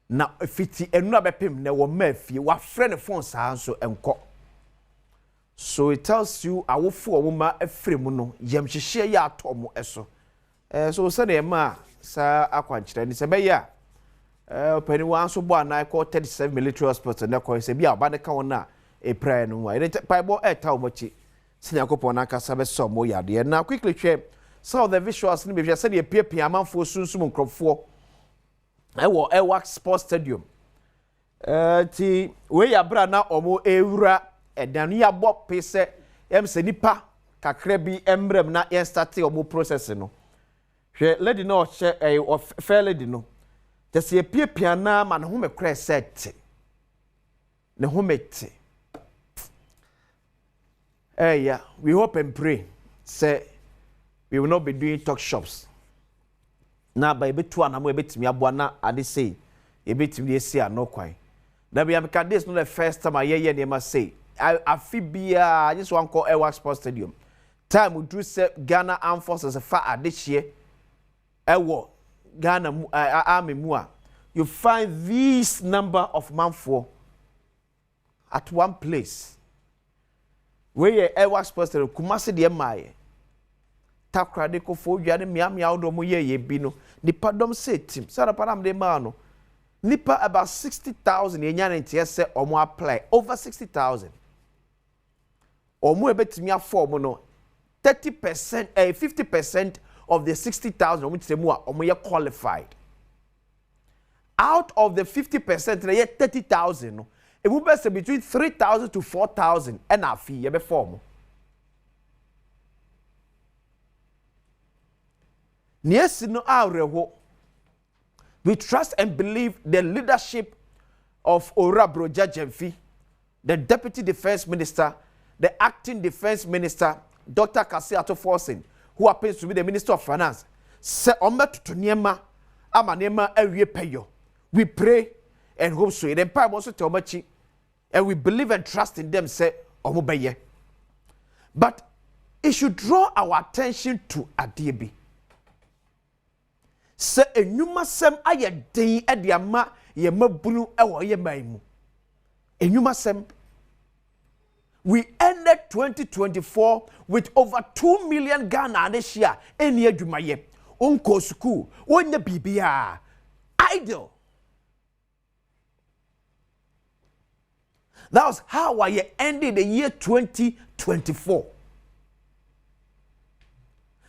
[SPEAKER 14] na fiti enu abepem na wo mafie wa frɛ ne phone saa so enko so it tells you awofo omo ma afrem no yamhyehyɛ ya atomo eso so se na ma sa akwankyerɛ ni se be ya opani wan so bo anai call 37 military hospital na ko se bia ba de ka wona e prayer no wa ite bible eta omochi sinyakopon na kasa be so mo yade na quickly hwɛ some of the visuals ni be hwɛ se de piapia amanfo sunsum nkrofo ewo Ewax Sports Stadium ti we ya bra na omo ewura edan ya bo pese em se nipa kakra bi embrem na yen start omo process no hwɛ lady no hwɛ of fair lady no te se piapia na ma ne ho mekra set ne ho mete yeah, we hope and pray say we will not be doing talk shops na ba ebetu anamo ebetimi aboa na ade say ebetimi esi ano kwan na be am this no the first time aye ne ma say afibia just one call Ewax Sports Stadium time we do say Ghana Armed Forces fa ade hye ewo Ghana army mu a you find this number of manfo at one place where Ewax Sports Stadium Kumasi de maye takra de ko fo dwa ne miamia odo mo ye bi no nipa dom say team sara param de ma no nipa about 60,000 enya ne tie se omo apply over 60,000 omo ebetimi afọ no 30% 50% of the 60,000 omo temu a omo ye qualified out of the 50% na ye 30,000 no it will be between 3,000 to 4,000 and a fee ye be form Yes, no, we trust and believe the leadership of Ora Broja Jemfi, the Deputy Defense Minister, the Acting Defense Minister, Dr. Kasiato Forsen, who happens to be the Minister of Finance. Se omet to niema, ama niema ewie peyo. We pray and hope so. The Empire also to omachi, and we believe and trust in them, say, omobeye. But it should draw our attention to Adiebi. Se enuma sem aye den e de ama ye mabunu e wo ye maimu enuma sem we ended 2024 with over 2 million Ghana this year eni adwumaye onko school wonya bibia idle. That was how I ended the year 2024.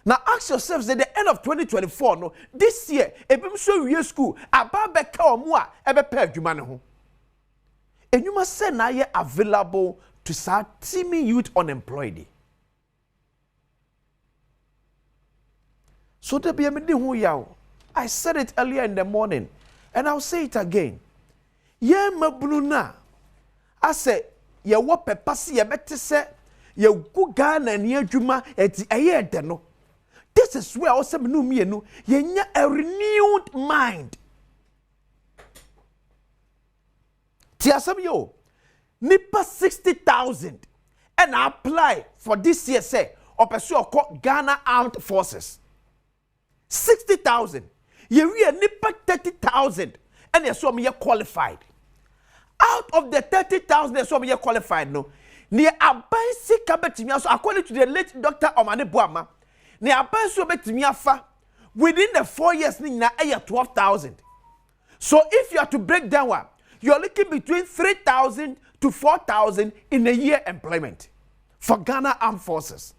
[SPEAKER 14] Now ask yourselves at the end of 2024, no, this year, if you show you school, about beka omwa ebe pe adwuma ne ho. And you must say na available to start teaming youth unemployed. So there be a meeting who yaw. I said it earlier in the morning, and I'll say it again. Ye mabuna. I say ye wo pepasi ye bete se ye gu Ghana ni adwuma eti eye de no. This is where also no me no ye a renewed mind. Ti asem yo nipa 60,000 and apply for this year say operation called Ghana Armed Forces. 60,000. You real nipa 30,000 and you saw me qualified. Out of the 30,000 they saw me qualified no. Near abai sika betimi so according to the late Dr. Omane Boama. Near abai so betimi afa within the 4 years ni na 12,000. So if you are to break down one, you are looking between 3,000 to 4,000 in a year employment for Ghana Armed Forces.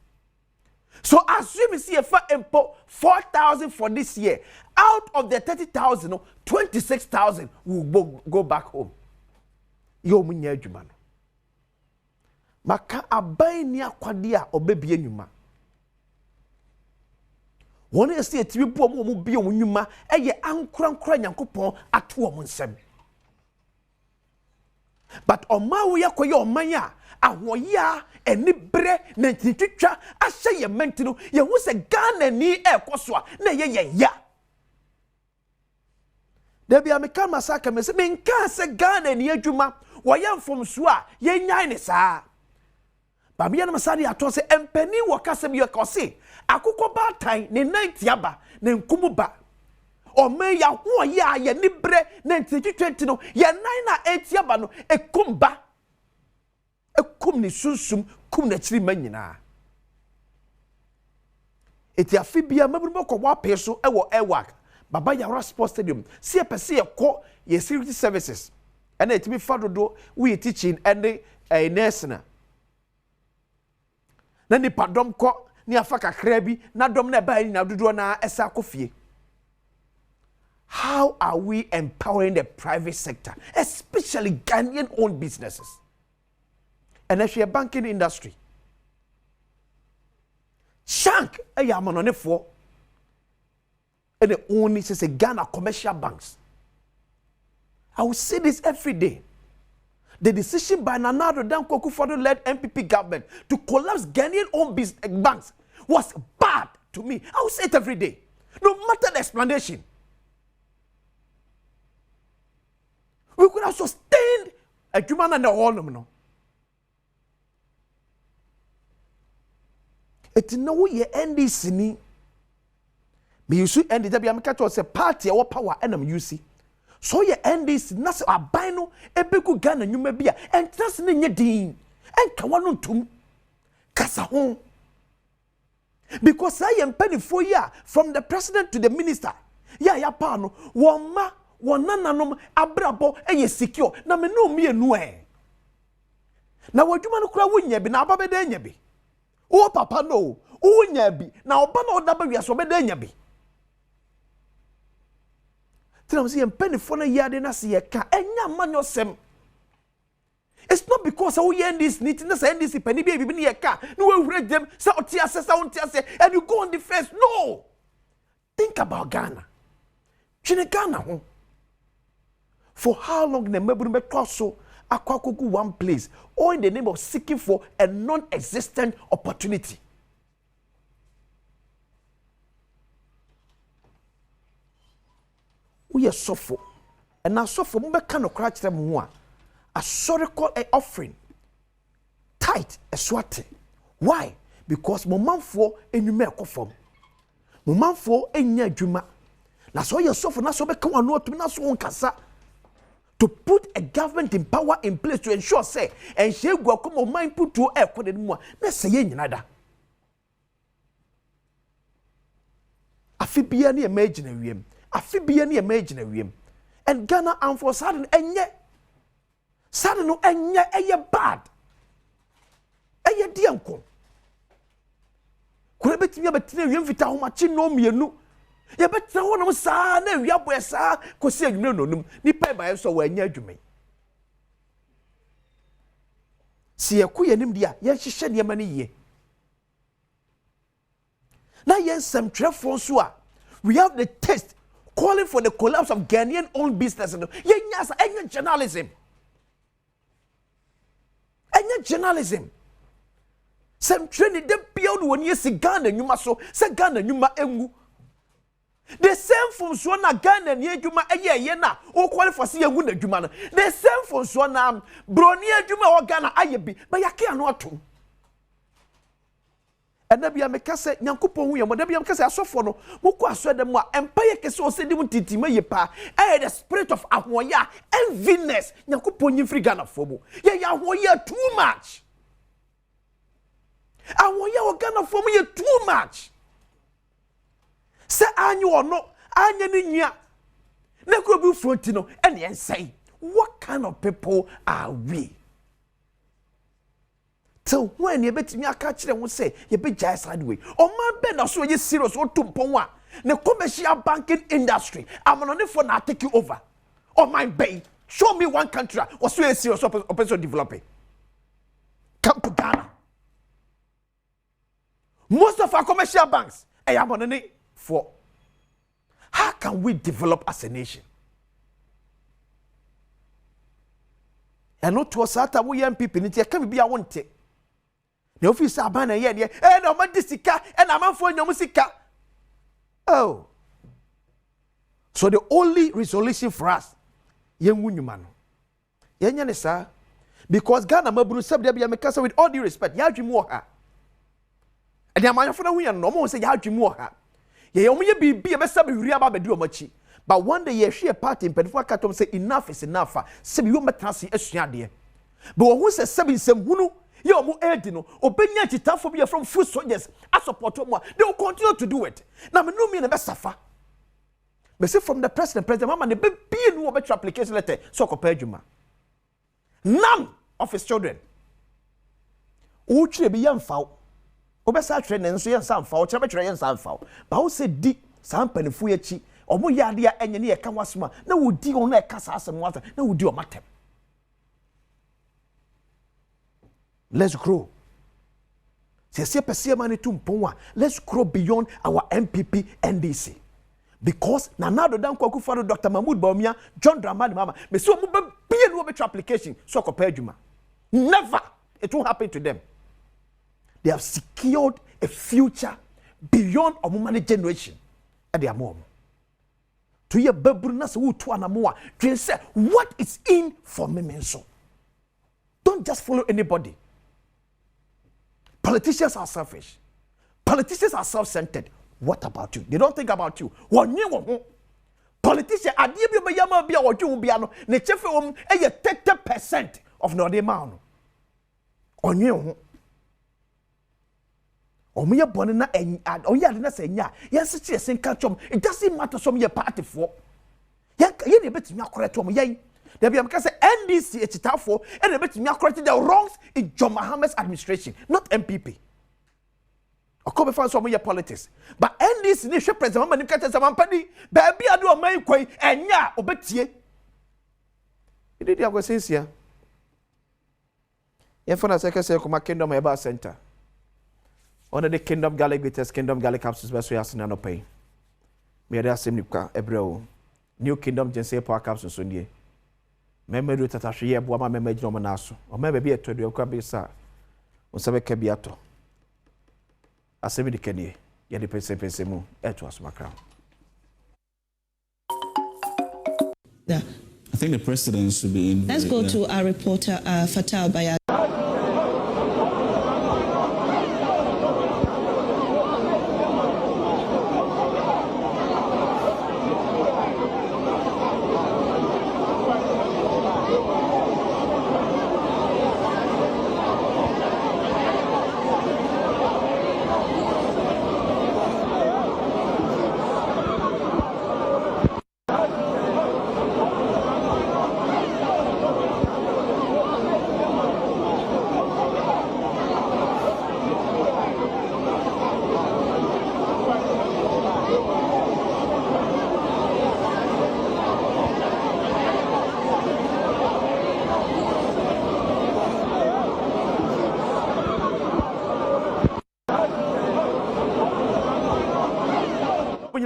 [SPEAKER 14] So assume you see a 4,000 for this year. Out of the 30,000, 26,000 will go back home. Yo munya adwuma no. Maka aban ni akwade a obebie nyuma. Won ese etibi bo mo bie wo nyuma eye ankurankura Nyankopɔn ato wo nsem. But oma wo yakoye oman a ahoya eni bre na ntitwitwa ahye ye menti no ye hu se Ghana ni ekoso a na ye ya. Debi ameka masaka me se menka se Ghana ni adwuma wo yamfom so a ye nyan ne saa. Ba me yana masari ato se empani wo kasem ye kose akukọ batan ne nantiaba ne nkumu ba. Ome ya ho ya ye ni bre na ntitwitwa no ye nan na etiaba no ekumba. Ekum ni sunsum kum na chiri manyina. Eti afibia mabru boko wa peso ewo ewak. Baba Yara Sports Stadium. Si e pese ye ko ye security services. Ena etimi fadodo we teaching ene nurse na. Na ni padom ko ni afaka krabi na dom na ba ni na dodo na esa kofie. How are we empowering the private sector, especially Ghanaian-owned businesses? And actually, a banking industry. Shank, a yamanone for, and the only says a Ghana commercial banks. I will say this every day. The decision by Nana Addo Dankwa Akufo-Addo-led MPP government to collapse Ghanaian-owned banks was bad to me. I will say it every day, no matter the explanation. We could have sustained a human and a whole no. It no ye NDC ni. Me you see NDC be ameka say party or power enam you see. So ye NDC na se aban no ebeku Ghana nyuma bia entrance ne nye din. Enka wanu ntum. Kasa ho. Because I am penny for year from the president to the minister. Ya pa no woma wonananom abrabo eye secure na me no mienu na wadwuma no kura wonya bi na ababede anya bi o papa no wonya bi na oba na odaba wi aso bede anya bi tinam se empenifo na yade na se ye ka enya manyosem. It's not because we end this need to say this penny baby bi ye ka no we read them say otiase say ontiase and you go on the first. No, think about Ghana. Chine Ghana ho. For how long the Meburu Metoso akwakuku one place, or in the name of seeking for a non-existent opportunity? We are suffer, and now suffer. Mbe kano cratch them one. A sorry call a offering, tight a swate. Why? Because moment for a new make form. Moment for a new juma. Na so you suffer. Na so be come no to na so kasa. To put a government in power in place to ensure say and she go come mind put to e kwa de mu na say yen nyinada afibia na imagine wiem afibia na imagine wiem and Ghana Armed Forces sudden no enye eye bad eye dianko kure betimi abetina wiem fita ho machi no mienu ye betra ho no saa na wi aboe saa kosi adwuma no num ni pai ba so wa anya adwuma si yakuye nim dia ye hihye ne ma ne ye na ye nsem trefo so a we have the test calling for the collapse of Ghanaian owned business no ye nyasa enya journalism sem training dem build won ye si Ghana nyuma so se Ghana nyuma engu
[SPEAKER 15] The same from so na Ghana ni adwuma eye na o qualify se yagu na adwuma no. The same from so na broni adwuma o Ghana aye bi ba yake ano ato. Ena bia meka se Nyankopon hu ye mo da bia meka se asofo no mokọ aso dem a empaye kese o se dim titima ye pa the spirit of ahoya enviness Nyankopon yin free Ghana for mo ye ya ahoya too much. Ahoya o Ghana for mo ye too much. Se anyu ono anya ni nua na ko bi fronti no ene ensai. What kind of people are we? So when you bet me a catch them will say you be just sideway. Oh man, Ben, so you serious or tumpon. The commercial banking industry. I'm on the phone. I take you over. Oh my bay, show me one country or so serious operation developing. Come to Ghana. Most of our commercial banks, I am on it for. How can we develop as a nation? And not to us, we young people, it can be a one take. The office abana ye no madisika and amanfo nyamusika. Oh. So the only resolution for us yenwu nyuma no. Yenya ne sa because Ghana maburu sab dia make with all due respect ya dwemu ha. And the amanfo na hu ye no mo say ya dwemu ha. Ye omo ye bibi e be sab huri aba bedu omachi. But one day ye hwe party impedifo akatom say enough is enough. Say bi wo metrase asua de. But who say sabi nsem hunu yo mu edi no obenya chitafo bi from food soldiers a support mo they will continue to do it na me no me na be safa be say from the president mama ne be no be application letter so ko pa adwuma none of his children o chire bi yamfa o be sa chire ne nso yamsa mfa o chire be chire yamsa mfa ba o say di sa mpanifo yachi omo yade a enye ne ye ka wasoma na wo di on na e ka sa asem wasa na wo di o matem. Let's grow. Let's grow beyond our MPP NDC. Because Nanado Dankwaku Fado Dr. Mahmoud Baumia, John Dramani Mama, me so be a application, so compare Juma. Never. It won't happen to them. They have secured a future beyond a woman generation at their mom. To your babunas who to anamoa, to say what is in for me so. Don't just follow anybody. Politicians are selfish. Politicians are self-centered. What about you? They don't think about you. Politicians, I give you my yama be or you be ano. Ne chefe 30% of no de man. On you. Omiya bonina and oya didn't say ya. Yes, it's a catch. It doesn't matter some your party for. You bet me correct to me. There be a NDC etitafo and a bit me correcting the wrongs in John Mahama's administration, not MPP. Or come find some of your politics. But NDC nation president man kata sama mpani baby adu o man kwai enya obetie. E dey go say sia. Ye for na say kuma Kingdom Herbal Center. One of the Kingdom Garlic Bitters, Kingdom Garlic Capsules best we ask na no pay. Me dey asem nipka ebreo. New Kingdom Ginseng Power Capsules so nie. Memory tatahwe ye boa ma memory no na so o ma bia eto de okwa bi sa o se be ka bi ato asemi de kanie ye de pese mu eto asomakra.
[SPEAKER 12] I think the president should be in. Let's go to our reporter Fatal Bayag.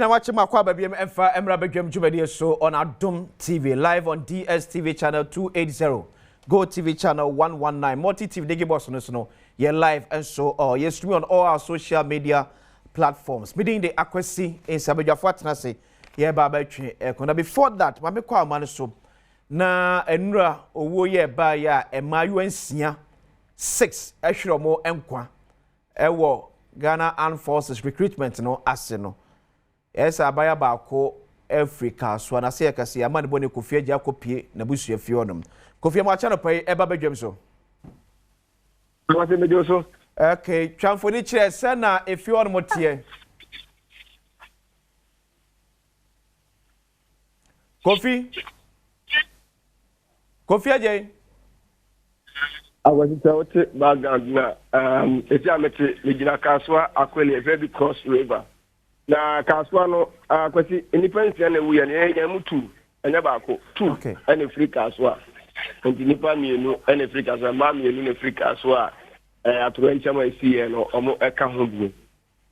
[SPEAKER 15] Watching my Badwam Badwam Jumedi show on Adom TV, live on DSTV channel 280, Go TV channel 119, Multi TV Digi Boss no, you're live and so yes, stream on all our social media
[SPEAKER 14] platforms. Meeting the accuracy in Sabajafo Atenase. Yeah, Baba Ekona. Before that, Mame Kwa Maniso. Na Enra Owo ye ba ya Emayu Ensia 6 Eshromo Enkwa. Ewo Ghana Armed Forces recruitment no aseno. Esa abaya baako Africa so na se yakase amane bone Kofi agya kopie na busu afionom. Kofi mo acha no pai eba badwam so.
[SPEAKER 6] What me do so?
[SPEAKER 14] Okay, twamfoni kire se na afionom tie. Kofi agya
[SPEAKER 6] I was out background na eti amete legina kaswa akwele very cross river. Na kaswa no akwati independence na wu ya na mutu enya baako 2 and free kaswa. Enti nipa mienu and free kaswa ma mienu na free kaswa atoro nchama esi no omo eka ho bi.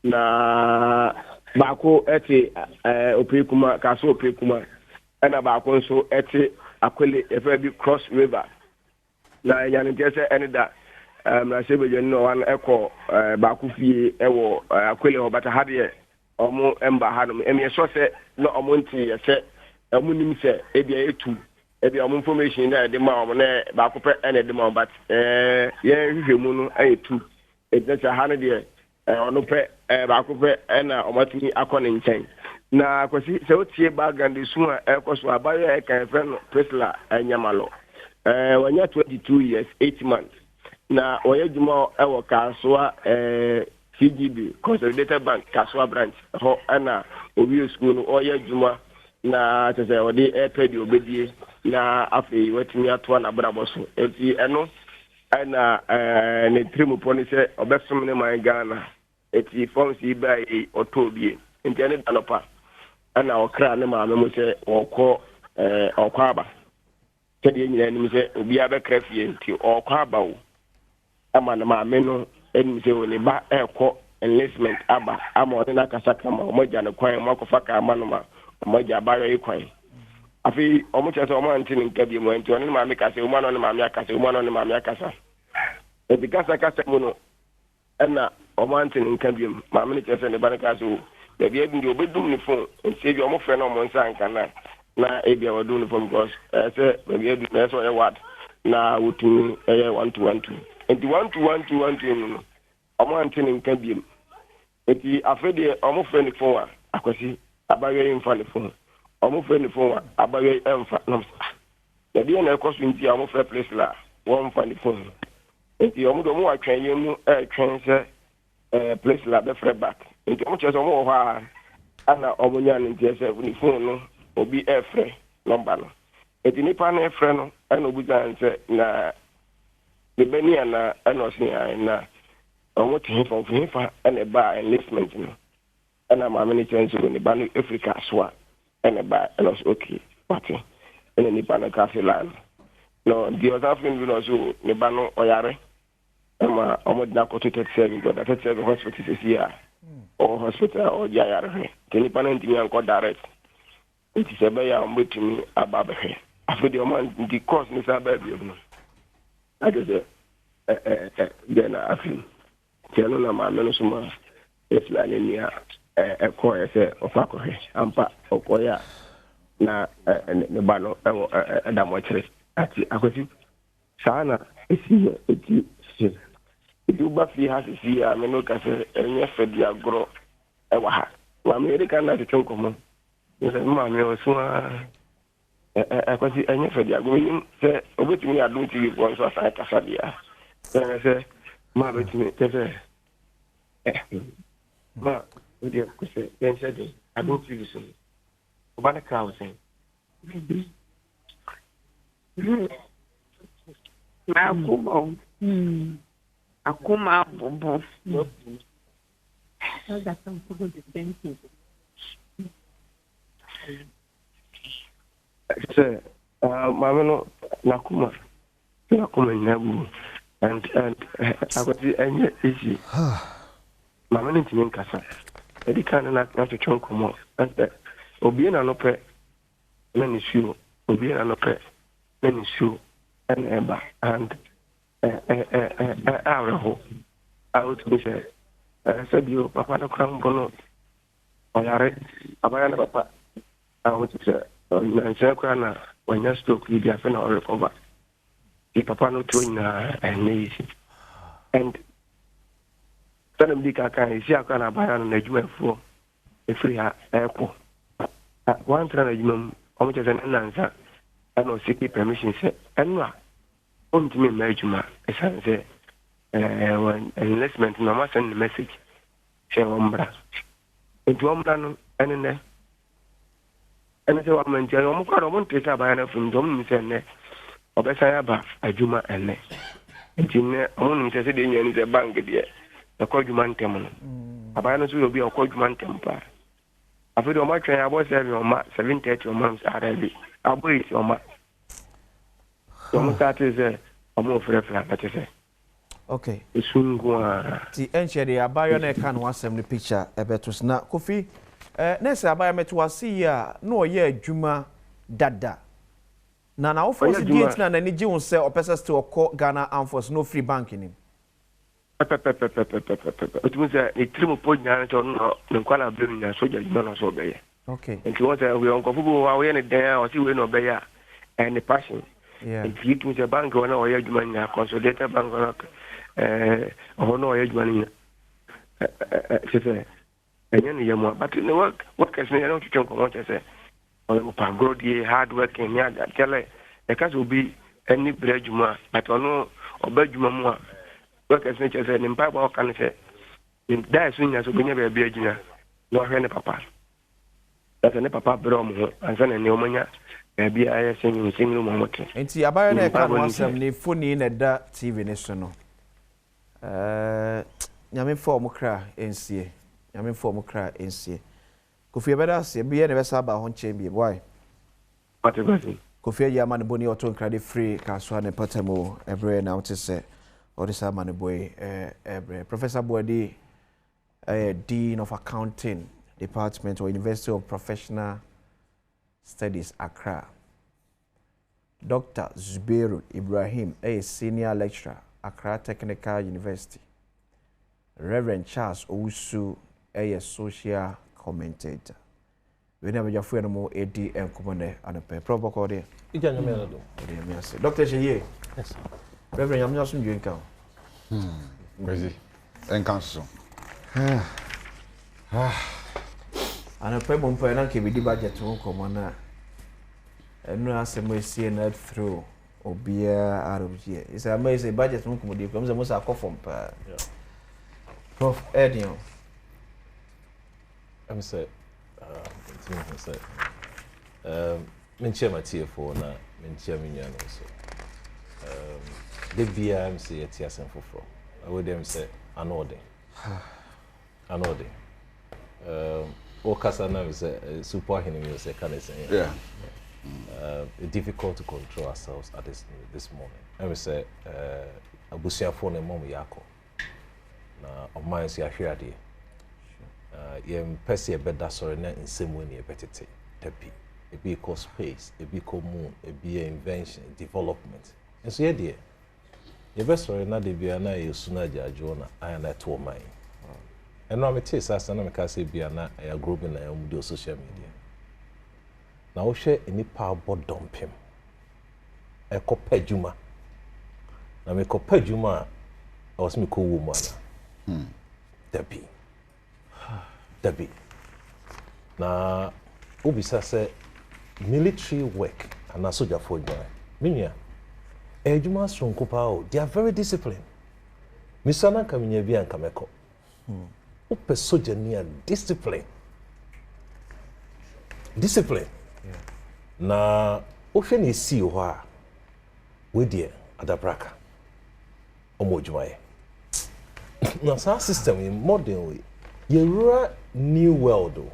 [SPEAKER 6] Na baako eti opekuma kaswa opekuma na baako nso eti akwele very cross river. Na yani tese enida na sebeje no wan eko baako fie ewo akwele obata hade omo emba hanum emi so se no omo nti ye se omo nim se ebia etu ebia omo information na de ma omo na baako pe ene de ma but ye hwehwemu no ayetu etese hane de ono pe baako pe na omatini akone nchen na kwasi se otie bagande su a ekoso abaye e kan fe no Priscilla Anyamalo wanya 22 years 8 months na oye juma ewo kaswa CGB Consolidated Bank kaswa branch ho ana obi school no oye juma na tese odi airped obedie na afi wetimi ato na braboso enti eno ana ne trimu poni se obesom ne man Ghana eti forms ibai otobie enti ene danopa ana okra ne ma me se okọ aba kedi nyina nim se obi abekra fie nti okọ abawo ama na ma me no enim se woni ba ekọ enlistment aba ama oni na kasaka ma omoja ne kwan ma kofa ka ama no ma omoja bayo ikwan afi omocha se omo ntini nkabi mo nti oni ma me kase omo no ma me akase omo no ma me akasa ebi kasa mo no na omo ntini nkabi ma me ne kese ne ba ne kase o ebi ebi obedum ni phone nti bi omo fe no mo nsa nka na ebi awadu ni phone because say ebi edu na so word na wotumi 1-2-1-2 enti 1-2-1-2 no omo ntini nkabi eti afede omo fe ni phone akwasi abaye imfa ni phone omo fe ni phone abaye emfa no ebi na ekoso nti omo fe place la won fa ni phone eti omo do mo atwan yemu twan se place la be free back nti omo chese omo ho ana omo nya nti se ni phone no obi free number no eti nipa na free no ana obi gan se na the beni ana osia na omo tin for fa ana ba enlistment no ana ma me ni chance ni ba no Africa so ana ba ana okay what ana nipa na cafe line no the other thing we know so ni ba no oyare ama omo dina ko 37 but 37 hospital is here or hospital or yare teni panenti mi anko direct it is ebe ya mbetimi ababe afedi o man the course ni sabe bi no ageze gena afi tiano na ma meno suma eslane ni ko ese ofako ampa okoya na ne bano da mo chire ati akwati sana eti Duba fi hasi ya meno kase enye fedi agro ewa ha wa America na te komo nse ma me osua akwasi enye fedi agro nim se obetimi Adom TV ko so asa kasa dia se ma betimi te ma odi ko se ense de Adom TV so obana ka osen
[SPEAKER 13] na kubo Akuma bobo. That's something the same thing.
[SPEAKER 6] Mameno nakuma nyabu and akwati enye isi. Mameno ntimi nkasa. Edi kan na to chonkomo and obi na no pe na ni show. Obi na no pe na ni show and eba and I would say said you papa no crown bono oyare abaya na papa what is and say na when you stroke you dey na recover the papa no to na and Sanam Dika can see a kind of buy on a UFO, a free airport. One time, almost as an answer, I know seeking permission, said, and what? On to me, Majuma, as I say, when enlistment, no matter send the message, say, Ombra. Into Ombra, and in there. And I say, I'm going to take a buyer from Dominus and there, or Bessayaba, a Juma and there. And you only said in the bank, dear. The Cojuman Temple. Abanos will be a Cojuman Temple. After the march, I was having on 7:30 months already. I'll wait on my. So that is a more frequent, let us say.
[SPEAKER 14] Okay.
[SPEAKER 6] It's soon go.
[SPEAKER 14] The ancient Abayon can was the picture a better snap. Kofi, next Abaya met was see ya no ye Juma Dada. Now, for the date, and any Jones say or persons to a Ghana and for no free banking.
[SPEAKER 6] It was a trim point on the Kuala building and soldier, not so bad.
[SPEAKER 14] Okay.
[SPEAKER 6] And she was we uncle who are in there or see we no bear and the passion.
[SPEAKER 14] Yeah.
[SPEAKER 6] If you was a bank or no edge money, consolidated bank or no edge money. She said, and you more, but in the work as I don't think what I say. Or hard working, yeah, that tell her the case will be any bread, but or no or bedroom. Work as nature said in Bible can say that soon as we never be a junior, no any papa. That's a papa brom and son and Neomania, maybe I sing single moment.
[SPEAKER 14] And see, Abaya can want some new funny in a TV national. Yamin form cry and see. Yamin form cry and see. Kofi better say be any vessel about one chamber. Why?
[SPEAKER 6] What about it?
[SPEAKER 14] Kofi Yaman Boni auto credit free, Caswan and Potamo, every now to say. Or this man boy, Professor Boadi, Dean of Accounting Department or University of Professional Studies, Accra. Dr. Zubairu Ibrahim, Senior Lecturer, Accra Technical University. Reverend Charles Owusu, Social Commentator. We never your friend more ADM commander and a pair. Proper cordial. Dr. Sheye. Yes, sir. Reverend, I'm just doing count.
[SPEAKER 16] Crazy. And council.
[SPEAKER 14] And a pebble point and keep the budget to come on. And no as we see it through or beer out of here. It's amazing budget won't come with you. Comes the most a coffin. Prof. Edion.
[SPEAKER 17] I'm say, mention my TF4 now, mention me also. The BMC at Tiasen for I would them say an order. An order. All Casana is a super enemy, say, can I say?
[SPEAKER 16] Yeah.
[SPEAKER 17] Difficult to control ourselves at this moment. I would say, Abusia phone and Mom Yako. Of mine, see, I hear the you Percy a better sorry, not in same way, a better tepi. A be called space, a be called moon, a be invention, development. And so, yeah, dear. The best story now they be a na sooner Jonah, I and I told mine. And now, it is as I can say, be a group in the social media. Now, share any power board dump him. A copy Juma. Now, me copy Juma, I was me cool woman. Debbie. Now, Ubisa said military work and a soldier for you. Minya. Ejuma strong kupao, they are very disciplined. Misana kaminyebi and kameko. Upe soldier near discipline. Discipline. Na often you see wa we dear adabraka. Omo jumaye. Na sa system in modern way. You new world.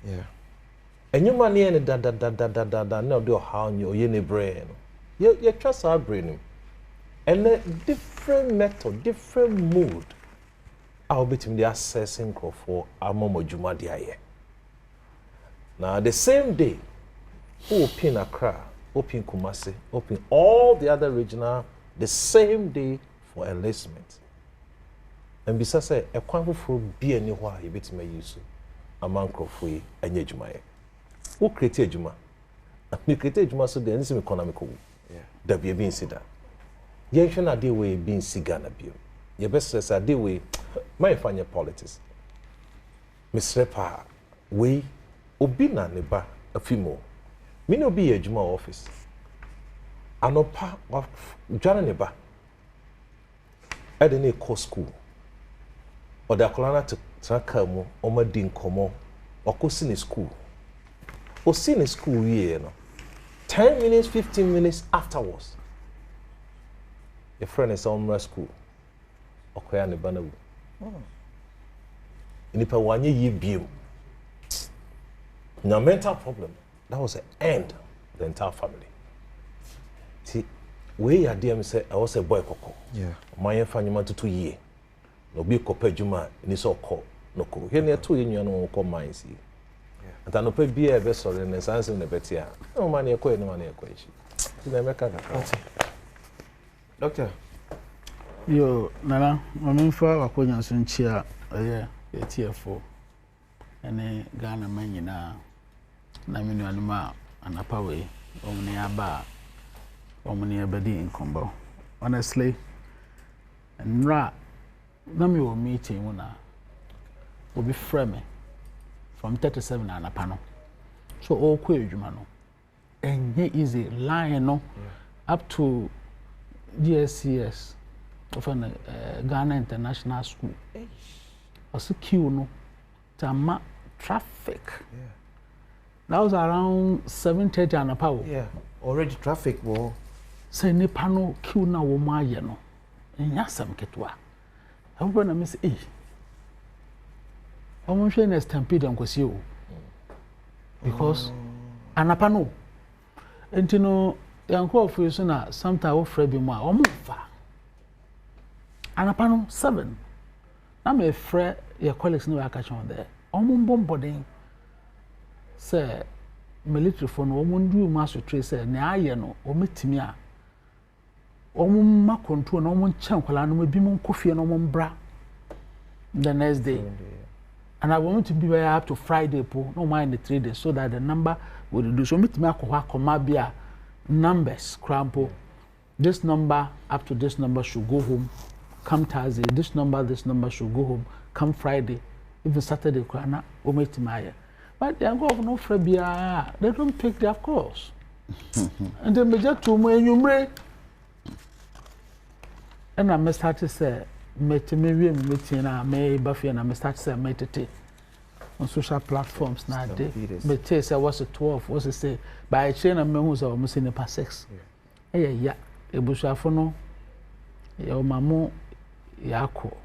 [SPEAKER 14] Yeah.
[SPEAKER 17] And you money and da no do how you ye brain. You trust our brain. And a different method, different mood. I'll be to the assessing for Amomo Juma Diaye. Now the same day, open Accra, open Kumasi, open all the other regional the same day for enlistment. and bisa say a kwan for be any why you bit me use a man crofui and yejuma. Who create juma? Me create juma so the anything economical. Yeah. That be being said that. Yen shana de way being sigana bio. Your best says a de way my fanya politics. Miss Repa we obina neba a few more. Me no be a juma office. Anopa of Jana neba. I didn't call school. Or the Akolana to Tracamo, or my din como, or cousin school. Or seen school year, 10 minutes, 15 minutes afterwards. Your friend is on my school. Or Kayani Banabu. In the one year view. Now, mental problem, that was the end of the entire family. See, we are dear, say, I was a boy coco. Yeah. My family man to 2 years. No be cope juma, ni so call. No co. Here near 2 years, no come mine see. And I no pay be a vessel in the science in the betia. No money acquire, no money acquire.
[SPEAKER 18] Doctor. Yo, Nana, I'm for Wakonia Sunchia, a TF4. And Ghana man, na Naminu Anima, and a power, Omnia bar, Omnia bedi in combo. Honestly, and Ra, Nami will meeting when will be frame from 37 and a panel. So all queer, Jumano. And ye easy line no up to GSCS of an Ghana International School. Also, queue no tama traffic. Yeah. That was around 7:30 and a power.
[SPEAKER 14] Yeah, already traffic war.
[SPEAKER 18] Say ne pano queue na wo ma ye no. Enya sam ketwa. Everybody na miss I'm sure na stampede nkwasi o. Because anapa no. Entino yanko of so na sometimes wo frɛ bi mu a omo fa. Anapa no 7. Na me frɛ your colleagues no aka chon there. Omo bombodin. Say military phone omo ndu ma so trace say na aye no ometimi a omo ma control na omo ncha nkwala no bi mu nkofie no omo mbra the next day. And I want to be up to Friday po no mind the 3 days so that the number will reduce. So metimi akwa koma bia numbers crampo. This number up to this number should go home. Come Thursday, this number should go home. Come Friday, even Saturday, Krana, Ometimaya. But they are going no Frebia, they don't pick their course. And then major to me, you may. And I must start to say, meeting, may Buffy, and I must start to say, meditate on social platforms now. But say, what's it 12? What's it say? By a chain of men who's almost in the past 6. Yeah, a bushafono, your mamu. Yako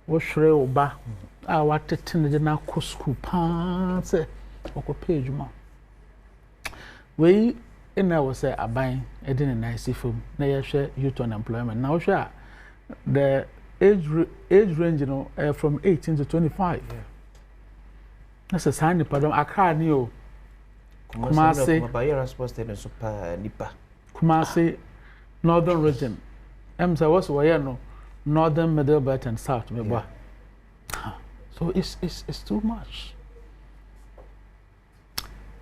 [SPEAKER 18] wo hwere oba a watete ne na ko school pa se okope adwuma we ina wo say aban e de ne nice fam na ye hwe youth unemployment na wo hwe the age range you know, from 18 to 25 that's a sign the pardon Accra ni o Kumasi Kumasi northern region say what's where no northern, middle belt and south. Yeah. So it's too much.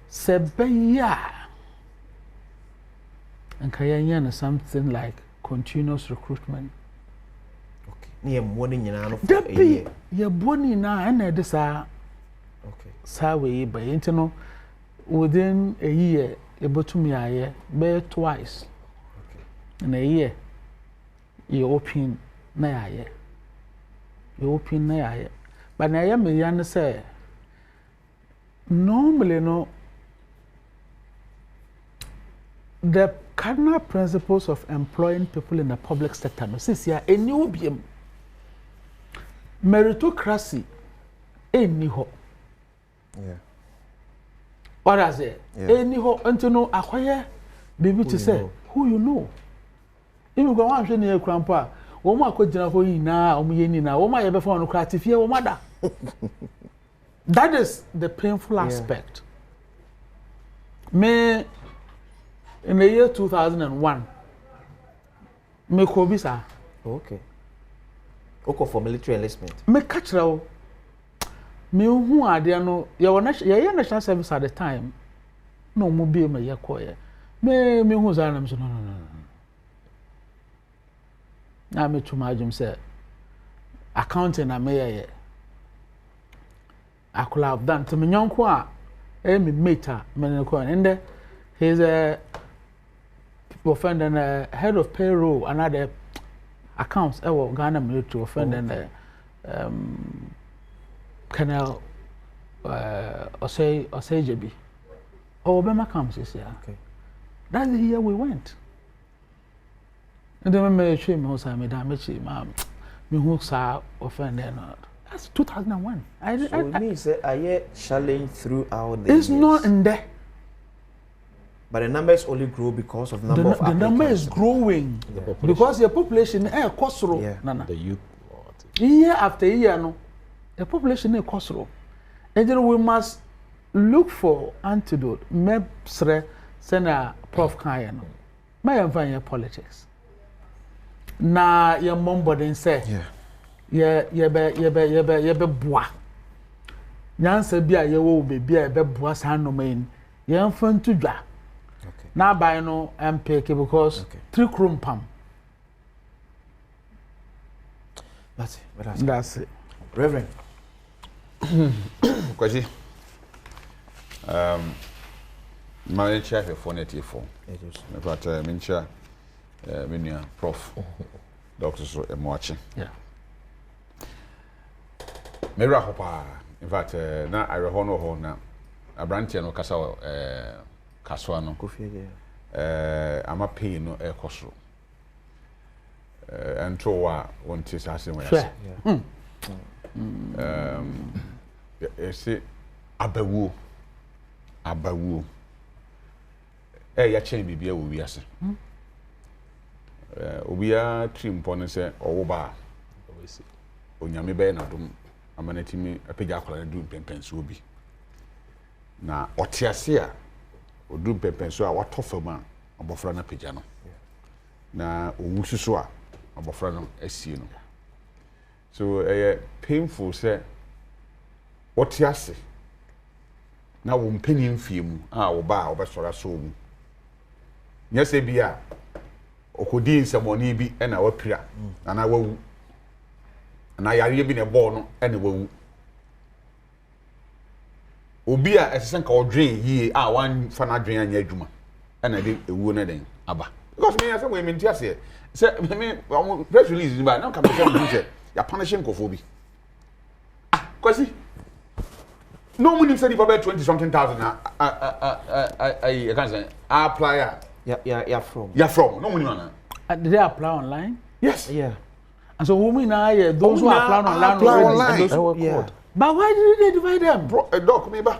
[SPEAKER 18] Sebeya and Kayanya is something like continuous recruitment.
[SPEAKER 14] Okay. Near morning in an
[SPEAKER 18] Debbie, you're born in and this are okay. Sawe by internal within a year, able to me a year, bear twice. Okay. In a year, you open. Na ya you open na ya but na ya me yan say normally no the cardinal principles of employing people in the public sector no since ya eni obiem meritocracy eni ho
[SPEAKER 14] yeah
[SPEAKER 18] what does it eni ho until no akoye baby to say who you know even go wan hwe na ekrampa Woma akojina ho yina omuyeni na woma ye be fa no kratifie woma da. That is the painful aspect. Me in the year 2001 me ko bisa.
[SPEAKER 14] Okay. Oko for military enlistment.
[SPEAKER 18] Me catch raw. Me who are there no national service at the time. No mo be me ye koye. Me who zanam so no. Na me to my say accounting na me I could have done to me nyonko a me mate me ko and he's a offend and head of payroll another accounts Ghana military offend and Canal say JB. Oh, Obama comes this year. Okay. That's the year we went. And then me show me how me damage ma'am. Me who saw offend and that's 2001.
[SPEAKER 14] So it means I challenge throughout the
[SPEAKER 18] It's
[SPEAKER 14] years.
[SPEAKER 18] not in there.
[SPEAKER 14] But the numbers only grow because of number of
[SPEAKER 18] the number is growing because the population kosoro nana.
[SPEAKER 17] The youth
[SPEAKER 18] year after year no the population kosoro. And then we must look for antidote. Mebsre sena prof kaya no. My environment politics. Na your mom body say ye be boa. Nyansa bia ye wo be bia be boa sa no main. Ye mfan to dwa. Now by no MPK because 3 chrome pam.
[SPEAKER 14] That's it.
[SPEAKER 18] That's it.
[SPEAKER 14] Reverend.
[SPEAKER 16] Kwaji. My chair for 484. But mincha minia prof. Doctor so watching.
[SPEAKER 18] Yeah.
[SPEAKER 16] Mera hopa. In fact, na I rehono ho na abrantia no kasa kaswa no ama pay no e koso ento wa wonte sase mo yase ese abawu ya chen bibia wo wiase obia trimpo no se owoba onyame be na dum amanatimi apega akwala du pempenso obi na otiase a odu pepenso a watofama abofra na pagya no na owususo a abofra no asie no so painful say otiase na wo mpani mfie mu a wo ba obesora so mu nyese bia okodi nsemoni bi na wapira na wawu na yare bi ne ball no na wawu obi a esesen ka odwen yie a wan fa na dwen anya adwuma na de ewuo na den aba because me say we menti ase say me press release ni ba na come say me say ya punishing kofo bi kwasi no money say for 20 something thousand I can say apply
[SPEAKER 14] yeah from
[SPEAKER 16] no money man
[SPEAKER 18] did they apply online?
[SPEAKER 16] Yes.
[SPEAKER 14] Yeah.
[SPEAKER 18] And so women are those who apply online. But why did they divide them?
[SPEAKER 16] Doc, me ba.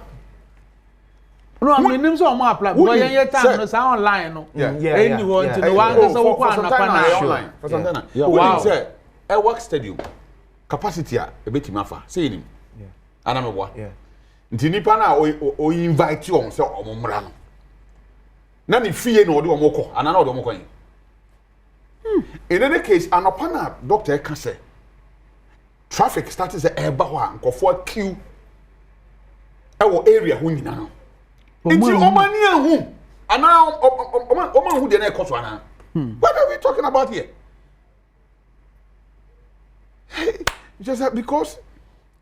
[SPEAKER 18] No, I mean, names are more apply. But you time no sound online no. Anyone to the one that's so one
[SPEAKER 16] online. For some time. Wow. Say, a work stadium capacity a bit mafa. Say him. Yeah. Anamewa. Yeah. Nti nipa na o invite you on say omomra no. Na ni fie na odi omoko, ana na odi omoko yin. In any case, anopana doctor can say traffic started say eba ho ankofo queue e wo area ho nyina no. Nti omani ahu ana oman hu de na ekoso ana. What are we talking about here? Just that because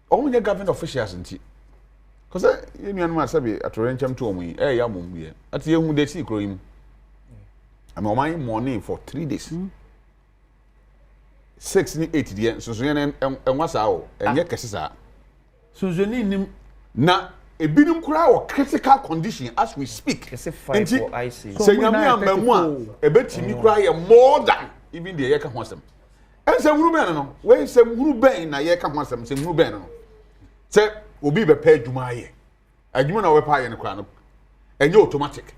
[SPEAKER 16] only government officials nti. Because you know man sabi atorenchem to omu e ya mum ye. Ati ehu de ti kro yim. I'm on my morning for 3 days. 6 ni 8 dia so yen enwa sa o enye kese sa
[SPEAKER 18] so ni nim
[SPEAKER 16] na ebinim kura o critical condition as we speak
[SPEAKER 14] kese fight for IC
[SPEAKER 16] so nyame amamu a ebetimi kura ye more than even the ye ka ho asem ensem huru ben no we ensem huru ben na ye ka ho asem ensem huru ben no se obi be pa adwuma ye adwuma na we pa ye ne kura no enye automatic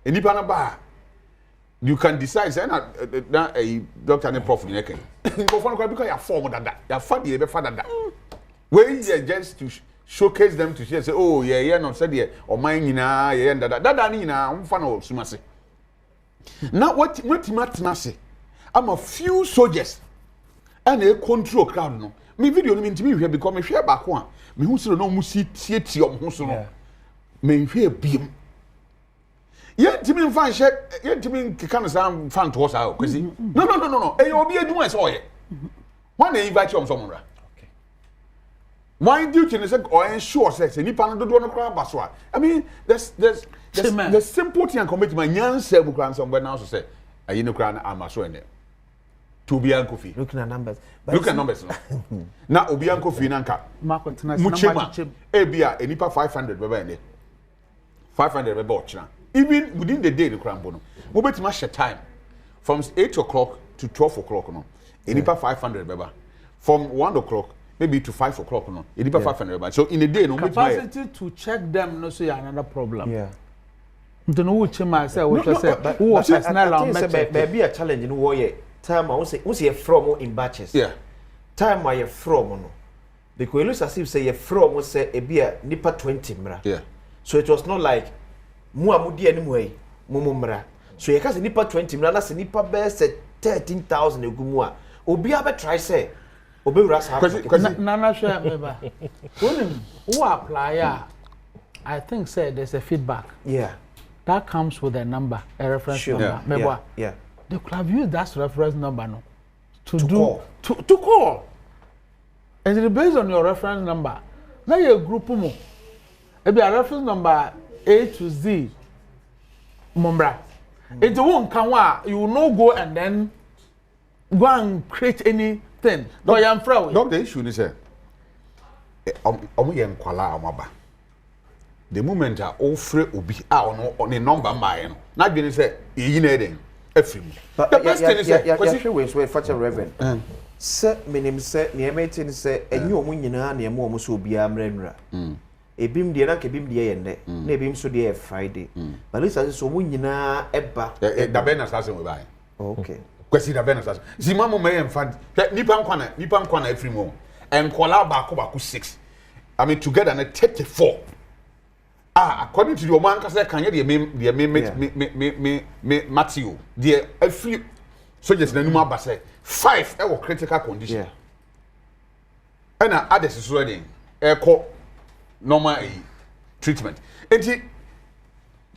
[SPEAKER 16] enipa na ba you can decide say na a doctor and prof ni eken go for because you form dada you fa dey be fa dada we just to showcase them to say oh yeah no said there o man nyina yeah dada ni nyina umfa na osumase na what matinase am a few soldiers and a control crowd no me video no me ntimi hwe because me hwe baako a me hu siro no mu si tie om so no me hwe biem ye ntimi mfa nhye ye ntimi keka no sam fan to sa kwesi no e obi adwuma e so oye one dey invite you some ra my duty is or ensure say nipa no dodo no kra baso a I mean there's the simple thing and commitment nyansa bu kra somewhere now so say ayi no kra na amaso ene to be Kofi.
[SPEAKER 14] Looking at numbers.
[SPEAKER 16] Look at numbers. Now Obi Kofi nanka. Muchema. Ebia enipa 500 beba ene. 500 beba ochina. Even within the day the crambo no. Mo betima share time from 8 o'clock to 12 o'clock no. Enipa 500 beba. From 1 o'clock maybe to 5 o'clock no. Enipa 500 beba. So in a day no
[SPEAKER 18] capacity to check them no so another problem. Yeah. Don't know chema say what say. Who personnel on
[SPEAKER 14] be a challenge in wo time I say you from in batches.
[SPEAKER 16] Yeah.
[SPEAKER 14] Time I from no. Because it looks as if say you from say e be a nipa 20 mra.
[SPEAKER 16] Yeah.
[SPEAKER 14] So it was not like mu amudi anyway mu mra. So you can say nipa 20 mra na say nipa be say 13,000 egumu a obi a be try say obi ras have.
[SPEAKER 18] Na share member. When who apply I think say there's a feedback.
[SPEAKER 14] Yeah.
[SPEAKER 18] That comes with a number, a reference number.
[SPEAKER 14] Yeah.
[SPEAKER 18] They could have used that reference number no to
[SPEAKER 14] call.
[SPEAKER 18] To call. And it is based on your reference number. Now you group mo. It be a reference number A to Z. Mumbra. It won't come you will not go and then go and create anything. No, I am fraud.
[SPEAKER 16] Not the issue is say. The moment I offer obi on a number mine. Not being say you need
[SPEAKER 14] but the best thing is we fetch a reverend. Sir, minim say near meeting say and you nyina near mo so bia mrenra. Ebim de na kebim de yende. Na ebim so de Friday. But listen so mo nyina eba.
[SPEAKER 16] Da ben assassin we buy.
[SPEAKER 14] Okay.
[SPEAKER 16] Kwesi da ben assassin. Zima mo me emfa nipa nkwana afri mo. En kola ba ko 6. I mean together na 34. According to your man, because I can't get me Matthew, the a few soldiers in the Numa Basse, 5 critical condition. And others is ready, echo normal treatment. And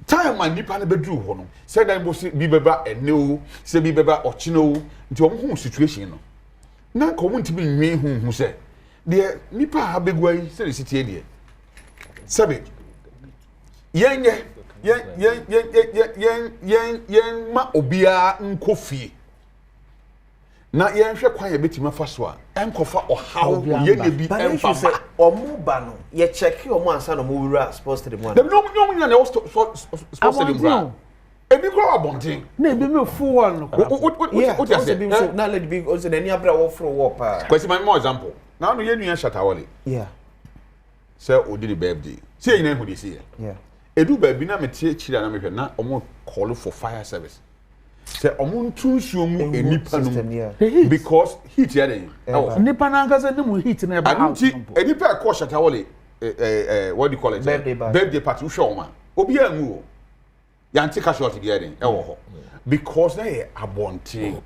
[SPEAKER 16] time my nipa bedroom hono, said I must be beba and no, say be beba or chino into a home situation. Now, come to be me who said, dear nipa have big way, say the city dear. Sabi. Yen ma obia nkofie na yen hwe kwan ye betima fa so a enkofa ohaw ye ne bi enfa
[SPEAKER 14] say omuba no ye check omu ansa no mu wura sports stadium one
[SPEAKER 16] dem no nya na sports stadium bra ebi ko abonten
[SPEAKER 18] na ebi me full one no
[SPEAKER 14] what you say na let be also na ni abra wo fro wo pa
[SPEAKER 16] kwesi my more example na no ye nua shatawale say odi the birthday say yin hu dey see
[SPEAKER 14] yeah
[SPEAKER 16] edu ba bi na metie chira na mehwe na omo call for fire service say omo ntunsuo mu enipa no because heat ya den
[SPEAKER 18] nipa na nkasa ni mu heat na ba out
[SPEAKER 16] enipa ko shatawale what do you call it birthday party show ma obi anwu o ya ntika short bi ya den e wo ho because na ye abonte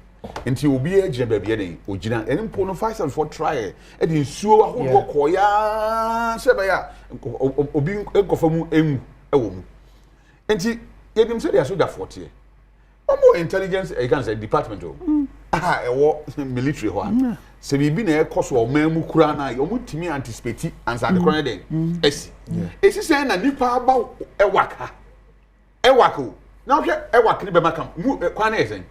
[SPEAKER 16] nti obi agina ba bi ya den ogina enimpo no fire service for try e di nsuo ahodo ko ya se ba ya obi enkofa mu enwu ewomu enti yedim say dia soldier 40 omo intelligence e can say department o ewo military ho se bibi na ekoso o mamu kura na omo timi anticipate answer the corner den esi say na nipa ba ewaka na hwe ewaka ni be makam kwa na esen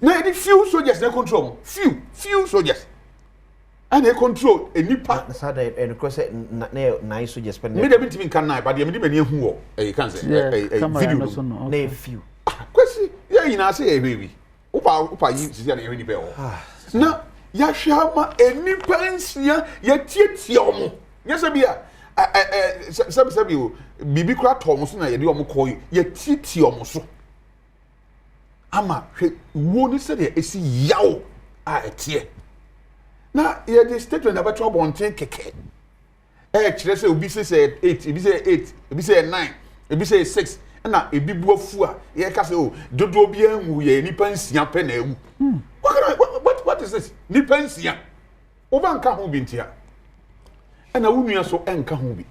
[SPEAKER 16] na e few soldiers na control few soldiers and they control a nipa
[SPEAKER 14] and cross na nice so just
[SPEAKER 16] me dey bit kan na but dey me dey mani hu wo e kan say video
[SPEAKER 14] na few
[SPEAKER 16] kwesi ya ina say e baby upa yi sisi na e ni be wo na ya hwama enipa nsia ya tietie omo nyesa bia sabi o bibi kura to so na ye de omo ko ya tietie omo so ama hwe wo ni say dey esi yawo etie na ye the statement about trouble on keke kire say obi say 8 obi say 8 obi say 9 obi say 6 na ebi buafu a ye ka say o dodo obi anwu ye nipa nsia pe na ewu what is this? Nipensia. Oba nka ho bi ntia. Na wunua so enka ho bi.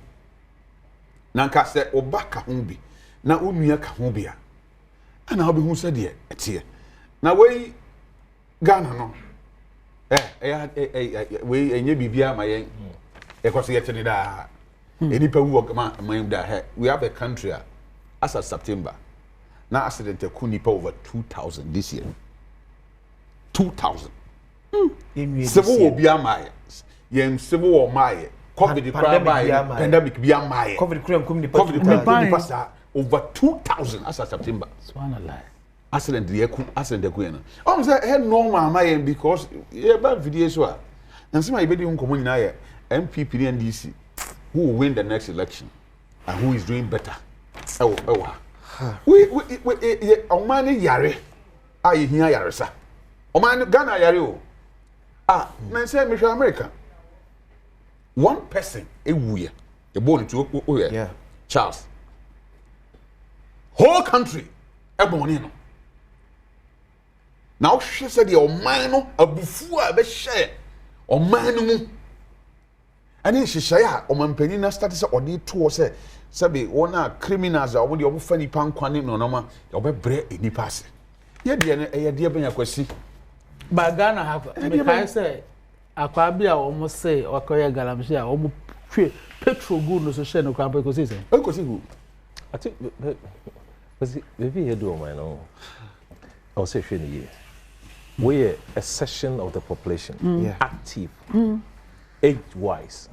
[SPEAKER 16] Na nka se oba ka ho bi. Na wunua ka ho bi a. Ana obi hu se de etie. Na wei Ghana no. Wei enye bibia ma yen. Ekoso yetene da. Enipa wu ogama man da he. We have a country as of September. Now accident kunipa over 2,000 this year. 2,000. Civil war be amaye. Yen civil war maye. COVID pandemic be amaye. COVID kunipa over 2,000 as of September.
[SPEAKER 18] Subhanallah.
[SPEAKER 16] Accident the na. Say he normal amaye because e ba video so a. Nsema ibedi nkomo nyina ye MPP and DC who will win the next election and who is doing better. We omani yare ayi hia yare sa omani Ghana yare o na say me America one person ewuye e born to yeah Charles whole country e born no now she said the omani no abufu a be share omani mu ani hyehyɛ a ɔmampanin na start sɛ ɔde to say sabi wona criminals a obodi obufa nipa nkwane no no ma obebre enipa ase ye de ne eye de benya kwasi
[SPEAKER 18] ba Ghana ha me kai say akwa bi a omo say okoye galamshi a omo hwe petrol good no so share no kwa ko say
[SPEAKER 16] who
[SPEAKER 17] I think maybe you do my no I will say hwe ni ye we are a section of the population active age wise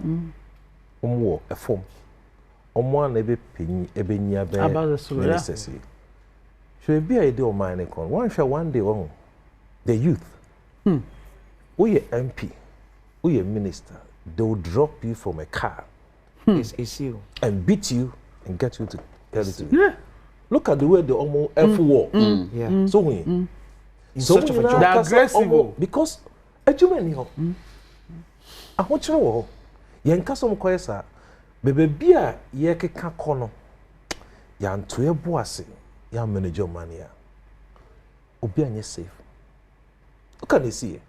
[SPEAKER 17] omo a form Omo ebe penyi ebe nya be ministers. Should be a day of mine con. One day on the youth. We MP, we minister. They will drop you from a car.
[SPEAKER 14] It's you.
[SPEAKER 17] And beat you and get you to tell it. Yeah. Look at the way the almost F war.
[SPEAKER 14] Yeah.
[SPEAKER 17] So when
[SPEAKER 14] in search of a job.
[SPEAKER 18] They're aggressive
[SPEAKER 17] because ejumeni ho. Ahochiro wo. Yenkaso mkoyesa. Bebe bia ye keka kono ya nto ebo ase ya manager mania obi anye safe look at this here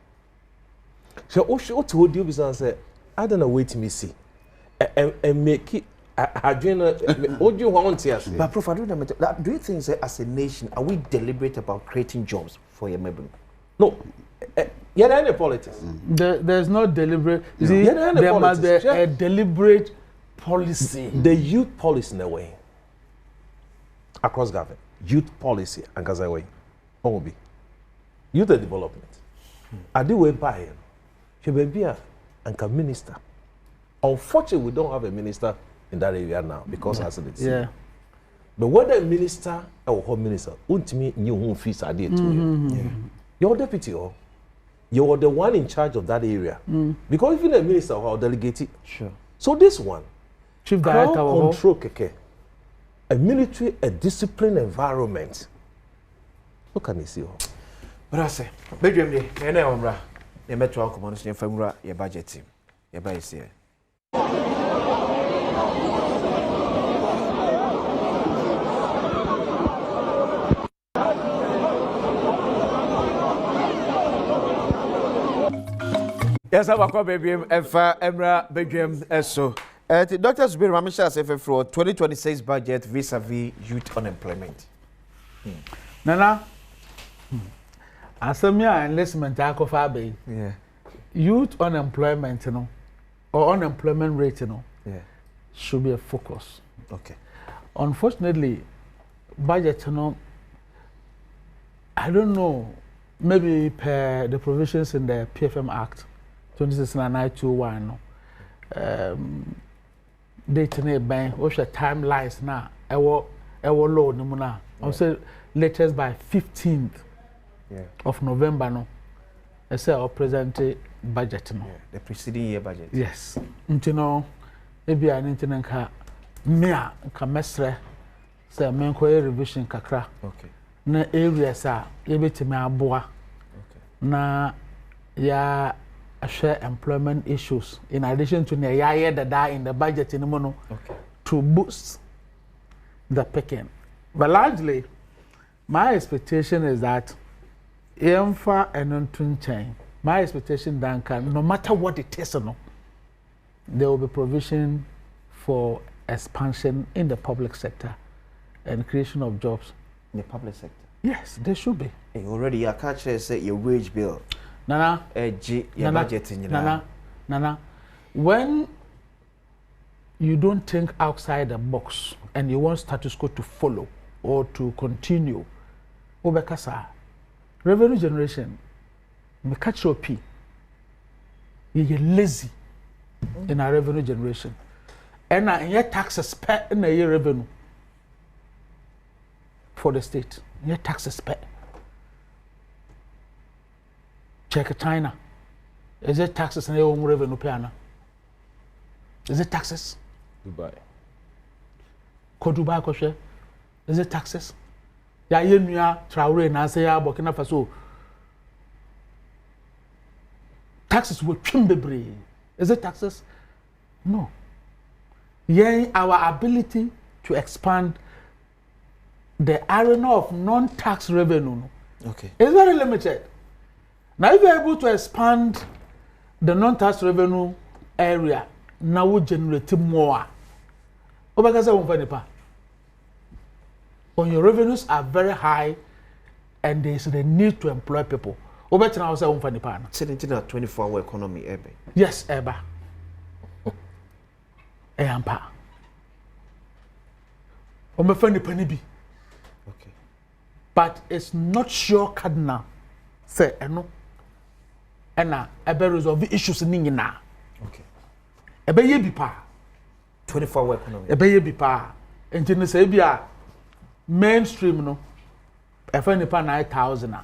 [SPEAKER 17] so o to hold you business say I don't know wait me see and make it adwena oju ho on tia.
[SPEAKER 14] But Prof, do you think say as a nation are we deliberate about creating jobs for your member?
[SPEAKER 17] No. Yeah, there any politics.
[SPEAKER 18] There's no deliberate. You see, there must be a deliberate policy.
[SPEAKER 17] The youth policy in a way across government, youth policy and Gaza way, what will be youth development. I do way by him. She may be a minister. Unfortunately, we don't have a minister in that area now because as it is.
[SPEAKER 18] Yeah.
[SPEAKER 17] But whether a minister or home minister, ultimately you won't fees are there to you. You're deputy or you're the one in charge of that area. Because if you're a minister or delegate,
[SPEAKER 14] sure.
[SPEAKER 17] So this one.
[SPEAKER 18] Chief
[SPEAKER 17] Director control keke. A military, a disciplined environment. Look at this here.
[SPEAKER 14] But I say, Badwam dey, na omra. Ye meto akomo no so ye famura ye budget team. Ye buy here. Yes, I'm a baby. Emra Badwam eso. The doctors be Ramisha say for 2026 budget vis-a-vis youth unemployment.
[SPEAKER 18] Nana, asamia enlistment akofa be.
[SPEAKER 14] Yeah.
[SPEAKER 18] Youth unemployment, you know, or unemployment rate, you know, should be a focus.
[SPEAKER 14] Okay.
[SPEAKER 18] Unfortunately, budget, you know, I don't know, maybe per the provisions in the PFM Act 2021, date ne ban what's the timelines now ewo low no na I say latest by 15th of November no I say our present budget no
[SPEAKER 14] the preceding year budget
[SPEAKER 18] yes ntino ebi an ntino nka me a nka mesre say me nko revision kakra
[SPEAKER 14] okay
[SPEAKER 18] na areas a yebetimi aboa na ya share employment issues in addition to the that in the budget in the mono to boost the picking. But largely, my expectation is that EMFA and non chain my expectation Duncan, no matter what it is, no, there will be provision for expansion in the public sector and creation of jobs
[SPEAKER 14] in the public sector.
[SPEAKER 18] Yes, there should be.
[SPEAKER 14] Hey, already your catcher say your wage bill.
[SPEAKER 18] Nana,
[SPEAKER 14] your budget in
[SPEAKER 18] Nana, when you don't think outside the box and you want status quo to follow or to continue, Obekasa, revenue generation, me catch your P. You're lazy in our revenue generation. And your taxes pay in a year revenue for the state. Your taxes pay. Check China. Is it taxes and your own revenue piano? Is it taxes?
[SPEAKER 17] Dubai.
[SPEAKER 18] Ko Dubai ko share? Is it taxes? Ya yenua Traore na say ya Burkina Faso. Taxes will chimbebre. Is it taxes? No. Yeah, our ability to expand the arena of non-tax revenue,
[SPEAKER 14] okay,
[SPEAKER 18] is very limited. Now, if you're able to expand the non-tax revenue area, now we generate more. When your revenues are very high and there is the need to employ people, over
[SPEAKER 14] 24-hour economy, Ebe.
[SPEAKER 18] Yes, Eba. Eyampa. Okay. But it's not sure cardinal. Say, no. And ebe resolve issues in na.
[SPEAKER 14] Okay.
[SPEAKER 18] Ebe ye bi pa.
[SPEAKER 14] 24-hour economy.
[SPEAKER 18] Ebe ye bi pa. Enti say bia mainstream no. Efe nipa 9,000.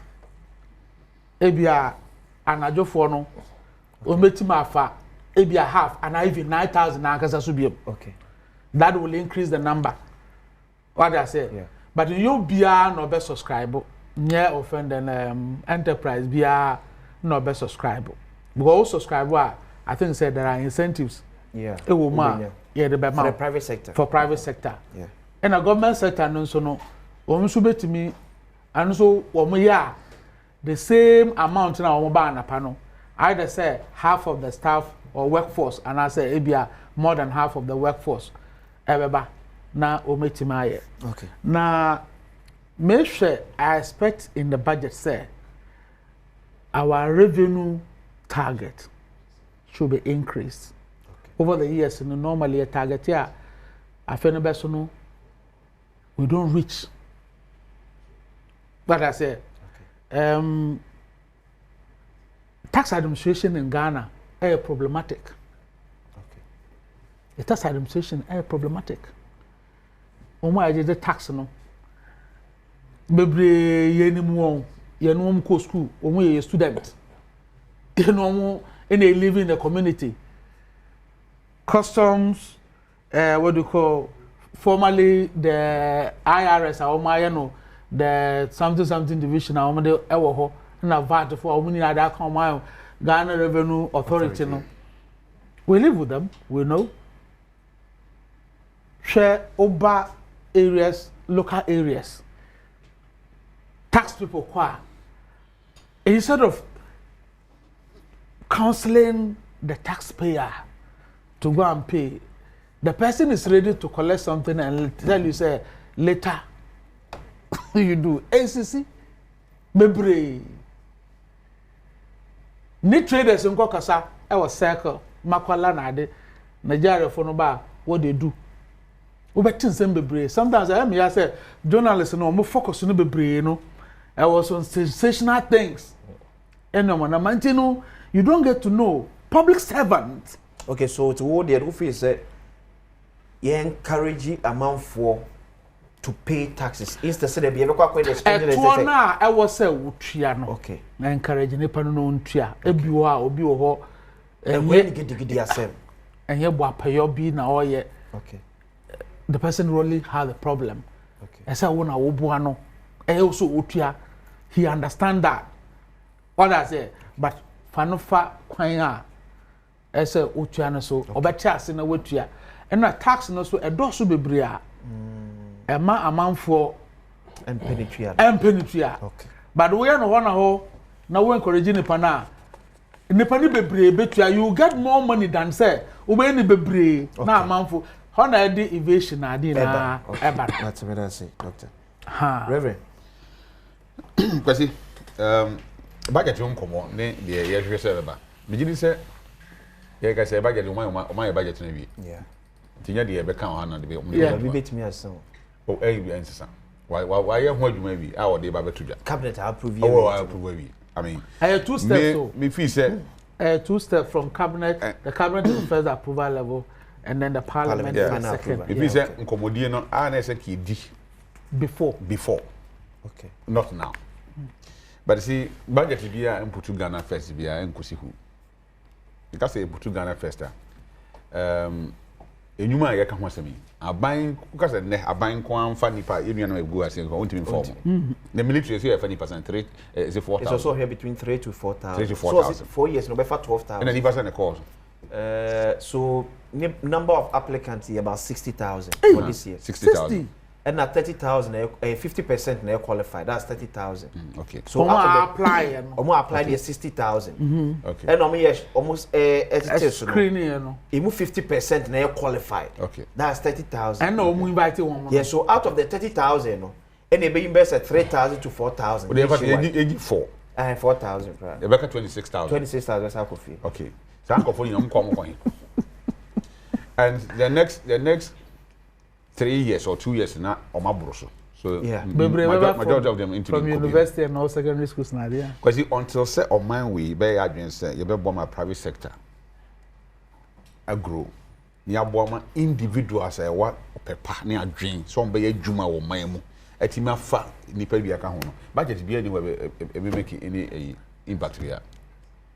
[SPEAKER 18] Ebia anadwofo no. Ometima afa ebia half and even 9,000 akasa so biem.
[SPEAKER 14] Okay.
[SPEAKER 18] That will increase the number. What I say?
[SPEAKER 14] Yeah.
[SPEAKER 18] But you bia no be subscribe. Near offend enterprise bia no be subscribe. Because subscribe I think said there are incentives.
[SPEAKER 14] Yeah.
[SPEAKER 18] It will yeah the
[SPEAKER 14] for the private sector.
[SPEAKER 18] For private sector.
[SPEAKER 14] Yeah.
[SPEAKER 18] And a government sector no so no. Me and so the same amount na omo na pano. Either say half of the staff or workforce and I say ebia more than half of the workforce. Ebeba na ometimaye.
[SPEAKER 14] Okay.
[SPEAKER 18] Na make sure I expect in the budget say our revenue target should be increased. Okay. Over the years, normally a target here, I feel no we don't reach. But I say, okay. Tax administration in Ghana is problematic.
[SPEAKER 14] Okay.
[SPEAKER 18] The tax administration is problematic. I did the tax no. Bebre yenimu yenom ko school omo ye student. Yenom they live in the community. Customs what do you call formerly the IRS or the something division or the ewo na VAT for money na that come Ghana Revenue Authority no. We live with them, we know. Share over areas, local areas. Tax people qua. Instead of counseling the taxpayer to go and pay, the person is ready to collect something and tell you say later you do. ACC, bebre. Ni traders in Kokasa, I was circle, Makwala Nade, Nigeria for no bar, what they do. Sometimes I say journalists no more focus on the no. I was on sensational things. And no, you don't get to know public servants.
[SPEAKER 14] Okay, so to what the roof is you encourage amount for to pay taxes. Instead say there be ever quite expensive.
[SPEAKER 18] I was say utria no.
[SPEAKER 14] Okay.
[SPEAKER 18] Na encourage ne pa no utria. Ebi wo a obi wo ho.
[SPEAKER 14] And when gidi asem.
[SPEAKER 18] And here bo apayo bi na oye.
[SPEAKER 14] Okay.
[SPEAKER 18] The person really has a problem.
[SPEAKER 14] Okay.
[SPEAKER 18] I say wona wo bo ano. Also utria. He understand that. What I say, but fanofa kwan a ese utria no so obetya ase na wetua. And na tax no so edoso bebre a. Ema amanfo
[SPEAKER 14] empenitria.
[SPEAKER 18] Okay. But we are no one ho na we encourage ni pana nipa ni bebree betua you get more money than say ube ni bebree na amanfo how na dey evasion na dey na eba
[SPEAKER 14] that's what I say doctor
[SPEAKER 18] ha
[SPEAKER 14] reverend
[SPEAKER 16] kwasi budget yon komo ne de ye hwese eba bigidi se ye ka se budget o my budget na wi tinya de ye be kan ho na de be
[SPEAKER 14] we bet me asan
[SPEAKER 16] o bi ansesa why ye ho adwuma bi a wo de ba betudwa
[SPEAKER 14] cabinet approve
[SPEAKER 16] wi I mean
[SPEAKER 18] two steps so
[SPEAKER 16] me feel say
[SPEAKER 18] two steps from cabinet the cabinet is the first approval level and then the parliament is the second
[SPEAKER 16] if you say nkomodie no a na say ki di
[SPEAKER 18] before
[SPEAKER 14] okay
[SPEAKER 16] not now but see budget bia input Ghana first bia enkosi hu because input Ghana first enyuma ya ka ho asemi aban because ne aban ko anfa nipa enua na egu ase ko ontimi form the military say fa nipa 3 is it 4,000
[SPEAKER 14] it's also here between 3 to 4,000
[SPEAKER 16] 3 to 4,000
[SPEAKER 14] so 4 years no be for 12,000
[SPEAKER 16] and nipa say the course
[SPEAKER 14] so number of applicants is about 60,000 for this year
[SPEAKER 16] 60,000
[SPEAKER 14] and at 30,000 50% na qualified that's 30,000
[SPEAKER 16] okay
[SPEAKER 18] so
[SPEAKER 14] omo apply the 60,000
[SPEAKER 16] okay
[SPEAKER 14] and almost
[SPEAKER 18] screening no
[SPEAKER 14] 50% na qualified
[SPEAKER 16] okay
[SPEAKER 14] that's 30,000
[SPEAKER 18] and omo invite one
[SPEAKER 14] yeah so out of the 30,000 no and they invest at 3,000 to 4,000
[SPEAKER 16] they have 4
[SPEAKER 14] 4,000 right
[SPEAKER 16] they back 26,000
[SPEAKER 14] that's how coffee
[SPEAKER 16] okay so I'm for you and the next 3 years or 2 years na omabroso so
[SPEAKER 14] yeah
[SPEAKER 16] majority of them into
[SPEAKER 18] from university and all secondary schools na there
[SPEAKER 16] because until say on my way be adwen say you be bomb my private sector agro ni aboma individuals e wa pepa ni adwen so be adwuma wo man mu atima fa nipa bi aka ho no budget bi ani we make any impact here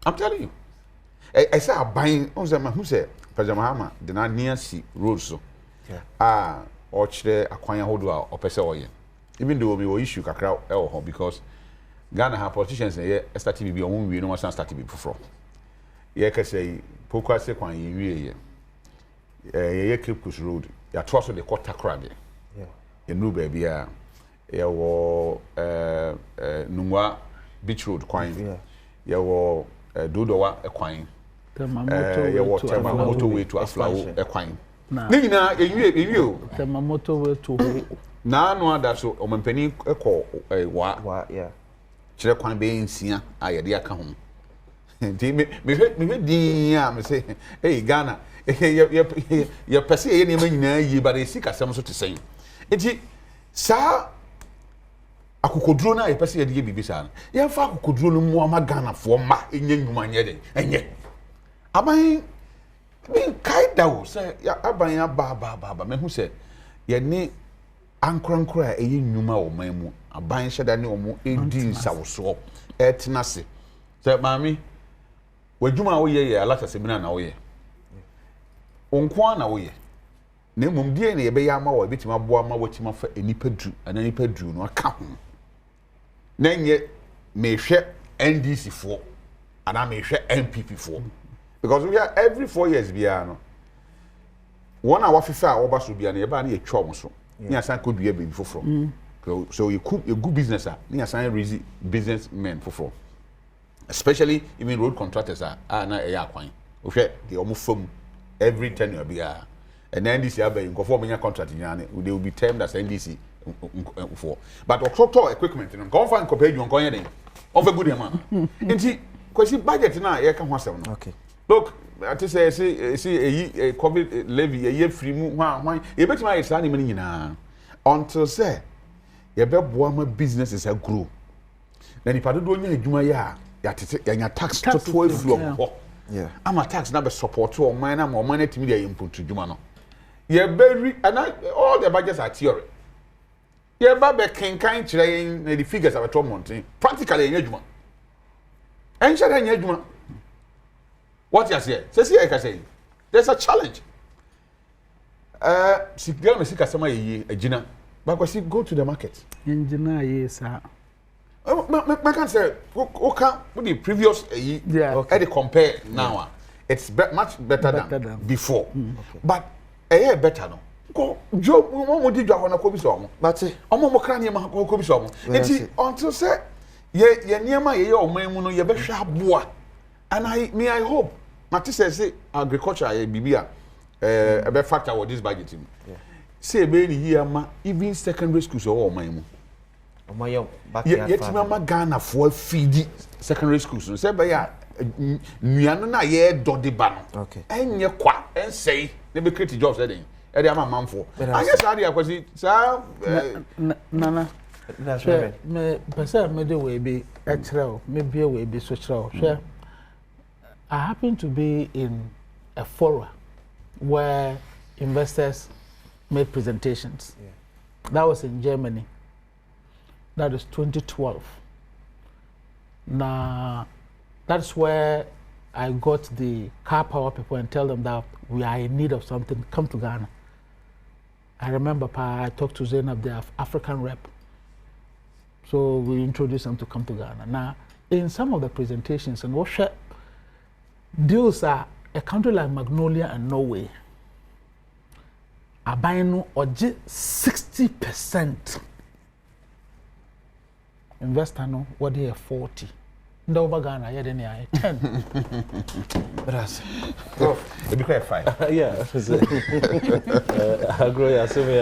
[SPEAKER 16] I'm telling you I say aban on say who say President Mahama de na near see roads so or chire akwan ahodo a opese oye even though we issue kakra e ho because Ghana ha politicians ye start bi on wi no wan start bi foforo ye ka say poku ase kwan ye wi ye Cape Coast road ya to so de quarter crab ye nu ba bia ye wo Nungwa beach road kwan ye wo Dodowa kwan ye wo Tema motorway to Aflawo kwan Nina ewie o
[SPEAKER 18] Tema motorway to
[SPEAKER 16] na no ada so omampani ekọ
[SPEAKER 14] wa yeah
[SPEAKER 16] kire kwan be nsia ayede aka ho nti me din a me say hey Ghana ye pese ye ne manyina yi ba de sika sem so te sen nti sa akokoduro na ye pese ye de bibi sa ye fa akokoduro no mu ama Ghana fo ma enye nwuma nye de enye aban me kaida wo say ya aban ya ba me hu say ye ni ankrankra eye nnuma wo man mu aban hyeda ne omo edi nsawoso etenase se maami wadwuma wo ye alata semina na wo ye onkwa na wo ye na mum die ne ye be ya ma wo betima boa ma watima fa enipa du ana nipa du no aka ho na nye mehwe NDC fo ana mehwe NPP fo because we are every 4 years bia no one hour fifa a oba so bia na ye ba na ye twom so ni asan ko dua baby foforo so you cook a good business ni asan raise businessmen foforo especially even road contractors na e yakwan o hwe the omo fam every tenure bia and NDC abay nkofo menya contract nyane they will be termed as NDC for but october equipment no go find compare you nko yeden on for good man nti kwesi budget na ye ka ho asem no
[SPEAKER 14] okay
[SPEAKER 16] look I say a COVID levy a year free mu hwan ye betima isa ni mani nyina until say ye be boa ma businesses grow na ni padodo nya adwuma ya tete ya nya tax to 12 from
[SPEAKER 14] yeah
[SPEAKER 16] ama tax na be support o man na man na timi dey input adwuma no ye be and all the budgets are theory ye ba be kenkan kire na the figures are top mountain practically nya adwuma enshare nya adwuma. What you say? Say I can say. There's a challenge. Sigel me sika sama ye agina. But go go to the market.
[SPEAKER 18] Engineer yes sir.
[SPEAKER 16] Me can say okay with the previous
[SPEAKER 18] yeah
[SPEAKER 16] okay. They compare now. It's much better than before.
[SPEAKER 14] Okay.
[SPEAKER 16] But better no. Go job mo di dwa na ko bi so mo.
[SPEAKER 14] But
[SPEAKER 16] omo mo kra ne ma ko bi so mo. Until say ye niema ye o man mu no ye be hwa aboa. And I hope Mati say agriculture bibia a factor with this budget. Say be here ma even secondary schools or my yet mama Ghana for feed secondary schools. Say by ya nuano na ye dodi ba no. Okay. Enye kwa en say they be create jobs there. E dey am man for. I guess how dey akwasi sa
[SPEAKER 18] nana. That's right. Me person me dey we be extra me be we be social. Sure. I happen to be in a forum where investors made presentations. Yeah. That was in Germany. That is 2012. Now, that's where I got the car power people and tell them that we are in need of something, come to Ghana. I remember I talked to Zainab, the African rep. So we introduced them to come to Ghana. Now, in some of the presentations, and what deals are a country like Magnolia and Norway are buying no or 60%. Investor no what they are 40. The over Ghana, yeah, then I 10. But that's
[SPEAKER 15] it be quite fine.
[SPEAKER 17] Yeah, I grow ya so me.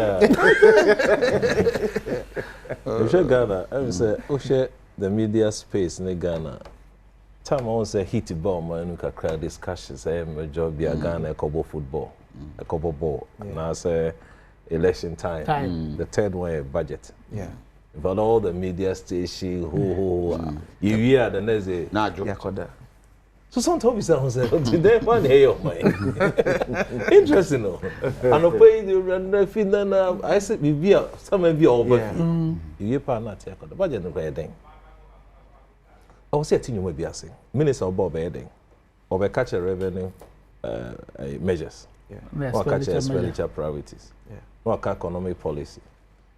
[SPEAKER 17] Ghana, I would say, the media space in Ghana. Time I want to say hit ball, man, we can create discussions. My job be a Ghana, a couple football, a couple ball. Now I say election time. The third one budget. Yeah. But all the media stations, you hear the next day. Nah, joke. So sometimes I say, today one hey of mine. Interesting, no? And I pay the run Finland. I said, we some of you over. You pay not take the budget no thing. I was saying you may be asking. Minister of Bob Edding, or catch a revenue measures. Or catch expenditure priorities. No economic policy.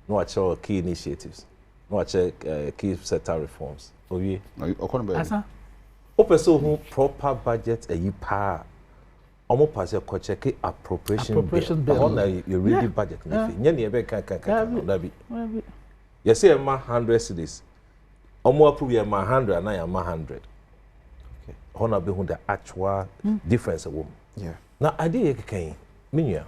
[SPEAKER 17] No actual key initiatives. No actual key sector reforms. Oh yeah. Open so proper budget a year. Almost pass your check appropriation bill. On you read budget. Nyani ebe kan. You say a 100 cities. Omo approve your 100 and I am 100. Okay. Honor be the actual difference of woman. Yeah. Now idea can mean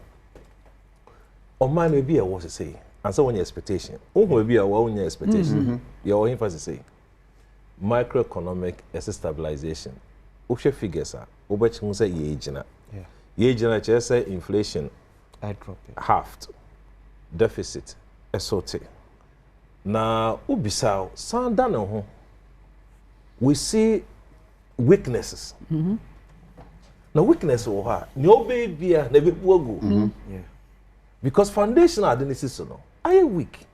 [SPEAKER 17] or man may be a what to say. And so when your expectation. Will be a one expectation. Your emphasis say microeconomic stabilization. Ushe figures are obechun say ye jina. Yeah. Ye jina just say inflation I drop it. Halved. Deficit SOT. Now, ubisa sound ho. We see weaknesses. Now weakness or ha no baby na be go. Yeah. Because foundational identity no I weak.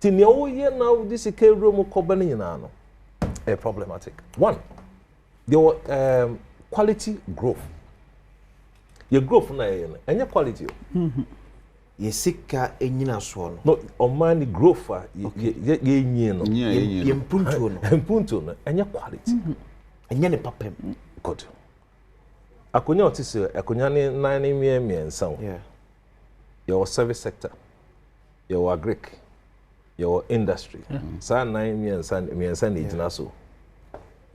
[SPEAKER 17] Ti ne o ye now this ke room ko ba ni na no. Problematic. One, your quality growth. Your growth na any quality.
[SPEAKER 22] Yesika enyina so no.
[SPEAKER 17] No, on man growth ye nyi no.
[SPEAKER 22] Ye mpuntu no.
[SPEAKER 17] Mpuntu no any quality.
[SPEAKER 22] Enya ne papem.
[SPEAKER 17] Good. Akonya otise akonya ne nan ne miensa. Yeah. Your service sector. Your agric. Your industry. Sa nan miensa ni jina so.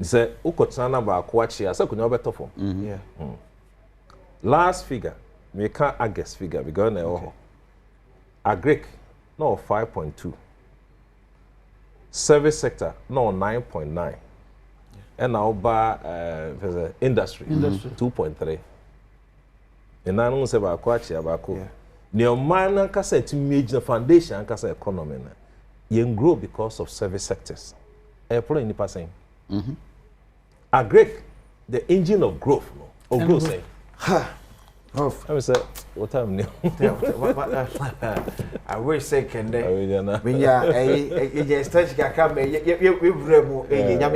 [SPEAKER 17] Say ukotana ba ko achi asa akonya obetofo. Yeah. Last figure, me can August figure because na agric no 5.2. Service sector no 9.9. And now by industry 2.3. And I don't say about kwachi about ko. Your man and kasa to major foundation and kasa economy na. You grow because of service sectors. Probably ni passing. Agric, the engine of growth no. Or growth say. I was what time now?
[SPEAKER 22] I wish say can they. When ya stretch ka come we bremu nyam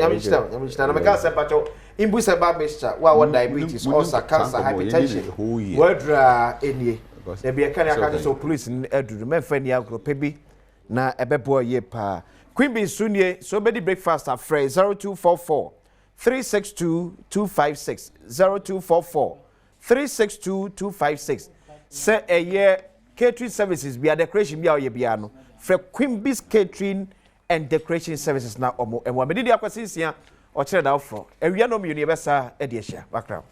[SPEAKER 22] na ka se pacho imbu se ba mixture wa diabetes ulcer cancer hypertension wadra enie e be kan aka so police eduru me fa ni agro pebi na ebebo ye pa Queen Bee Sunie so be breakfast at Frey 0244 362 256 0244 362-256. Say a year catering services be a decoration be our piano. For Queen Bee's catering and decoration services now and what made the acquisition
[SPEAKER 14] ɔkyerɛ da afro awia no mmienu yɛbɛsa ɛde ahyia background